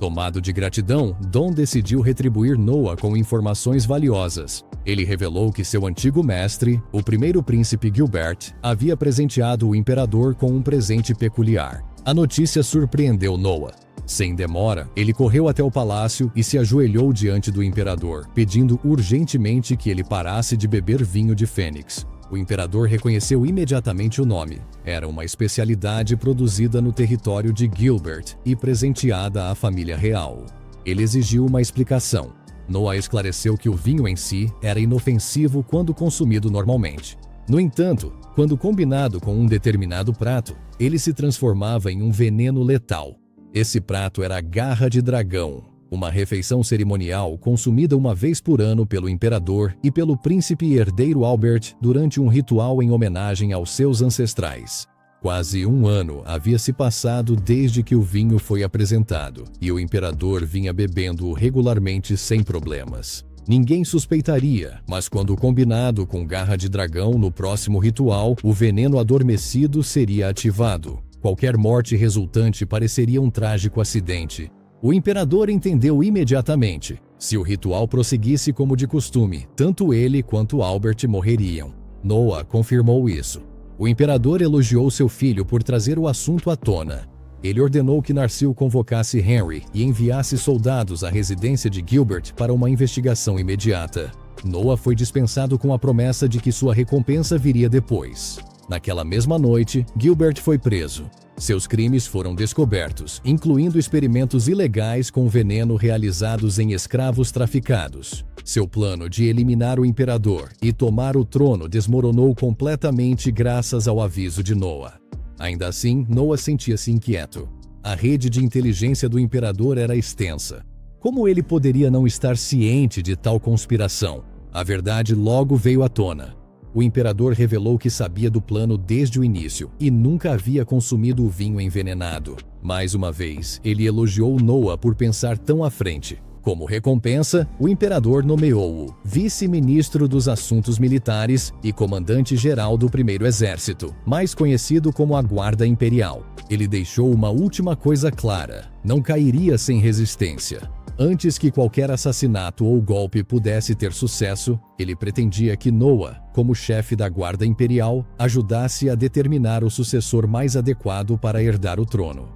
Tomado de gratidão, Don decidiu retribuir Noah com informações valiosas. Ele revelou que seu antigo mestre, o primeiro príncipe Gilbert, havia presenteado o imperador com um presente peculiar. A notícia surpreendeu Noah. Sem demora, ele correu até o palácio e se ajoelhou diante do imperador, pedindo urgentemente que ele parasse de beber vinho de fênix. O imperador reconheceu imediatamente o nome. Era uma especialidade produzida no território de Gilbert e presenteada à família real. Ele exigiu uma explicação. Noah esclareceu que o vinho em si era inofensivo quando consumido normalmente. No entanto, quando combinado com um determinado prato, ele se transformava em um veneno letal. Esse prato era a garra de dragão, uma refeição cerimonial consumida uma vez por ano pelo imperador e pelo príncipe e herdeiro Albert durante um ritual em homenagem aos seus ancestrais. Quase um ano havia se passado desde que o vinho foi apresentado, e o imperador vinha bebendo-o regularmente sem problemas. Ninguém suspeitaria, mas quando combinado com garra de dragão no próximo ritual, o veneno adormecido seria ativado. Qualquer morte resultante pareceria um trágico acidente. O imperador entendeu imediatamente. Se o ritual prosseguisse como de costume, tanto ele quanto Albert morreriam. Noah confirmou isso. O imperador elogiou seu filho por trazer o assunto à tona. Ele ordenou que Narsil convocasse Henry e enviasse soldados à residência de Gilbert para uma investigação imediata. Noah foi dispensado com a promessa de que sua recompensa viria depois. Naquela mesma noite, Gilbert foi preso. Seus crimes foram descobertos, incluindo experimentos ilegais com veneno realizados em escravos traficados. Seu plano de eliminar o imperador e tomar o trono desmoronou completamente graças ao aviso de Noah. Ainda assim, Noah sentia-se inquieto. A rede de inteligência do imperador era extensa. Como ele poderia não estar ciente de tal conspiração? A verdade logo veio à tona. O imperador revelou que sabia do plano desde o início e nunca havia consumido o vinho envenenado. Mais uma vez, ele elogiou Noah por pensar tão à frente. Como recompensa, o imperador nomeou-o vice-ministro dos assuntos militares e comandante-geral do primeiro exército, mais conhecido como a Guarda Imperial. Ele deixou uma última coisa clara: não cairia sem resistência. Antes que qualquer assassinato ou golpe pudesse ter sucesso, ele pretendia que Noah, como chefe da Guarda Imperial, ajudasse a determinar o sucessor mais adequado para herdar o trono.